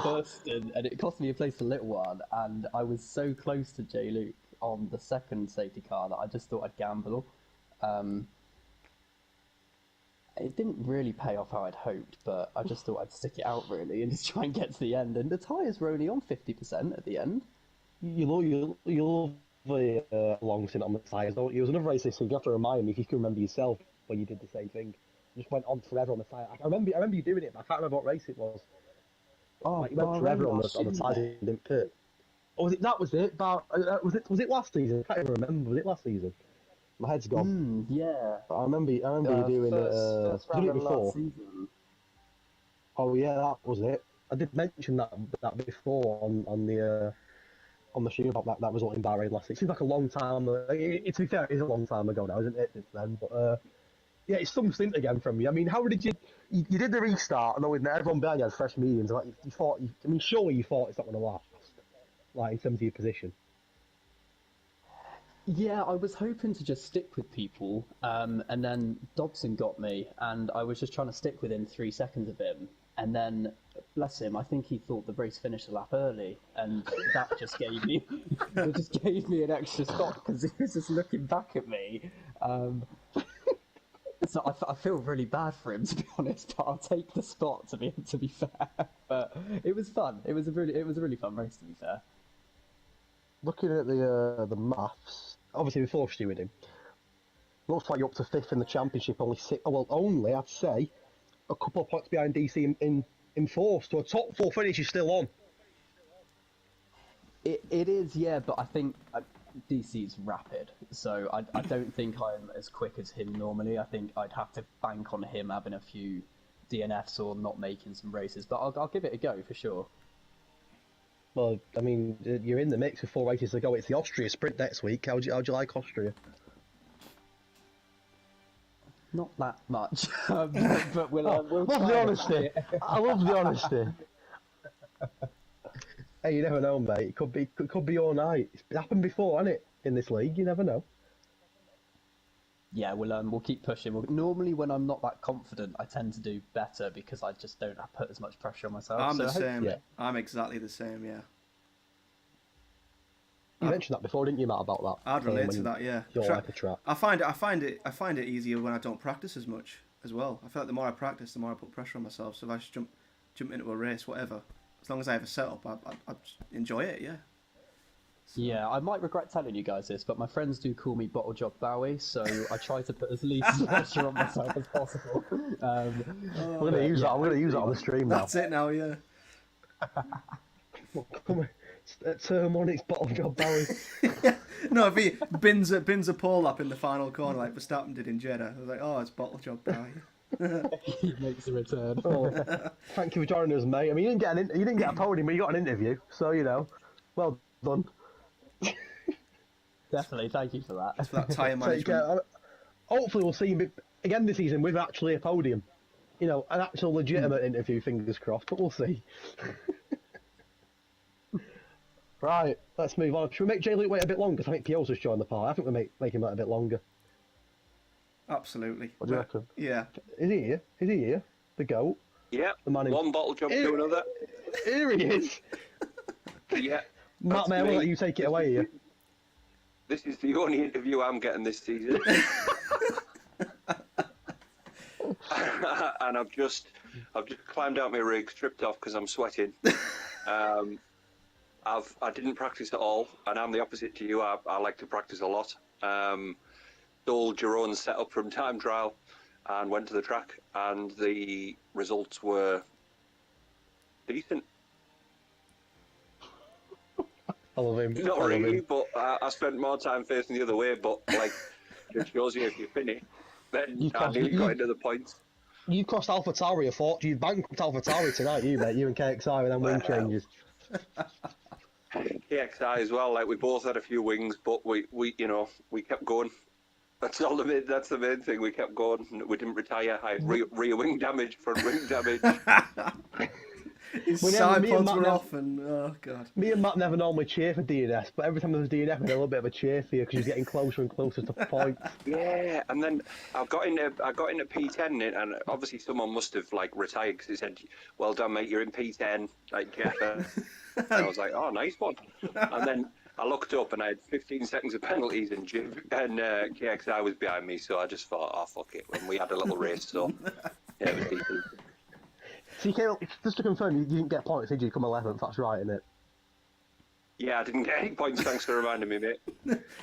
S3: first, and it cost me a place for a little one. And I was so close to J. Luke on the second safety car that I just thought I'd gamble. It didn't really pay off how I'd hoped, but I just thought I'd stick it out really and just try and get to the end. And the tyres were only on 50% at the end.
S1: You love the long stint on the tyres, don't you? It was another race this week. You have to remind me if you can remember yourself when you did the same thing. You just went on forever on the tyre. I remember you doing it, but I can't remember what race it was.
S3: Oh,
S1: you went forever on the tyres and didn't pit. Oh, was it? That was it. But was it last season? I can't even remember. Was it last season? My head's gone.
S3: Yeah.
S1: But I remember you doing it. Did it before? Oh yeah, that was it. I did mention that before on on the stream about that result in Bahrain last. It seems like a long time. To be fair, it is a long time ago now, isn't it? Since then, but yeah, it's some stint again from you. I mean, how did you did the restart, knowing that everyone behind you had fresh mediums. Like you thought, I mean, surely you thought it's not going to last. Like in terms of your position.
S3: Yeah, I was hoping to just stick with people, and then Dobson got me, and I was just trying to stick within 3 seconds of him, and then, bless him, I think he thought the race finished a lap early, and that just gave me an extra stop because he was just looking back at me. So I feel really bad for him, to be honest, but I'll take the spot to be fair. But it was fun. It was a really fun race, to be fair.
S1: Looking at the maths, obviously before stewing him, looks like you're up to 5th in the championship. Only I'd say a couple of points behind DC in 4th. So a top 4 finish is still on.
S3: It is, yeah, but I think DC's rapid, so I don't think I'm as quick as him normally. I think I'd have to bank on him having a few DNFs or not making some races, but I'll give it a go for sure.
S1: Well, I mean, you're in the mix with 4 races to go. It's the Austria Sprint next week. How'd you like Austria?
S3: Not that much, but we'll
S1: love
S3: try
S1: the honesty. I love the honesty. Hey, you never know, mate. It could be your night. It's happened before, hasn't it? In this league, you never know.
S3: Yeah, we'll keep pushing. Normally, when I'm not that confident, I tend to do better because I just don't put as much pressure on myself.
S2: I'm the same. Yeah. I'm exactly the same. Yeah.
S1: You mentioned that before, didn't you, Matt? About that.
S2: I'd relate to that. Yeah.
S1: You're like a trap.
S2: I find it easier when I don't practice as much as well. I feel like the more I practice, the more I put pressure on myself. So if I just jump into a race, whatever, as long as I have a setup, I enjoy it. Yeah.
S3: Yeah, I might regret telling you guys this, but my friends do call me Bottle Job Bowie, so I try to put as least pressure on myself as possible.
S1: I'm going to use that on the stream now.
S2: That's it now, yeah.
S1: Come on. Term 1, it's Bottle Job Bowie.
S2: No, if he bins a pole up in the final corner like Verstappen did in Jeddah, I was like, oh, it's Bottle Job Bowie.
S3: He makes a return.
S1: Oh, thank you for joining us, mate. I mean, you didn't get a podium, but you got an interview, so well done.
S3: Definitely, thank you for that.
S2: That's for that tyre management.
S1: Hopefully we'll see you again this season with actually a podium. An actual legitimate interview, fingers crossed, but we'll see. Right, let's move on. Should we make Jay Luke wait a bit longer? I think Pio's just joined the party. I think we'll make him wait a bit longer.
S2: Absolutely.
S1: What do you reckon?
S2: Yeah.
S1: Is he here? Is he here? The GOAT?
S5: Yeah.
S1: The man
S5: One bottle jump to another.
S1: Here he is.
S5: Yeah.
S1: Matt, may I let you take it away here?
S5: This is the only interview I'm getting this season. And I've just climbed out my rig, stripped off because I'm sweating. I didn't practice at all, and I'm the opposite to you. I like to practice a lot. Stole Jeroen's setup from time trial and went to the track, and the results were decent.
S1: I love him.
S5: Not really, but I spent more time facing the other way. But like, it shows you if you finish, then I nearly got into the points.
S1: You cost AlphaTauri a fortune. You've bankrupt AlphaTauri tonight, you mate. You and KXI with them wing changes.
S5: KXI as well. Like, we both had a few wings, but we kept going. That's the main thing. We kept going. We didn't retire. I had rear wing damage, front wing damage.
S2: His side pods were off, and oh god.
S1: Me and Matt never normally cheer for DNS, but every time there was DNF, we had a little bit of a cheer for you because you're getting closer and closer to points.
S5: Yeah, and then I got into P10, and obviously someone must have like retired because he said, "Well done, mate. You're in P10." Like Jeff, and I was like, "Oh, nice one." And then I looked up, and I had 15 seconds of penalties, and KXI was behind me, so I just thought, "Oh, fuck it." And we had a little race, so yeah, it was decent.
S1: So you came, just to confirm, you didn't get points, did you? Come 11th, that's right, isn't it?
S5: Yeah, I didn't get any points. Thanks for reminding me, mate.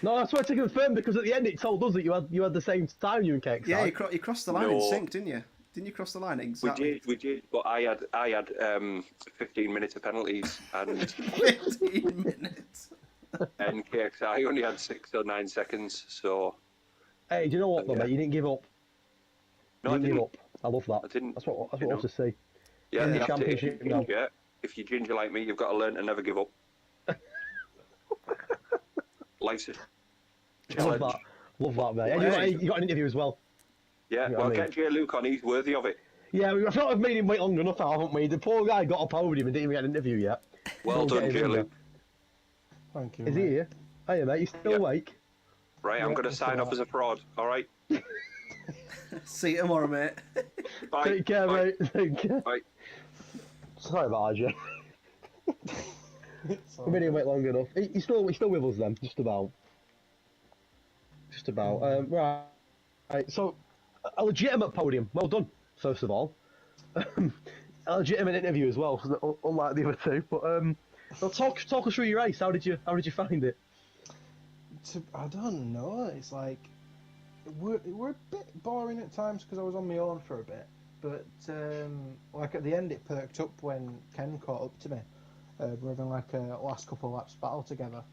S1: No, I swear to confirm because at the end it told us that you had the same time, you and KXI.
S2: Yeah, you crossed the line in sync, didn't you? Didn't you cross the line exactly?
S5: We did, but I had 15 minutes of penalties and
S2: 15 minutes.
S5: And KXI only had 6 or 9 seconds. So.
S1: Hey, do you know what, though, mate? You didn't give up.
S5: No, I didn't.
S1: Give up. I love that.
S5: I didn't.
S1: That's what I want to see.
S5: Yeah,
S1: in the
S5: you have
S1: championship.
S5: to, if you're ginger like me, you've got to learn to never give up. Life's a
S1: Love
S5: challenge.
S1: that. Love that, mate. And
S2: Well,
S1: you got an interview as well.
S5: Yeah,
S1: You know
S5: well,
S1: what I mean?
S5: get Jay Luke on. He's worthy of it.
S1: Yeah, I thought I've made him wait long enough, haven't we? The poor guy got a podium and didn't even get an interview yet.
S5: Well
S1: We'll
S5: done,
S1: get him
S5: Jay
S1: in there.
S5: Luke.
S4: Thank you.
S1: Is he
S4: mate.
S1: here? Hey, mate, you still
S5: Yeah.
S1: awake?
S5: Right, I'm
S4: Yeah,
S5: going to
S4: let's
S5: sign
S4: do
S5: off
S4: that.
S5: as a fraud. All right.
S2: See you tomorrow, mate.
S5: Bye.
S1: Take care,
S5: Bye.
S1: mate. Take care.
S5: Bye.
S1: Sorry about RJ.
S4: It's all
S1: We made him
S4: right.
S1: wait long enough. He's still with us then, just about. Just about. Right, so, a legitimate podium. Well done, first of all. A legitimate interview as well, unlike the other two. But well, talk us through your race. How did you find it?
S4: I don't know. It's like we're a bit boring at times because I was on my own for a bit. But like at the end, it perked up when Ken caught up to me. We're having like a last couple of laps battle together.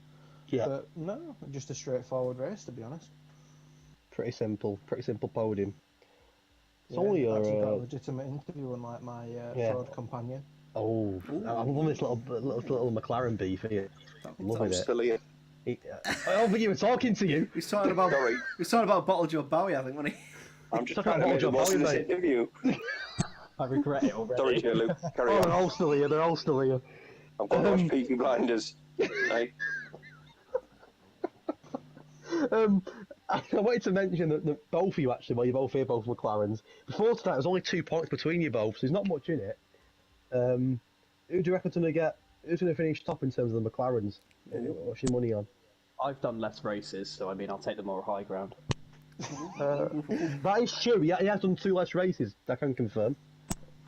S1: Yeah,
S4: But no, just a straightforward race to be honest.
S1: pretty simple podium. It's
S4: Yeah,
S1: only
S4: actually got a
S1: your.
S4: legitimate interview, unlike my
S1: Yeah.
S4: fraud companion.
S1: Oh, I'm loving this little McLaren beef here. Loving
S5: I'm
S1: it.
S5: still here.
S1: I don't think he was talking to you.
S2: He's talking about
S5: Sorry.
S2: Bottle Joe Bowie, I think, wasn't he?
S5: I'm just
S1: Talk
S5: trying to
S1: about
S5: make the
S1: Joe
S5: most of this
S1: Bowie, mate.
S5: interview.
S3: I regret it already.
S5: Sorry, Jay Luke. Carry
S1: Oh,
S5: on.
S1: they're all still here. They're all still here.
S5: I've got to watch Peaky Blinders. Right.
S1: I wanted to mention that both of you actually, well, you're both here, both McLarens. Before tonight, there's only 2 points between you both, so there's not much in it. Who do you reckon's going to finish top in terms of the McLarens? What's your money on?
S3: I've done less races, so I mean, I'll take the moral high ground.
S1: That is true. He has done 2 less races. I can confirm.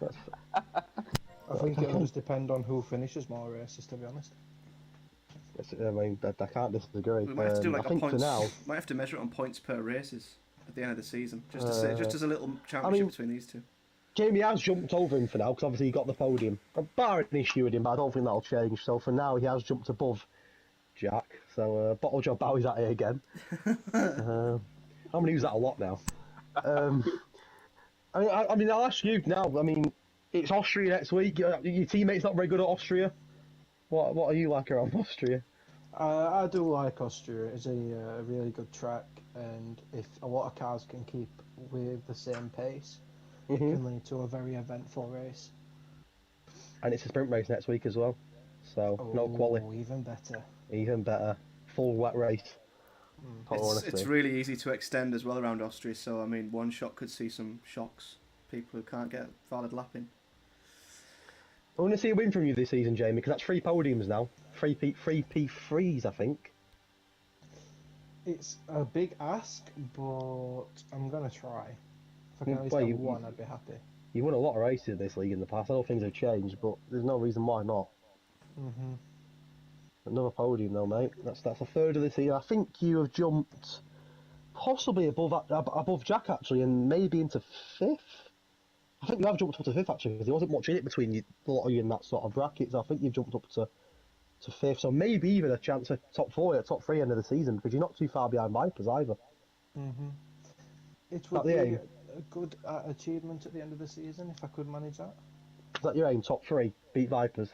S1: That's,
S4: I think it'll just depend on who finishes more races, to be honest.
S1: I mean, I can't disagree.
S2: We might have to do like
S1: I
S2: a
S1: think
S2: points.
S1: for now,
S2: Might have to measure it on points per races at the end of the season, just to say, just as a little championship
S1: I mean-
S2: between these two.
S1: Jamie has jumped over him for now because obviously he got the podium. Bar an issue with him, but I don't think that'll change. So for now, he has jumped above Jack. So Bottle Job Bowie's at it again. I'm going to use that a lot now. I mean, I'll ask you now. I mean, it's Austria next week. Your teammate's not very good at Austria. What are you like around Austria?
S4: I do like Austria. It's a really good track, and if a lot of cars can keep with the same pace, it can lead to a very eventful race.
S1: And it's a sprint race next week as well. So no quali,
S4: Even better.
S1: even better. Full wet race.
S2: It's really easy to extend as well around Austria, so I mean, one shot could see some shocks. People who can't get valid lapping.
S1: I want to see a win from you this season, Jamie, because that's 3 podiums now. 3 P3s, I think.
S4: It's a big ask, but I'm gonna try. If I can at least
S1: Well,
S4: have
S1: you-
S4: one, I'd be happy.
S1: You won a lot of races in this league in the past. I know things have changed, but there's no reason why not.
S4: Mhm.
S1: Another podium though, mate. That's a third of the season. I think you have jumped possibly above Jack actually, and maybe into 5th. I think you have jumped up to 5th actually, because there wasn't much in it between you, a lot of you in that sort of bracket. So I think you've jumped up to 5th. So maybe even a chance of top 4 at top 3 end of the season, because you're not too far behind Vipers either.
S4: Mhm. It
S1: That
S4: would
S1: the
S4: be
S1: aim?
S4: a good achievement at the end of the season if I could manage that.
S1: Is that your aim? Top 3, beat Vipers.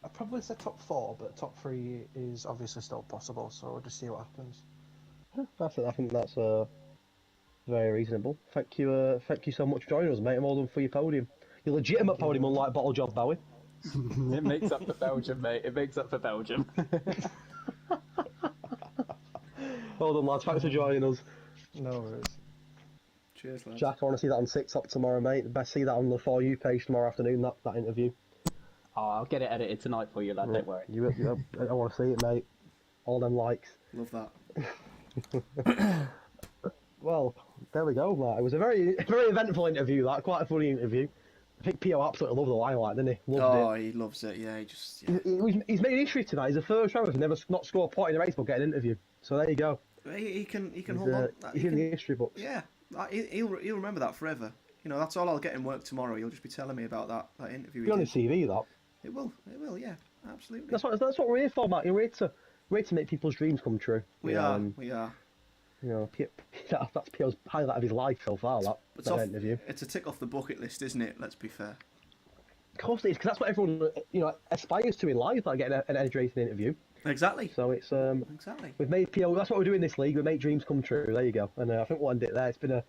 S4: I'd probably say top 4, but top 3 is obviously still possible. So we'll just see what happens.
S1: That's it. I think that's very reasonable. Thank you so much for joining us, mate. I'm all done for your podium. Your legitimate podium, unlike Bottle Job Bowie.
S3: It makes up for Belgium, mate. It makes up for Belgium.
S1: Well done, lads. Thanks for joining us.
S4: No worries.
S2: Cheers, lads.
S1: Jack, I want to see that on TikTok tomorrow, mate. Best see that on the For You page tomorrow afternoon, that interview.
S3: Oh, I'll get it edited tonight for you, lad. Don't worry.
S1: I want to see it, mate. All them likes.
S2: Love that.
S1: Well, there we go, mate. It was a very eventful interview, that. Quite a funny interview. I think P.O. absolutely loved the limelight, didn't he? Loved
S2: He loves it. Yeah, he just. Yeah.
S1: He's made history tonight. He's the first driver to never not score a point in a race but get an interview. So there you go.
S2: He can
S1: He's,
S2: hold on.
S1: he's in the history books.
S2: Yeah, he'll remember that forever. You know, that's all I'll get in work tomorrow. He'll just be telling me about that interview.
S1: Be on his CV, that.
S2: It will, yeah, absolutely.
S1: That's what we're here for, Matt. We're here to make people's dreams come true.
S2: We are.
S1: You know, that's P.O.'s highlight of his life so far, that interview.
S2: It's a tick off the bucket list, isn't it? Let's be fair.
S1: Of course it is, because that's what everyone aspires to in life, like getting an edge racing interview.
S2: Exactly.
S1: So it's
S2: Exactly.
S1: we've made PO. That's what we're doing this league. We make dreams come true. There you go. And I think we'll end it there. It's been a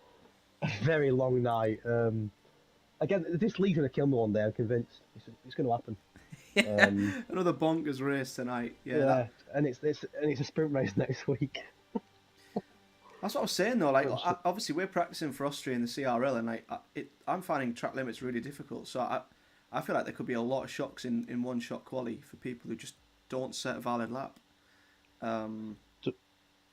S1: very long night. Again, this league's gonna kill me one day. I'm convinced. It's gonna happen.
S2: Another bonkers race tonight. Yeah.
S1: Yeah, and it's a sprint race next week.
S2: That's what I was saying though. Like, obviously we're practicing for Austria in the CRL, and like, I'm finding track limits really difficult. So I feel like there could be a lot of shocks in one shot quali for people who just don't set a valid lap.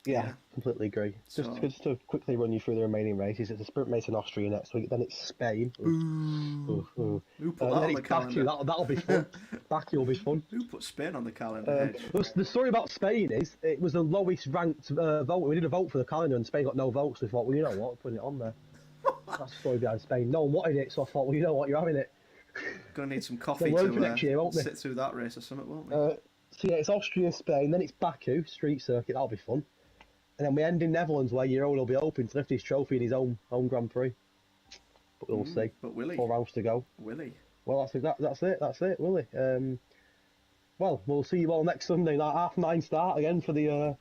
S1: Yeah, completely agree. Just to quickly run you through the remaining races, it's a sprint race in Austria next week, then it's Spain.
S2: Who put that
S1: then
S2: on
S1: it's
S2: the calendar?
S1: Baku, that'll be fun. Baku will be fun.
S2: Who put Spain on the calendar?
S1: The story about Spain is, it was the lowest ranked vote. We did a vote for the calendar and Spain got no votes, so we thought, well, you know what, we're putting it on there. That's the story behind Spain. No one wanted it, so I thought, well, you know what, you're having it.
S2: Gonna need some coffee
S1: next year, won't we?
S2: sit through that race or something, won't we?
S1: So yeah, it's Austria, Spain, then it's Baku, street circuit, that'll be fun. And then we end in Netherlands, where Jeroen will be hoping to lift his trophy in his home Grand Prix. But we'll see.
S2: But will he?
S1: 4 rounds to go.
S2: Will he?
S1: Well, that's it, will he? Well, we'll see you all next Sunday, that 9:30 start again for the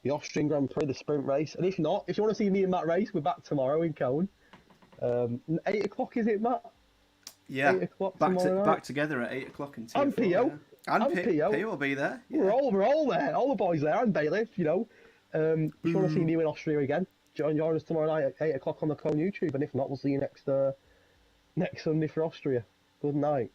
S1: Austrian Grand Prix, the sprint race. And if not, if you want to see me in that race, we're back tomorrow in Cone. 8 o'clock, is it, Matt?
S2: Yeah.
S1: 8 o'clock
S2: back together at 8 o'clock in T4.
S1: And Pio.
S2: Yeah. And
S1: Pio.
S2: Pio will be there. Yeah.
S1: We're all there. All the boys there, and Bailiff, you know. If you want to see me in Austria again, join us tomorrow night at 8 o'clock on the Cone YouTube. And if not, we'll see you next Sunday for Austria. Good night.